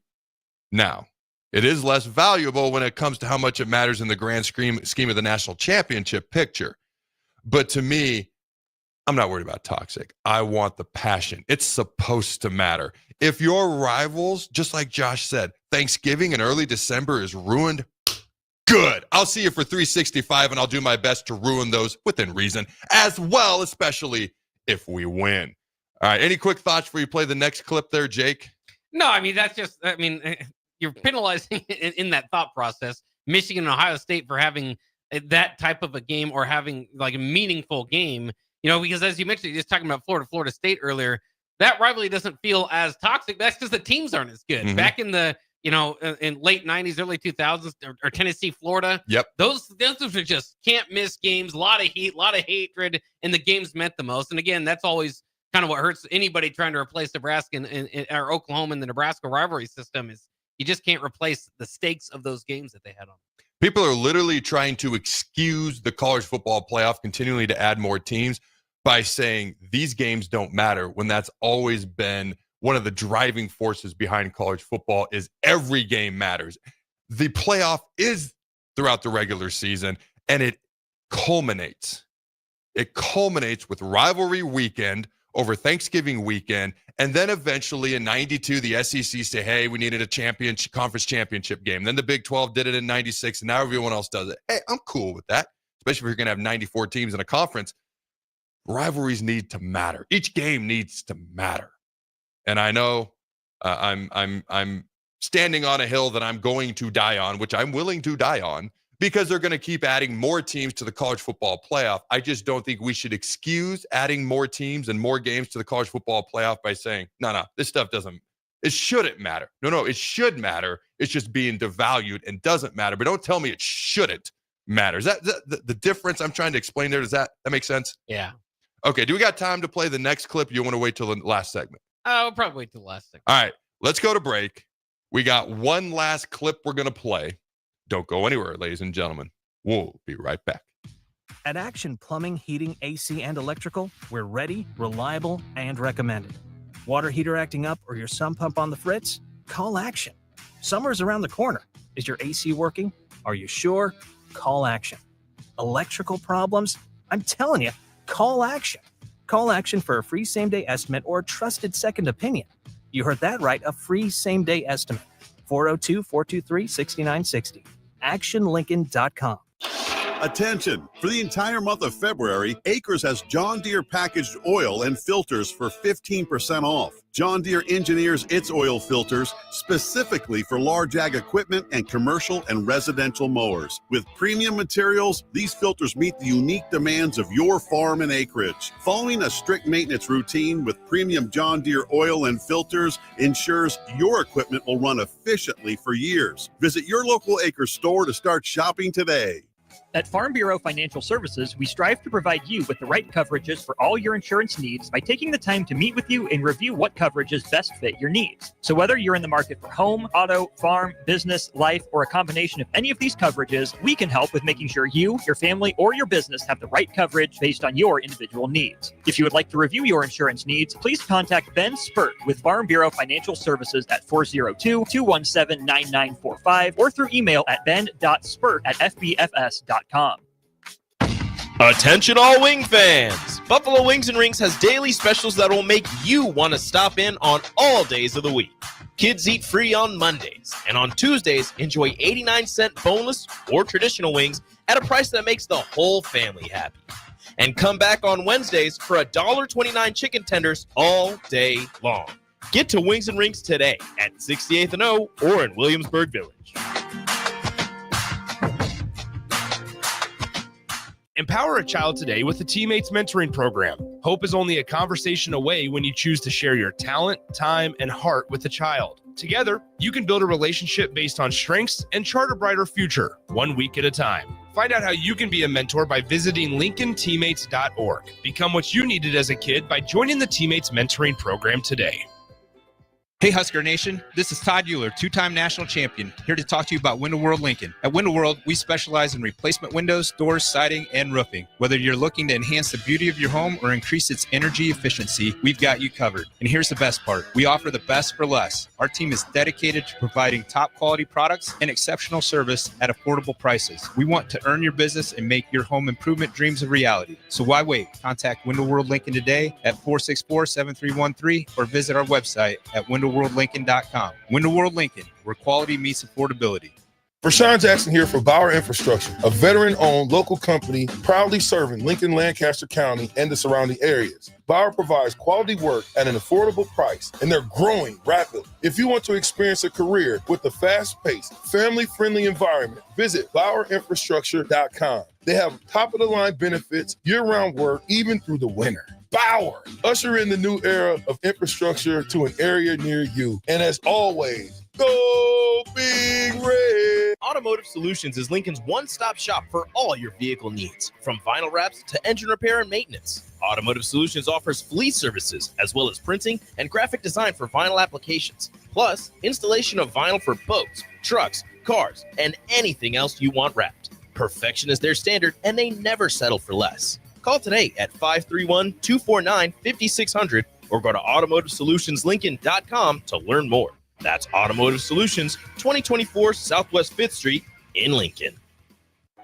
Now, it is less valuable when it comes to how much it matters in the grand scheme of the national championship picture. But to me, I'm not worried about toxic. I want the passion. It's supposed to matter. If your rivals, just like Josh said, Thanksgiving and early December is ruined, good. I'll see you for 365, and I'll do my best to ruin those within reason as well, especially if we win. All right, any quick thoughts before you play the next clip there, Jake? No, I mean, that's just, I mean, you're penalizing in that thought process Michigan and Ohio State for having that type of a game or having like a meaningful game, you know, because as you mentioned, you're just talking about Florida State earlier, that rivalry doesn't feel as toxic. That's because the teams aren't as good. Mm-hmm. Back in the, you know, in late 90s, early 2000s, or Tennessee, Florida. Yep. Those are just can't miss games, a lot of heat, a lot of hatred, and the games meant the most. And again, that's always kind of what hurts anybody trying to replace Nebraska or Oklahoma in the Nebraska rivalry system is you just can't replace the stakes of those games that they had on. People are literally trying to excuse the college football playoff continually to add more teams by saying these games don't matter, when that's always been one of the driving forces behind college football is every game matters. The playoff is throughout the regular season, and it culminates. It culminates with rivalry weekend over Thanksgiving weekend, and then eventually in 92, the SEC say, hey, we needed a conference championship game. Then the Big 12 did it in 96, and now everyone else does it. Hey, I'm cool with that, especially if you're going to have 94 teams in a conference. Rivalries need to matter. Each game needs to matter. And I know I'm standing on a hill that I'm going to die on, which I'm willing to die on, because they're going to keep adding more teams to the college football playoff. I just don't think we should excuse adding more teams and more games to the college football playoff by saying, no, this stuff it shouldn't matter. No, it should matter. It's just being devalued and doesn't matter. But don't tell me it shouldn't matter. Is that the difference I'm trying to explain there? Does that make sense? Yeah. Okay, do we got time to play the next clip? You want to wait till the last segment? I'll probably wait till the last segment. All right, let's go to break. We got one last clip we're going to play. Don't go anywhere, ladies and gentlemen. We'll be right back. At Action Plumbing, Heating, AC, and Electrical, we're ready, reliable, and recommended. Water heater acting up or your sump pump on the fritz? Call Action. Summer's around the corner. Is your AC working? Are you sure? Call Action. Electrical problems? I'm telling you, call Action. Call Action for a free same-day estimate or a trusted second opinion. You heard that right, a free same-day estimate. 402-423-6960. ActionLincoln.com. Attention! For the entire month of February, Acres has John Deere packaged oil and filters for 15% off. John Deere engineers its oil filters specifically for large ag equipment and commercial and residential mowers. With premium materials, these filters meet the unique demands of your farm and acreage. Following a strict maintenance routine with premium John Deere oil and filters ensures your equipment will run efficiently for years. Visit your local Acres store to start shopping today. At Farm Bureau Financial Services, we strive to provide you with the right coverages for all your insurance needs by taking the time to meet with you and review what coverages best fit your needs. So whether you're in the market for home, auto, farm, business, life, or a combination of any of these coverages, we can help with making sure you, your family, or your business have the right coverage based on your individual needs. If you would like to review your insurance needs, please contact Ben Spurt with Farm Bureau Financial Services at 402-217-9945 or through email at ben.spurt@fbfs.com. Attention all wing fans! Buffalo Wings and Rings has daily specials that will make you want to stop in on all days of the week. Kids eat free on Mondays, and on Tuesdays, enjoy 89-cent boneless or traditional wings at a price that makes the whole family happy. And come back on Wednesdays for $1.29 chicken tenders all day long. Get to Wings and Rings today at 68th and O or in Williamsburg Village. Empower a child today with the Teammates Mentoring Program. Hope is only a conversation away when you choose to share your talent, time, and heart with the child. Together, you can build a relationship based on strengths and chart a brighter future, 1 week at a time. Find out how you can be a mentor by visiting LincolnTeammates.org. Become what you needed as a kid by joining the Teammates Mentoring Program today. Hey Husker Nation, this is Todd Euler, two-time national champion, here to talk to you about Window World Lincoln. At Window World, we specialize in replacement windows, doors, siding, and roofing. Whether you're looking to enhance the beauty of your home or increase its energy efficiency, we've got you covered. And here's the best part. We offer the best for less. Our team is dedicated to providing top quality products and exceptional service at affordable prices. We want to earn your business and make your home improvement dreams a reality. So why wait? Contact Window World Lincoln today at 464-7313 or visit our website at windowworldlincoln.com. Window World Lincoln, where quality meets affordability. Rashawn Jackson here for Bauer Infrastructure, a veteran-owned local company proudly serving Lincoln, Lancaster County, and the surrounding areas. Bauer provides quality work at an affordable price, and they're growing rapidly. If you want to experience a career with a fast-paced, family-friendly environment, visit BauerInfrastructure.com. They have top-of-the-line benefits, year-round work, even through the winter. Bauer, usher in the new era of infrastructure to an area near you. And as always, go Big Red! Automotive Solutions is Lincoln's one-stop shop for all your vehicle needs, from vinyl wraps to engine repair and maintenance. Automotive Solutions offers fleet services, as well as printing and graphic design for vinyl applications, plus installation of vinyl for boats, trucks, cars, and anything else you want wrapped. Perfection is their standard, and they never settle for less. Call today at 531-249-5600 or go to automotivesolutionslincoln.com to learn more. That's Automotive Solutions, 2024 Southwest 5th Street in Lincoln.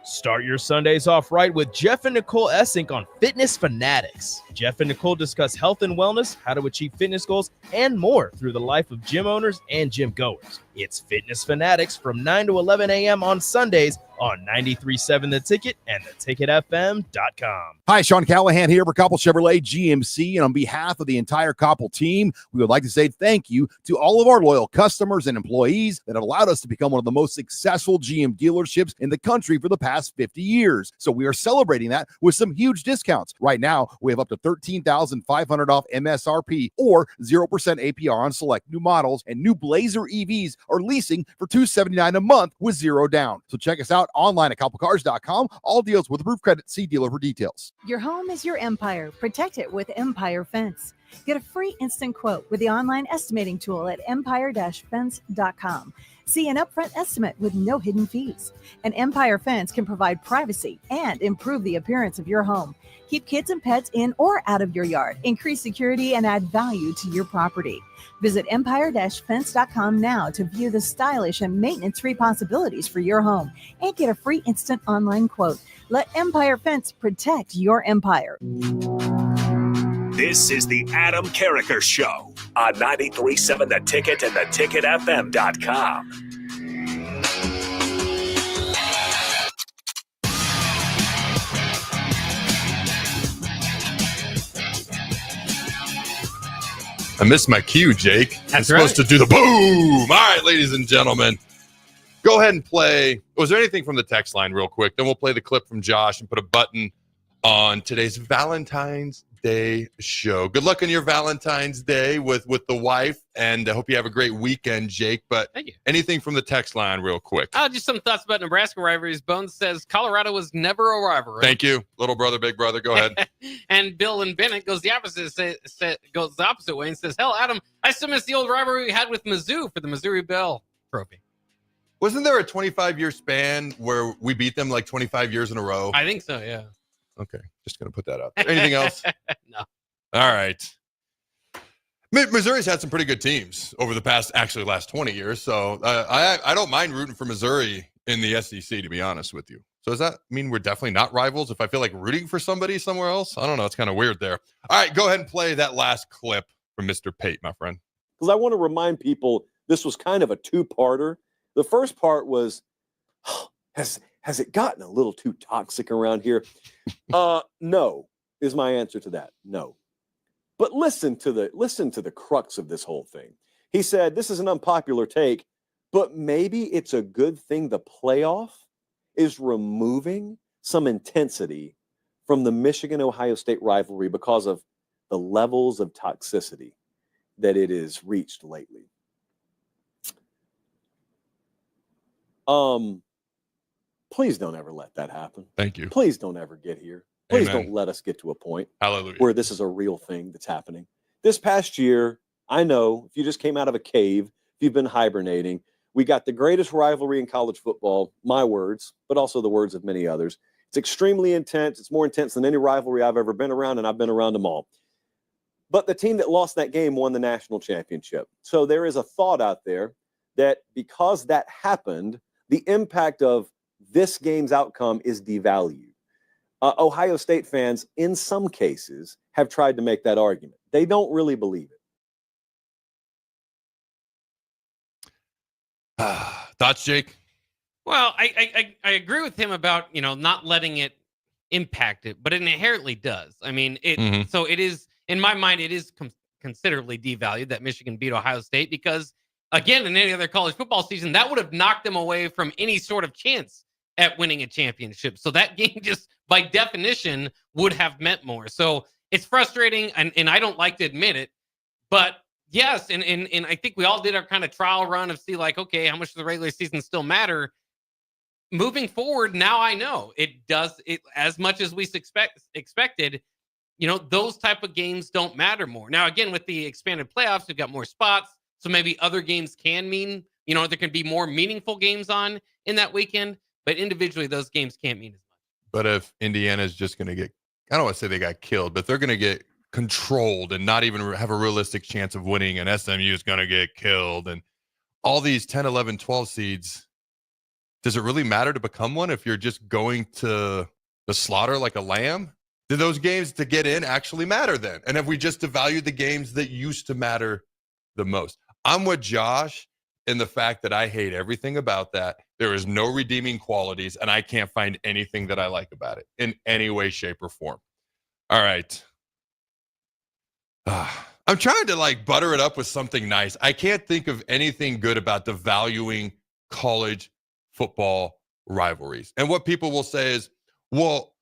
Start your Sundays off right with Jeff and Nicole Essink on Fitness Fanatics. Jeff and Nicole discuss health and wellness, how to achieve fitness goals, and more through the life of gym owners and gym goers. It's Fitness Fanatics from 9 to 11 a.m. on Sundays on 93.7 The Ticket and theticketfm.com. Hi, Sean Callahan here for Koppel Chevrolet GMC, and on behalf of the entire Koppel team, we would like to say thank you to all of our loyal customers and employees that have allowed us to become one of the most successful GM dealerships in the country for the past 50 years. So we are celebrating that with some huge discounts. Right now, we have up to $13,500 off MSRP or 0% APR on select new models, and new Blazer EVs are leasing for $279 a month with zero down. So check us out online at koppelcars.com. All deals with approved credit. See dealer for details. Your home is your empire. Protect it with Empire Fence. Get a free instant quote with the online estimating tool at empire-fence.com. See an upfront estimate with no hidden fees. An Empire Fence can provide privacy and improve the appearance of your home. Keep kids and pets in or out of your yard. Increase security and add value to your property. Visit empire-fence.com now to view the stylish and maintenance-free possibilities for your home and get a free instant online quote. Let Empire Fence protect your empire. This is the Adam Carriker Show on 93.7 The Ticket and theticketfm.com. I missed my cue, Jake. I'm supposed to do the boom. All right, ladies and gentlemen, go ahead and play. Was there anything from the text line real quick? Then we'll play the clip from Josh and put a button on today's Valentine's Day show. Good luck on your Valentine's Day with the wife, and I hope you have a great weekend, Jake. But thank you. Anything from the text line real quick? Just some thoughts about Nebraska rivalries. Bones says Colorado was never a rivalry. Thank you. Little brother, big brother. Go ahead. And Bill and Bennett goes the opposite way and says, hell, Adam, I still miss the old rivalry we had with Mizzou for the Missouri Bell Trophy. Wasn't there a 25-year span where we beat them like 25 years in a row? I think so, yeah. Okay, just going to put that out there. Anything else? No. All right. Missouri's had some pretty good teams over the last 20 years. So I don't mind rooting for Missouri in the SEC, to be honest with you. So does that mean we're definitely not rivals if I feel like rooting for somebody somewhere else? I don't know. It's kind of weird there. All right, go ahead and play that last clip from Mr. Pate, my friend. Because I want to remind people this was kind of a two-parter. The first part was, has it gotten a little too toxic around here? No, is my answer to that. No. But listen to the crux of this whole thing. He said, this is an unpopular take, but maybe it's a good thing the playoff is removing some intensity from the Michigan-Ohio State rivalry because of the levels of toxicity that it has reached lately. Please don't ever let that happen. Thank you. Please don't ever get here. Please Amen. don't let us get to a point Hallelujah. where this is a real thing that's happening. This past year, I know if you just came out of a cave, if you've been hibernating, we got the greatest rivalry in college football, my words, but also the words of many others. It's extremely intense. It's more intense than any rivalry I've ever been around, and I've been around them all. But the team that lost that game won the national championship. So there is a thought out there that because that happened, the impact of this game's outcome is devalued. Ohio State fans, in some cases, have tried to make that argument. They don't really believe it. Thoughts, Jake? Well, I agree with him about, not letting it impact it, but it inherently does. I mean, So it is, in my mind, it is considerably devalued that Michigan beat Ohio State because, again, in any other college football season, that would have knocked them away from any sort of chance at winning a championship. So that game just, by definition, would have meant more. So it's frustrating, and I don't like to admit it, but yes, and I think we all did our kind of trial run of see like, okay, how much does the regular season still matter? moving forward, now I know it does it as much as we expected. Those type of games don't matter more. Now, again, with the expanded playoffs, we've got more spots. So maybe other games can mean, there can be more meaningful games on in that weekend. But individually, those games can't mean as much. But if Indiana's just going to get, I don't want to say they got killed, but they're going to get controlled and not even have a realistic chance of winning, and SMU is going to get killed, and all these 10, 11, 12 seeds, does it really matter to become one if you're just going to the slaughter like a lamb? Do those games to get in actually matter then? And have we just devalued the games that used to matter the most? I'm with Josh in the fact that I hate everything about that. There is no redeeming qualities, and I can't find anything that I like about it in any way, shape, or form. All right. I'm trying to butter it up with something nice. I can't think of anything good about devaluing college football rivalries. And what people will say is, well,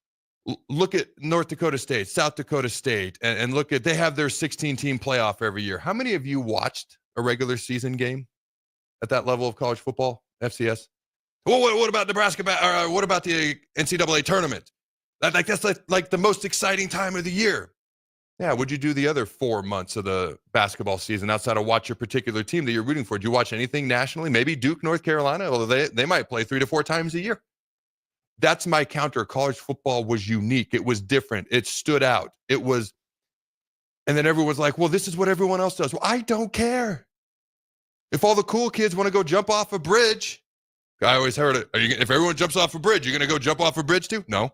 look at North Dakota State, South Dakota State, and look at, they have their 16-team playoff every year. How many of you watched a regular season game at that level of college football, FCS? Well, what about Nebraska? Or what about the NCAA tournament? That's like the most exciting time of the year. Yeah, what'd you do the other 4 months of the basketball season outside of watch your particular team that you're rooting for? Did you watch anything nationally? Maybe Duke, North Carolina, although they might play 3 to 4 times a year. That's my counter. College football was unique. It was different. It stood out. It was, and then everyone's like, well, this is what everyone else does. Well, I don't care. If all the cool kids want to go jump off a bridge, I always heard it. If everyone jumps off a bridge, you're going to go jump off a bridge too? No.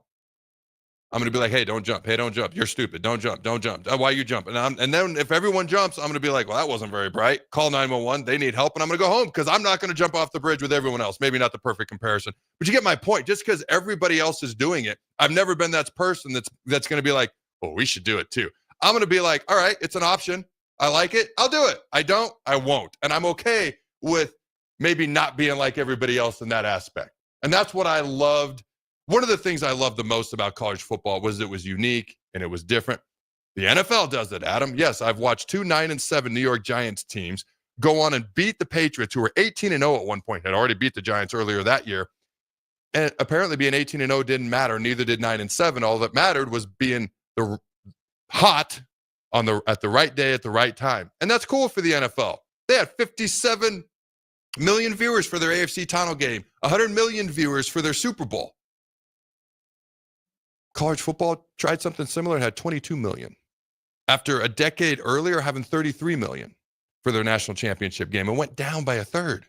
I'm going to be like, hey, don't jump. Hey, don't jump. You're stupid. Don't jump. Don't jump. Why you jump? And then if everyone jumps, I'm going to be like, well, that wasn't very bright. Call 911. They need help. And I'm going to go home because I'm not going to jump off the bridge with everyone else. Maybe not the perfect comparison, but you get my point. Just because everybody else is doing it, I've never been that person that's going to be like, well, we should do it too. I'm going to be like, all right, it's an option. I like it. I'll do it. I don't. I won't. And I'm okay with maybe not being like everybody else in that aspect. And that's what I loved. One of the things I loved the most about college football was it was unique and it was different. The NFL does it, Adam. Yes, I've watched 2 9-7 New York Giants teams go on and beat the Patriots, who were 18-0 at one point, had already beat the Giants earlier that year. And apparently being 18-0 didn't matter. Neither did 9-7. All that mattered was being hot at the right day at the right time. And that's cool for the NFL. They had 57 million viewers for their AFC title game, 100 million viewers for their Super Bowl. College football tried something similar and had 22 million. After a decade earlier, having 33 million for their national championship game, and went down by a third.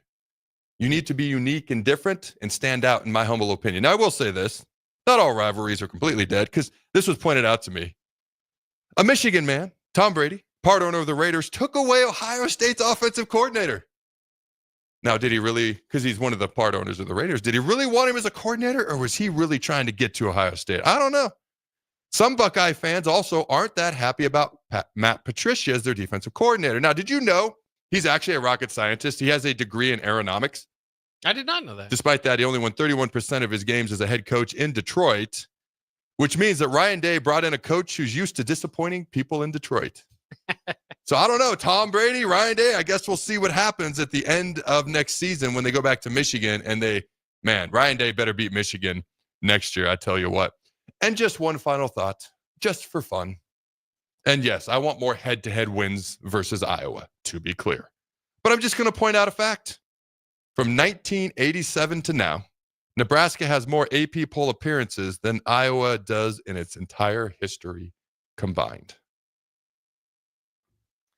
You need to be unique and different and stand out, in my humble opinion. Now, I will say this. Not all rivalries are completely dead, because this was pointed out to me. A Michigan man, Tom Brady, part owner of the Raiders, took away Ohio State's offensive coordinator. Now, did he really, because he's one of the part owners of the Raiders, did he really want him as a coordinator, or was he really trying to get to Ohio State? I don't know. Some Buckeye fans also aren't that happy about Matt Patricia as their defensive coordinator. Now, did you know he's actually a rocket scientist? He has a degree in aeronautics. I did not know that. Despite that, he only won 31% of his games as a head coach in Detroit, which means that Ryan Day brought in a coach who's used to disappointing people in Detroit. So I don't know, Tom Brady, Ryan Day, I guess we'll see what happens at the end of next season when they go back to Michigan. And Ryan Day better beat Michigan next year, I tell you what. And just one final thought, just for fun. And yes, I want more head-to-head wins versus Iowa, to be clear. But I'm just going to point out a fact. From 1987 to now, Nebraska has more AP poll appearances than Iowa does in its entire history combined.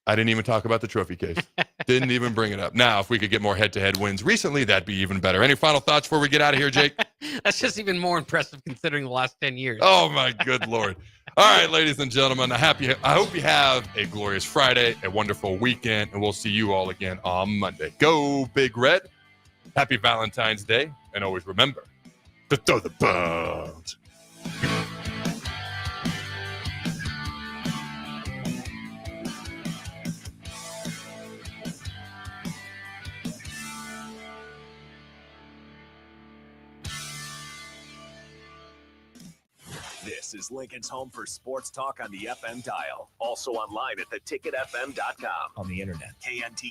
I didn't even talk about the trophy case. Didn't even bring it up. Now, if we could get more head-to-head wins recently, that'd be even better. Any final thoughts before we get out of here, Jake? That's just even more impressive considering the last 10 years. Oh, my good Lord. All right, ladies and gentlemen, I hope you have a glorious Friday, a wonderful weekend, and we'll see you all again on Monday. Go Big Red. Happy Valentine's Day, and always remember to throw the bones. This is Lincoln's home for sports talk on the FM dial. Also online at theticketfm.com. On the internet. KNT